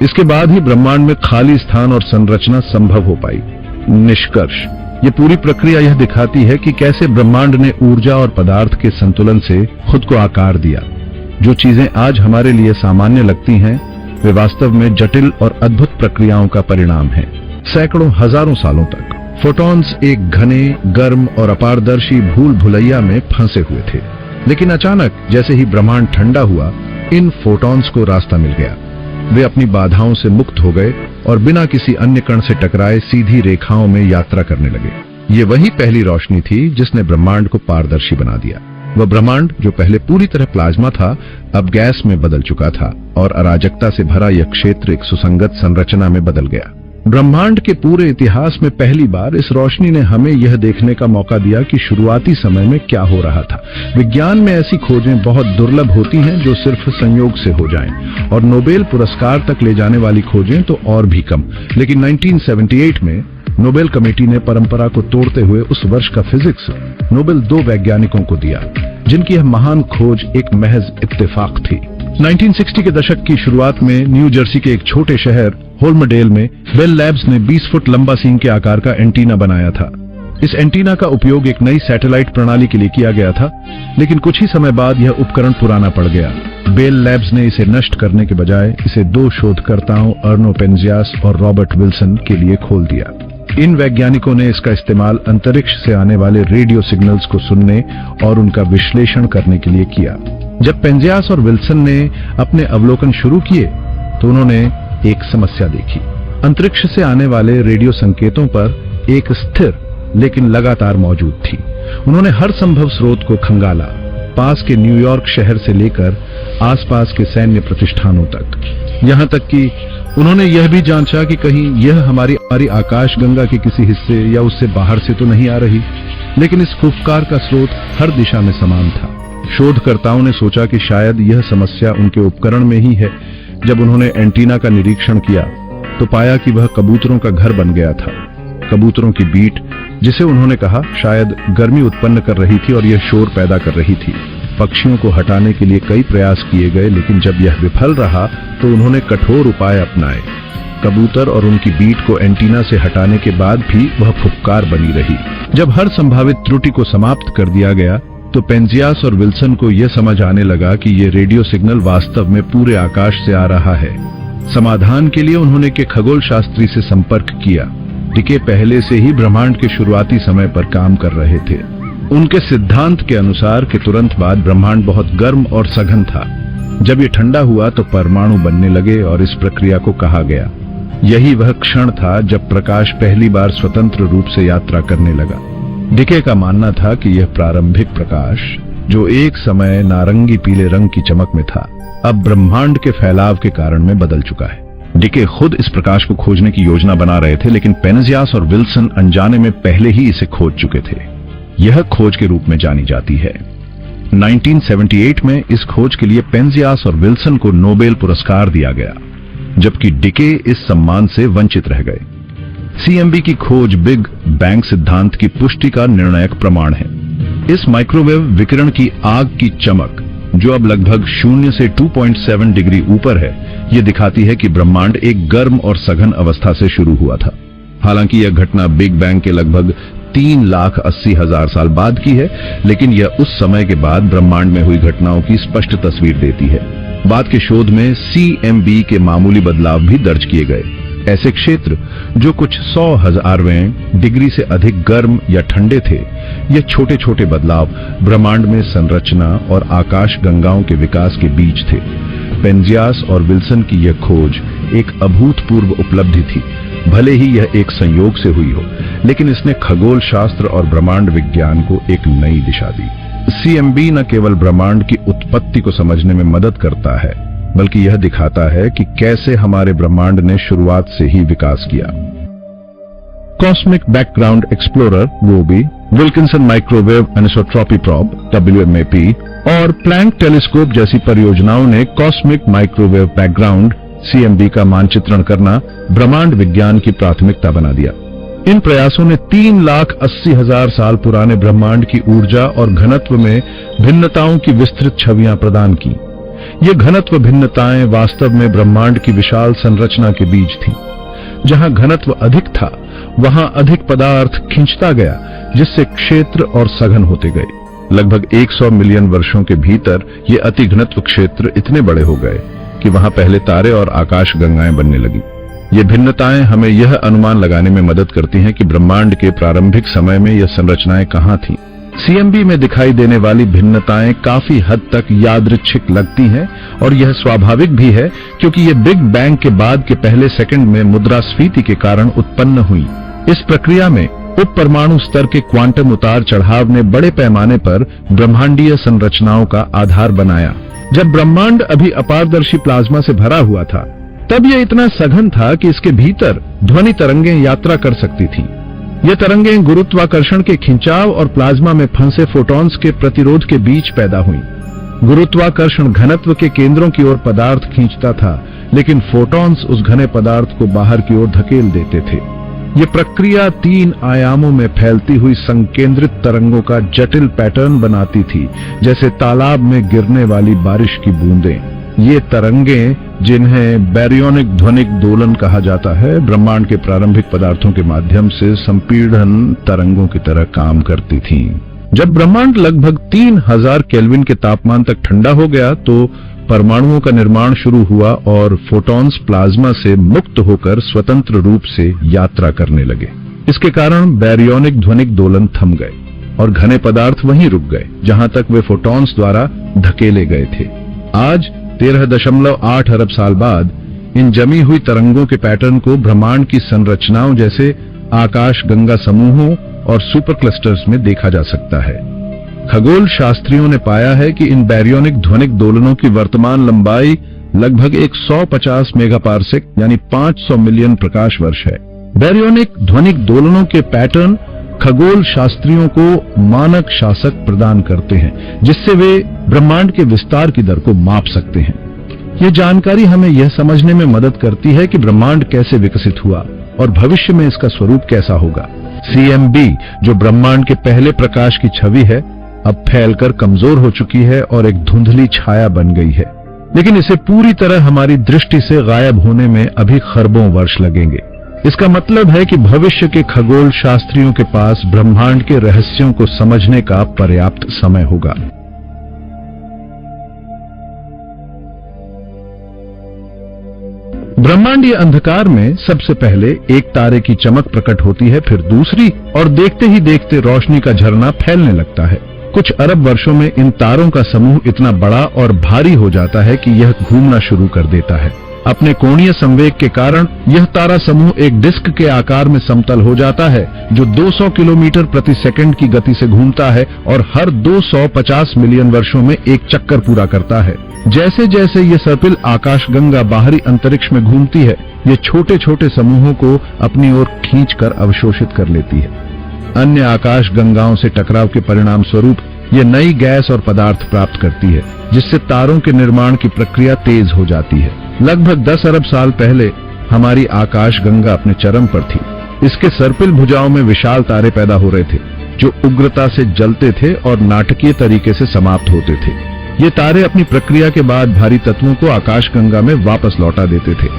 [SPEAKER 1] इसके बाद ही ब्रह्मांड में खाली स्थान और संरचना संभव हो पाई। निष्कर्ष, ये पूरी प्रक्रिया यह दिखाती है कि कैसे ब्रह्मांड ने ऊर्जा और पदार्थ के संतुलन से खुद को आकार दिया। जो चीजें आज हमारे लिए सामान्य लगती हैं, वे वास्तव में जटिल और अद्भुत प्रक्रियाओं का परिणाम हैं। सैकड़ों हजारों सालों तक फोटॉन्स एक घने, गर्म और अपारदर्शी भूल भुलैया में फंसे हुए थे। लेकिन अचानक जैसे ही ब्रह्मांड ठंडा हुआ, इन फोटॉन्स को रास्ता मिल गया। वे अपनी बाधाओं से मुक्त हो गए और बिना किसी अन्य कण से टकराए सीधी रेखाओं में यात्रा करने लगे। ये वही पहली रोशनी थी जिसने ब्रह्मांड को पारदर्शी बना दिया। वह ब्रह्मांड जो पहले पूरी तरह प्लाज्मा था, अब गैस में बदल चुका था और अराजकता से भरा यह क्षेत्र एक सुसंगत संरचना में बदल गया। ब्रह्मांड के पूरे इतिहास में पहली बार इस रोशनी ने हमें यह देखने का मौका दिया कि शुरुआती समय में क्या हो रहा था। विज्ञान में ऐसी खोजें बहुत दुर्लभ होती हैं जो सिर्फ संयोग से हो जाएं, और नोबेल पुरस्कार तक ले जाने वाली खोजें तो और भी कम। लेकिन 1978 में नोबेल कमेटी ने परंपरा को तोड़ते हुए उस वर्ष का फिजिक्स नोबेल 2 वैज्ञानिकों को दिया जिनकी यह महान खोज एक महज इत्तेफाक थी। 1960 के दशक की शुरुआत में न्यू जर्सी के एक छोटे शहर होल्मडेल में बेल लैब्स ने 20 फुट लंबा सींग के आकार का एंटीना बनाया था। इस एंटीना का उपयोग एक नई सैटेलाइट प्रणाली के लिए किया गया था, लेकिन कुछ ही समय बाद यह उपकरण पुराना पड़ गया। बेल लैब्स ने इसे नष्ट करने के बजाय इसे 2 शोधकर्ताओं अर्नो पेंजियास और रॉबर्ट विल्सन के लिए खोल दिया। इन वैज्ञानिकों ने इसका इस्तेमाल अंतरिक्ष से आने वाले रेडियो सिग्नल्स को सुनने और उनका विश्लेषण करने के लिए किया। जब पेंजियास और विल्सन ने अपने अवलोकन शुरू किए तो उन्होंने एक समस्या देखी। अंतरिक्ष से आने वाले रेडियो संकेतों पर एक स्थिर लेकिन लगातार मौजूद थी। उन्होंने हर संभव स्रोत को खंगाला, पास के न्यूयॉर्क शहर से लेकर आसपास के सैन्य प्रतिष्ठानों तक, यहां तक कि उन्होंने यह भी जांचा कि कहीं यह हमारी आकाशगंगा के किसी हिस्से या उससे बाहर से तो नहीं आ रही। लेकिन इस फुफकार का स्रोत हर दिशा में समान था। शोधकर्ताओं ने सोचा कि शायद यह समस्या उनके उपकरण में ही है। जब उन्होंने एंटीना का निरीक्षण किया तो पाया कि वह कबूतरों का घर बन गया था। कबूतरों की बीट, जिसे उन्होंने कहा शायद गर्मी उत्पन्न कर रही थी और यह शोर पैदा कर रही थी। पक्षियों को हटाने के लिए कई प्रयास किए गए, लेकिन जब यह विफल रहा तो उन्होंने कठोर उपाय अपनाए। कबूतर और उनकी बीट को एंटीना से हटाने के बाद भी वह फुफकार बनी रही। जब हर संभावित त्रुटि को समाप्त कर दिया गया तो पेंजियास और विल्सन को यह समझ आने लगा कि यह रेडियो सिग्नल वास्तव में पूरे आकाश से आ रहा है। समाधान के लिए उन्होंने के खगोल शास्त्री से संपर्क किया। डिके पहले से ही ब्रह्मांड के शुरुआती समय पर काम कर रहे थे। उनके सिद्धांत के अनुसार के तुरंत बाद ब्रह्मांड बहुत गर्म और सघन था। जब ये ठंडा हुआ तो परमाणु बनने लगे और इस प्रक्रिया को कहा गया। यही वह क्षण था जब प्रकाश पहली बार स्वतंत्र रूप से यात्रा करने लगा। डिके का मानना था कि यह प्रारंभिक प्रकाश, जो एक समय नारंगी पीले रंग की चमक में था, अब ब्रह्मांड के फैलाव के कारण में बदल चुका है। डिके खुद इस प्रकाश को खोजने की योजना बना रहे थे, लेकिन पेंजियास और विल्सन अनजाने में पहले ही इसे खोज चुके थे। यह खोज के रूप में जानी जाती है। 1978 में इस खोज के लिए पेंजियास और विल्सन को नोबेल पुरस्कार दिया गया, जबकि डिके इस सम्मान से वंचित रह गए। सीएमबी की खोज बिग बैंग सिद्धांत की पुष्टि का निर्णायक प्रमाण है। इस माइक्रोवेव विकिरण की आग की चमक, जो अब लगभग 0 से 2.7 डिग्री ऊपर है, यह दिखाती है कि ब्रह्मांड एक गर्म और सघन अवस्था से शुरू हुआ था। हालांकि यह घटना बिग बैंग के लगभग 3,80,000 साल बाद की है, लेकिन यह उस समय के बाद ब्रह्मांड में हुई घटनाओं की स्पष्ट तस्वीर देती है। बाद के शोध में सीएमबी के मामूली बदलाव भी दर्ज किए गए। ऐसे क्षेत्र जो कुछ 100,000वें डिग्री से अधिक गर्म या ठंडे थे, ये छोटे छोटे बदलाव ब्रह्मांड में संरचना और आकाश गंगाओं के विकास के बीच थे। पेंजियास और विल्सन की यह खोज एक अभूतपूर्व उपलब्धि थी। भले ही यह एक संयोग से हुई हो, लेकिन इसने खगोल शास्त्र और ब्रह्मांड विज्ञान को एक नई दिशा दी। सीएमबी न केवल ब्रह्मांड की उत्पत्ति को समझने में मदद करता है, बल्कि यह दिखाता है कि कैसे हमारे ब्रह्मांड ने शुरुआत से ही विकास किया। कॉस्मिक बैकग्राउंड एक्सप्लोरर, वो भी Wilkinson microwave anisotropy probe WMAP और प्लैंक टेलीस्कोप जैसी परियोजनाओं ने कॉस्मिक माइक्रोवेव बैकग्राउंड CMB का मानचित्रण करना ब्रह्मांड विज्ञान की प्राथमिकता बना दिया। इन प्रयासों ने 3,80,000 साल पुराने ब्रह्मांड की ऊर्जा और घनत्व में भिन्नताओं की विस्तृत छवियां प्रदान की। ये घनत्व भिन्नताएं वास्तव में ब्रह्मांड की विशाल संरचना के बीज थीं। जहां घनत्व अधिक था, वहां अधिक पदार्थ खींचता गया, जिससे क्षेत्र और सघन होते गए। लगभग 100 मिलियन वर्षों के भीतर ये अति घनत्व क्षेत्र इतने बड़े हो गए कि वहां पहले तारे और आकाश गंगाएं बनने लगी। ये भिन्नताएं हमें यह अनुमान लगाने में मदद करती हैं कि ब्रह्मांड के प्रारंभिक समय में यह संरचनाएं कहां थीं। CMB में दिखाई देने वाली भिन्नताएं काफी हद तक यादृच्छिक लगती हैं, और यह स्वाभाविक भी है क्योंकि ये बिग बैंग के बाद के पहले सेकंड में मुद्रास्फीति के कारण उत्पन्न हुई। इस प्रक्रिया में उप परमाणु स्तर के क्वांटम उतार चढ़ाव ने बड़े पैमाने पर ब्रह्मांडीय संरचनाओं का आधार बनाया। जब ब्रह्मांड अभी अपारदर्शी प्लाज्मा से भरा हुआ था, तब यह इतना सघन था कि इसके भीतर ध्वनि तरंगें यात्रा कर सकती थीं। ये तरंगें गुरुत्वाकर्षण के खिंचाव और प्लाज्मा में फंसे फोटॉन्स के प्रतिरोध के बीच पैदा हुई। गुरुत्वाकर्षण घनत्व के केंद्रों की ओर पदार्थ खींचता था, लेकिन फोटॉन्स उस घने पदार्थ को बाहर की ओर धकेल देते थे। ये प्रक्रिया 3 आयामों में फैलती हुई संकेंद्रित तरंगों का जटिल पैटर्न बनाती थी, जैसे तालाब में गिरने वाली बारिश की बूंदें। ये तरंगें, जिन्हें बैरियोनिक ध्वनिक दोलन कहा जाता है, ब्रह्मांड के प्रारंभिक पदार्थों के माध्यम से संपीड़न तरंगों की तरह काम करती थीं। जब ब्रह्मांड लगभग 3000 केल्विन के तापमान तक ठंडा हो गया, तो परमाणुओं का निर्माण शुरू हुआ और फोटॉन्स प्लाज्मा से मुक्त होकर स्वतंत्र रूप से यात्रा करने लगे। इसके कारण बैरियोनिक ध्वनिक दोलन थम गए और घने पदार्थ वहीं रुक गए जहां तक वे फोटॉन्स द्वारा धकेले गए थे। आज 13.8 अरब साल बाद इन जमी हुई तरंगों के पैटर्न को ब्रह्मांड की संरचनाओं जैसे आकाश गंगा समूहों और सुपर क्लस्टर्स में देखा जा सकता है। खगोल शास्त्रियों ने पाया है कि इन बैरियोनिक ध्वनिक दोलनों की वर्तमान लंबाई लगभग 150 मेगापार्सेक यानी 500 मिलियन प्रकाश वर्ष है। बैरियोनिक ध्वनिक दोलनों के पैटर्न खगोल शास्त्रियों को मानक शासक प्रदान करते हैं, जिससे वे ब्रह्मांड के विस्तार की दर को माप सकते हैं। ये जानकारी हमें यह समझने में मदद करती है कि ब्रह्मांड कैसे विकसित हुआ और भविष्य में इसका स्वरूप कैसा होगा। CMB, जो ब्रह्मांड के पहले प्रकाश की छवि है, अब फैलकर कमजोर हो चुकी है और एक धुंधली छाया बन गई है। लेकिन इसे पूरी तरह हमारी दृष्टि से गायब होने में अभी खरबों वर्ष लगेंगे। इसका मतलब है कि भविष्य के खगोल शास्त्रियों के पास ब्रह्मांड के रहस्यों को समझने का पर्याप्त समय होगा। ब्रह्मांडीय अंधकार में सबसे पहले एक तारे की चमक प्रकट होती है, फिर दूसरी, और देखते ही देखते रोशनी का झरना फैलने लगता है। कुछ अरब वर्षों में इन तारों का समूह इतना बड़ा और भारी हो जाता है कि यह घूमना शुरू कर देता है। अपने कोणीय संवेग के कारण यह तारा समूह एक डिस्क के आकार में समतल हो जाता है, जो 200 किलोमीटर प्रति सेकंड की गति से घूमता है और हर 250 मिलियन वर्षों में एक चक्कर पूरा करता है। जैसे जैसे ये सर्पिल आकाशगंगा बाहरी अंतरिक्ष में घूमती है, ये छोटे छोटे समूहों को अपनी ओर खींचकर अवशोषित कर लेती है। अन्य आकाश गंगाओं से टकराव के परिणाम स्वरूप ये नई गैस और पदार्थ प्राप्त करती है, जिससे तारों के निर्माण की प्रक्रिया तेज हो जाती है। लगभग 10 अरब साल पहले हमारी आकाश गंगा अपने चरम पर थी। इसके सर्पिल भुजाओं में विशाल तारे पैदा हो रहे थे, जो उग्रता से जलते थे और नाटकीय तरीके से समाप्त होते थे। ये तारे अपनी प्रक्रिया के बाद भारी तत्वों को आकाश गंगा में वापस लौटा देते थे।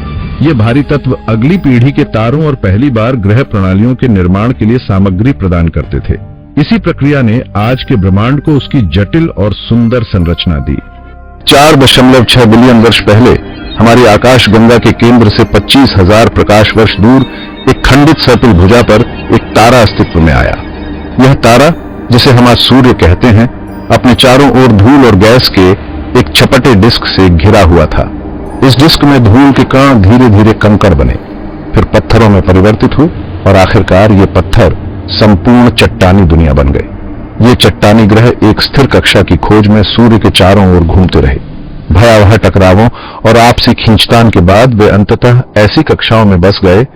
[SPEAKER 1] ये भारी तत्व अगली पीढ़ी के तारों और पहली बार ग्रह प्रणालियों के निर्माण के लिए सामग्री प्रदान करते थे। इसी प्रक्रिया ने आज के ब्रह्मांड को उसकी जटिल और सुंदर संरचना दी। 4.6 बिलियन वर्ष पहले हमारी आकाश गंगा के केंद्र से 25,000 प्रकाश वर्ष दूर एक खंडित सर्पिल भुजा पर एक तारा अस्तित्व में आया। यह तारा, जिसे हम आज सूर्य कहते हैं, अपने चारों ओर धूल और गैस के एक चपटे डिस्क से घिरा हुआ था। इस डिस्क में धूल के कण धीरे धीरे कंकड़ बने, फिर पत्थरों में परिवर्तित हुए और आखिरकार ये पत्थर संपूर्ण चट्टानी दुनिया बन गए। ये चट्टानी ग्रह एक स्थिर कक्षा की खोज में सूर्य के चारों ओर घूमते रहे। भयावह टकरावों और आपसी खींचतान के बाद वे अंततः ऐसी कक्षाओं में बस गए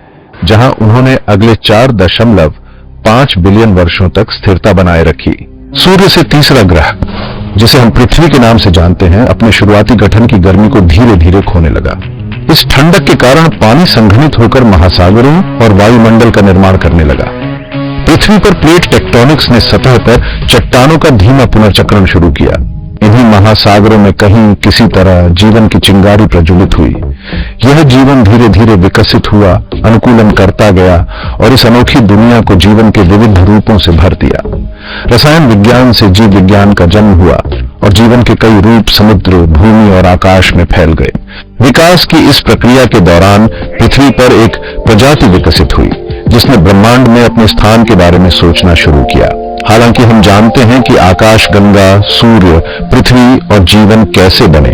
[SPEAKER 1] जहां उन्होंने अगले 4.5 बिलियन वर्षों तक स्थिरता बनाए रखी। सूर्य से तीसरा ग्रह जिसे हम पृथ्वी के नाम से जानते हैं, अपने शुरुआती गठन की गर्मी को धीरे धीरे खोने लगा। इस ठंडक के कारण पानी संघनित होकर महासागरों और वायुमंडल का निर्माण करने लगा। पृथ्वी पर प्लेट टेक्टोनिक्स ने सतह पर चट्टानों का धीमा पुनर्चक्रण शुरू किया। इन्हीं महासागरों में कहीं किसी तरह जीवन की चिंगारी प्रज्वलित हुई। यह जीवन धीरे धीरे विकसित हुआ, अनुकूलन करता गया और इस अनोखी दुनिया को जीवन के विविध रूपों से भर दिया। रसायन विज्ञान से जीव विज्ञान का जन्म हुआ और जीवन के कई रूप समुद्र, भूमि और आकाश में फैल गए। विकास की इस प्रक्रिया के दौरान पृथ्वी पर एक प्रजाति विकसित हुई जिसने ब्रह्मांड में अपने स्थान के बारे में सोचना शुरू किया। हालांकि हम जानते हैं कि आकाश गंगा, सूर्य, पृथ्वी और जीवन कैसे बने,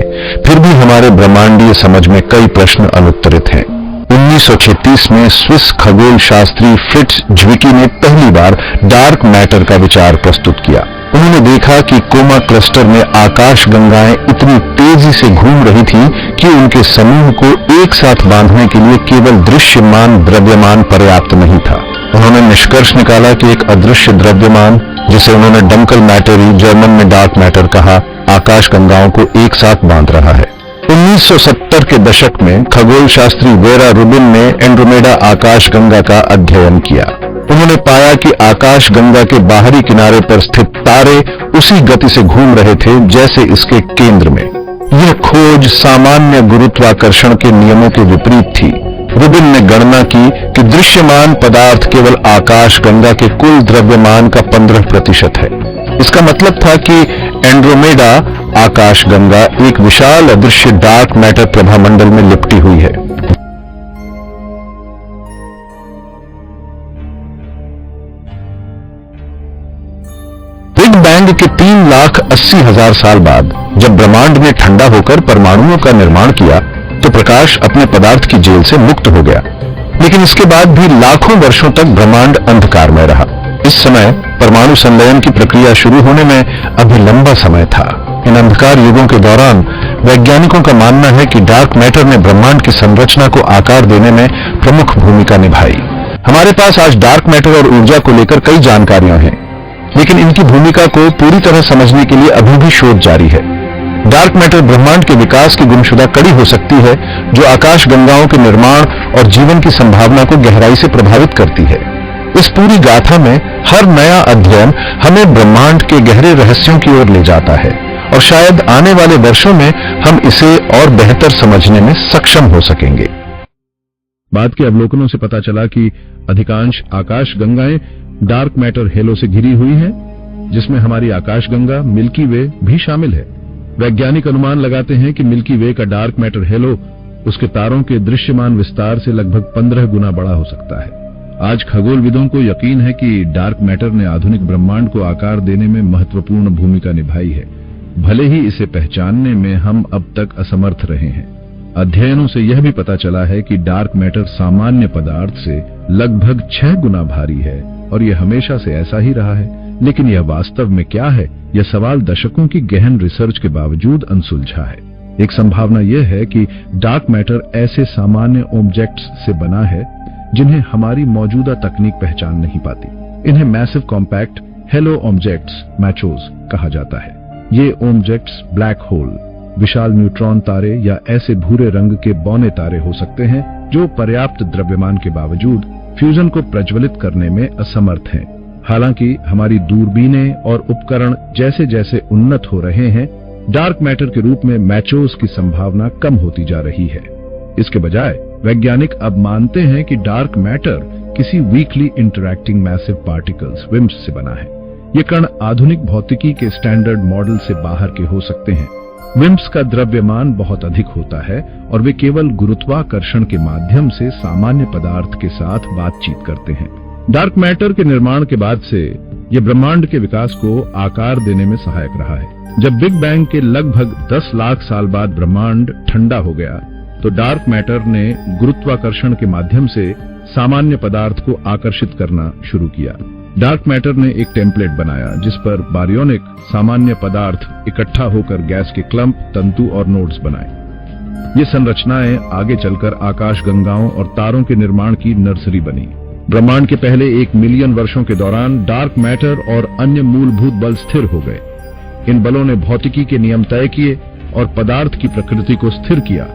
[SPEAKER 1] फिर भी हमारे ब्रह्मांडीय समझ में कई प्रश्न अनुत्तरित हैं। 1936 में स्विस खगोल शास्त्री फ्रिट्ज ज्विकी ने पहली बार डार्क मैटर का विचार प्रस्तुत किया। उन्होंने देखा कि कोमा क्लस्टर में आकाश गंगाएं इतनी तेजी से घूम रही थी कि उनके समूह को एक साथ बांधने के लिए केवल दृश्यमान द्रव्यमान पर्याप्त नहीं था। उन्होंने निष्कर्ष निकाला कि एक अदृश्य द्रव्यमान, जिसे उन्होंने डंकल मैटरी, जर्मन में डार्क मैटर कहा, आकाश गंगाओं को एक साथ बांध रहा है। 1970 के दशक में खगोल शास्त्री वेरा रुबिन ने एंड्रोमेडा आकाश गंगा का अध्ययन किया। उन्होंने पाया कि आकाश गंगा के बाहरी किनारे पर स्थित तारे उसी गति से घूम रहे थे जैसे इसके केंद्र में। यह खोज सामान्य गुरुत्वाकर्षण के नियमों के विपरीत थी। रुबिन ने गणना की कि दृश्यमान पदार्थ केवल आकाश गंगा के कुल द्रव्यमान का 15% है। इसका मतलब था कि एंड्रोमेडा आकाश गंगा एक विशाल अदृश्य डार्क मैटर प्रभामंडल में लिपटी हुई है। बिग बैंग के 3,80,000 साल बाद जब ब्रह्मांड ने ठंडा होकर परमाणुओं का निर्माण किया तो प्रकाश अपने पदार्थ की जेल से मुक्त हो गया। लेकिन इसके बाद भी लाखों वर्षों तक ब्रह्मांड अंधकार में रहा। इस समय परमाणु संलयन की प्रक्रिया शुरू होने में अभी लंबा समय था। इन अंधकार युगों के दौरान वैज्ञानिकों का मानना है कि डार्क मैटर ने ब्रह्मांड की संरचना को आकार देने में प्रमुख भूमिका निभाई। हमारे पास आज डार्क मैटर और ऊर्जा को लेकर कई जानकारियां हैं, लेकिन इनकी भूमिका को पूरी तरह समझने के लिए अभी भी शोध जारी है। डार्क मैटर ब्रह्मांड के विकास की गुमशुदा कड़ी हो सकती है, जो आकाश गंगाओं के निर्माण और जीवन की संभावना को गहराई से प्रभावित करती है। इस पूरी गाथा में हर नया अध्ययन हमें ब्रह्मांड के गहरे रहस्यों की ओर ले जाता है और शायद आने वाले वर्षों में हम इसे और बेहतर समझने में सक्षम हो सकेंगे।
[SPEAKER 2] बाद के अवलोकनों से पता चला कि अधिकांश आकाश गंगाएं डार्क मैटर हेलो से घिरी हुई हैं, जिसमें हमारी आकाश गंगा मिल्की वे भी शामिल है। वैज्ञानिक अनुमान लगाते हैं कि मिल्की वे का डार्क मैटर हेलो उसके तारों के दृश्यमान विस्तार से लगभग 15 गुना बड़ा हो सकता है। आज खगोलविदों को यकीन है कि डार्क मैटर ने आधुनिक ब्रह्मांड को आकार देने में महत्वपूर्ण भूमिका निभाई है, भले ही इसे पहचानने में हम अब तक असमर्थ रहे हैं। अध्ययनों से यह भी पता चला है कि डार्क मैटर सामान्य पदार्थ से लगभग 6 गुना भारी है और यह हमेशा से ऐसा ही रहा है। लेकिन यह वास्तव में क्या है, यह सवाल दशकों की गहन रिसर्च के बावजूद अनसुलझा है। एक संभावना यह है कि डार्क मैटर ऐसे सामान्य ऑब्जेक्ट्स से बना है जिन्हें हमारी मौजूदा तकनीक पहचान नहीं पाती। इन्हें मैसिव कॉम्पैक्ट हेलो ऑब्जेक्ट्स मैचोज कहा जाता है। ये ऑब्जेक्ट्स ब्लैक होल, विशाल न्यूट्रॉन तारे या ऐसे भूरे रंग के बौने तारे हो सकते हैं जो पर्याप्त द्रव्यमान के बावजूद फ्यूजन को प्रज्वलित करने में असमर्थ हैं। हालांकि हमारी दूरबीनें और उपकरण जैसे जैसे उन्नत हो रहे हैं, डार्क मैटर के रूप में मैचोज की संभावना कम होती जा रही है। इसके बजाय वैज्ञानिक अब मानते हैं कि डार्क मैटर किसी weakly interacting massive particles WIMPs से बना है। ये कण आधुनिक भौतिकी के स्टैंडर्ड मॉडल से बाहर के हो सकते हैं। विम्स का द्रव्यमान बहुत अधिक होता है और वे केवल गुरुत्वाकर्षण के माध्यम से सामान्य पदार्थ के साथ बातचीत करते हैं। डार्क मैटर के निर्माण के बाद से यह ब्रह्मांड के विकास को आकार देने में सहायक रहा है। जब बिग बैंग के लगभग 10 लाख साल बाद ब्रह्मांड ठंडा हो गया तो डार्क मैटर ने गुरुत्वाकर्षण के माध्यम से सामान्य पदार्थ को आकर्षित करना शुरू किया। डार्क मैटर ने एक टेम्पलेट बनाया जिस पर बारियोनिक सामान्य पदार्थ इकट्ठा होकर गैस के क्लंप, तंतु और नोड्स बनाए। ये संरचनाएं आगे चलकर आकाश गंगाओं और तारों के निर्माण की नर्सरी बनी। ब्रह्मांड के पहले 1 मिलियन वर्षों के दौरान डार्क मैटर और अन्य मूलभूत बल स्थिर हो गए। इन बलों ने भौतिकी के नियम तय किए और पदार्थ की प्रकृति को स्थिर किया,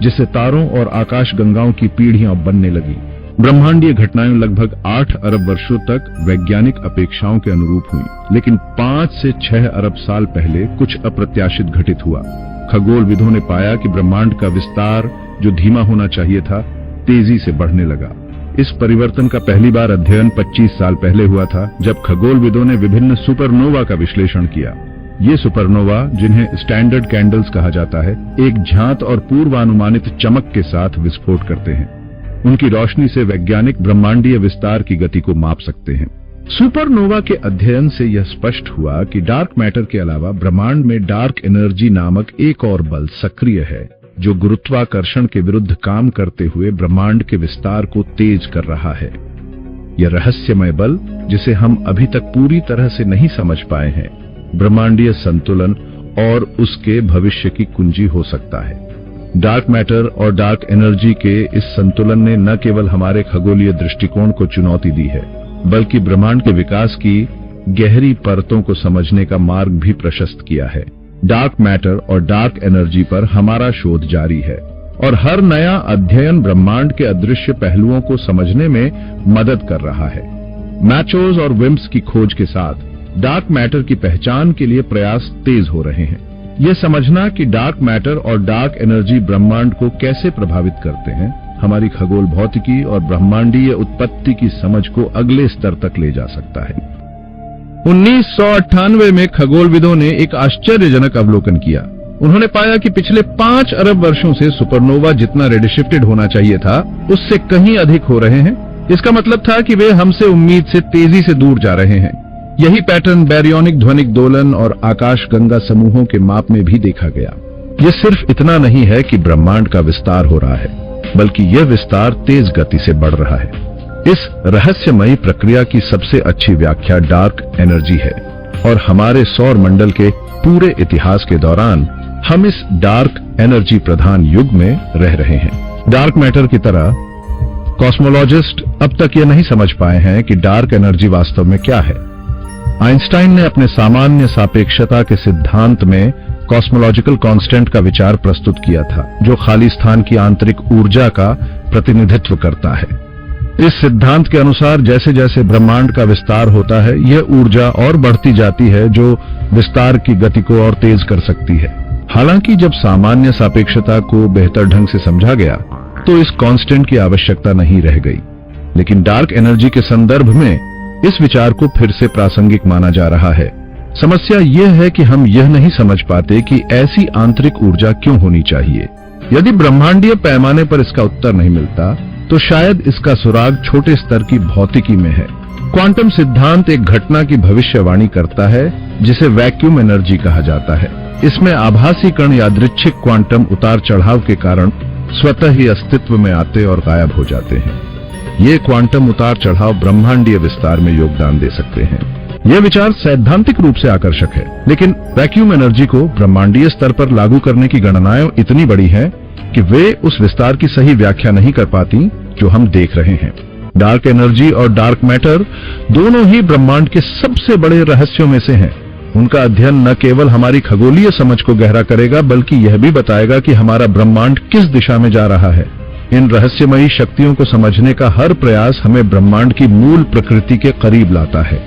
[SPEAKER 2] जिससे तारों और आकाश गंगाओं की पीढ़ियां बनने लगी। ब्रह्मांडीय घटनाएं लगभग 8 अरब वर्षों तक वैज्ञानिक अपेक्षाओं के अनुरूप हुई, लेकिन 5 से 6 अरब साल पहले कुछ अप्रत्याशित घटित हुआ। खगोलविदों ने पाया कि ब्रह्मांड का विस्तार, जो धीमा होना चाहिए था, तेजी से बढ़ने लगा। इस परिवर्तन का पहली बार अध्ययन 25 साल पहले हुआ था, जब खगोलविदों ने विभिन्न सुपरनोवा का विश्लेषण किया। ये सुपरनोवा, जिन्हें स्टैंडर्ड कैंडल्स कहा जाता है, एक झांत और पूर्वानुमानित चमक के साथ विस्फोट करते हैं। उनकी रोशनी से वैज्ञानिक ब्रह्मांडीय विस्तार की गति को माप सकते हैं। सुपरनोवा के अध्ययन से यह स्पष्ट हुआ कि डार्क मैटर के अलावा ब्रह्मांड में डार्क एनर्जी नामक एक और बल सक्रिय है, जो गुरुत्वाकर्षण के विरुद्ध काम करते हुए ब्रह्मांड के विस्तार को तेज कर रहा है। यह रहस्यमय बल, जिसे हम अभी तक पूरी तरह से नहीं समझ पाए हैं, ब्रह्मांडीय संतुलन और उसके भविष्य की कुंजी हो सकता है। डार्क मैटर और डार्क एनर्जी के इस संतुलन ने न केवल हमारे खगोलीय दृष्टिकोण को चुनौती दी है, बल्कि ब्रह्मांड के विकास की गहरी परतों को समझने का मार्ग भी प्रशस्त किया है। डार्क मैटर और डार्क एनर्जी पर हमारा शोध जारी है और हर नया अध्ययन ब्रह्मांड के अदृश्य पहलुओं को समझने में मदद कर रहा है। मैचोज और विम्स की खोज के साथ डार्क मैटर की पहचान के लिए प्रयास तेज हो रहे हैं। यह समझना कि डार्क मैटर और डार्क एनर्जी ब्रह्मांड को कैसे प्रभावित करते हैं, हमारी खगोल भौतिकी और ब्रह्मांडीय उत्पत्ति की समझ को अगले स्तर तक ले जा सकता है। 1998 में खगोलविदों ने एक आश्चर्यजनक अवलोकन किया। उन्होंने पाया कि पिछले 5 अरब वर्षों से सुपरनोवा जितना रेडिशिफ्टेड होना चाहिए था, उससे कहीं अधिक हो रहे हैं। इसका मतलब था कि वे हमसे उम्मीद से तेजी से दूर जा रहे हैं। यही पैटर्न बैरियोनिक ध्वनिक दोलन और आकाश गंगा समूहों के माप में भी देखा गया। यह सिर्फ इतना नहीं है कि ब्रह्मांड का विस्तार हो रहा है, बल्कि यह विस्तार तेज गति से बढ़ रहा है। इस रहस्यमयी प्रक्रिया की सबसे अच्छी व्याख्या डार्क एनर्जी है और हमारे सौर मंडल के पूरे इतिहास के दौरान हम इस डार्क एनर्जी प्रधान युग में रह रहे हैं। डार्क मैटर की तरह कॉस्मोलॉजिस्ट अब तक यह नहीं समझ पाए हैं कि डार्क एनर्जी वास्तव में क्या है। आइंस्टाइन ने अपने सामान्य सापेक्षता के सिद्धांत में कॉस्मोलॉजिकल कांस्टेंट का विचार प्रस्तुत किया था, जो खाली स्थान की आंतरिक ऊर्जा का प्रतिनिधित्व करता है। इस सिद्धांत के अनुसार जैसे जैसे ब्रह्मांड का विस्तार होता है, यह ऊर्जा और बढ़ती जाती है, जो विस्तार की गति को और तेज कर सकती है। हालांकि जब सामान्य सापेक्षता को बेहतर ढंग से समझा गया, तो इस कांस्टेंट की आवश्यकता नहीं रह गई। लेकिन डार्क एनर्जी के संदर्भ में इस विचार को फिर से प्रासंगिक माना जा रहा है। समस्या यह है कि हम यह नहीं समझ पाते कि ऐसी आंतरिक ऊर्जा क्यों होनी चाहिए। यदि ब्रह्मांडीय पैमाने पर इसका उत्तर नहीं मिलता, तो शायद इसका सुराग छोटे स्तर की भौतिकी में है। क्वांटम सिद्धांत एक घटना की भविष्यवाणी करता है, जिसे वैक्यूम एनर्जी कहा जाता है। इसमें आभासी कण यादृच्छिक क्वांटम उतार चढ़ाव के कारण स्वतः ही अस्तित्व में आते और गायब हो जाते हैं। ये क्वांटम उतार चढ़ाव ब्रह्मांडीय विस्तार में योगदान दे सकते हैं। यह विचार सैद्धांतिक रूप से आकर्षक है, लेकिन वैक्यूम एनर्जी को ब्रह्मांडीय स्तर पर लागू करने की गणनाएं इतनी बड़ी हैं कि वे उस विस्तार की सही व्याख्या नहीं कर पाती जो हम देख रहे हैं। डार्क एनर्जी और डार्क मैटर दोनों ही ब्रह्मांड के सबसे बड़े रहस्यों में से हैं। उनका अध्ययन न केवल हमारी खगोलीय समझ को गहरा करेगा, बल्कि यह भी बताएगा कि हमारा ब्रह्मांड किस दिशा में जा रहा है। इन रहस्यमयी शक्तियों को समझने का हर प्रयास हमें ब्रह्मांड की मूल प्रकृति के करीब लाता है।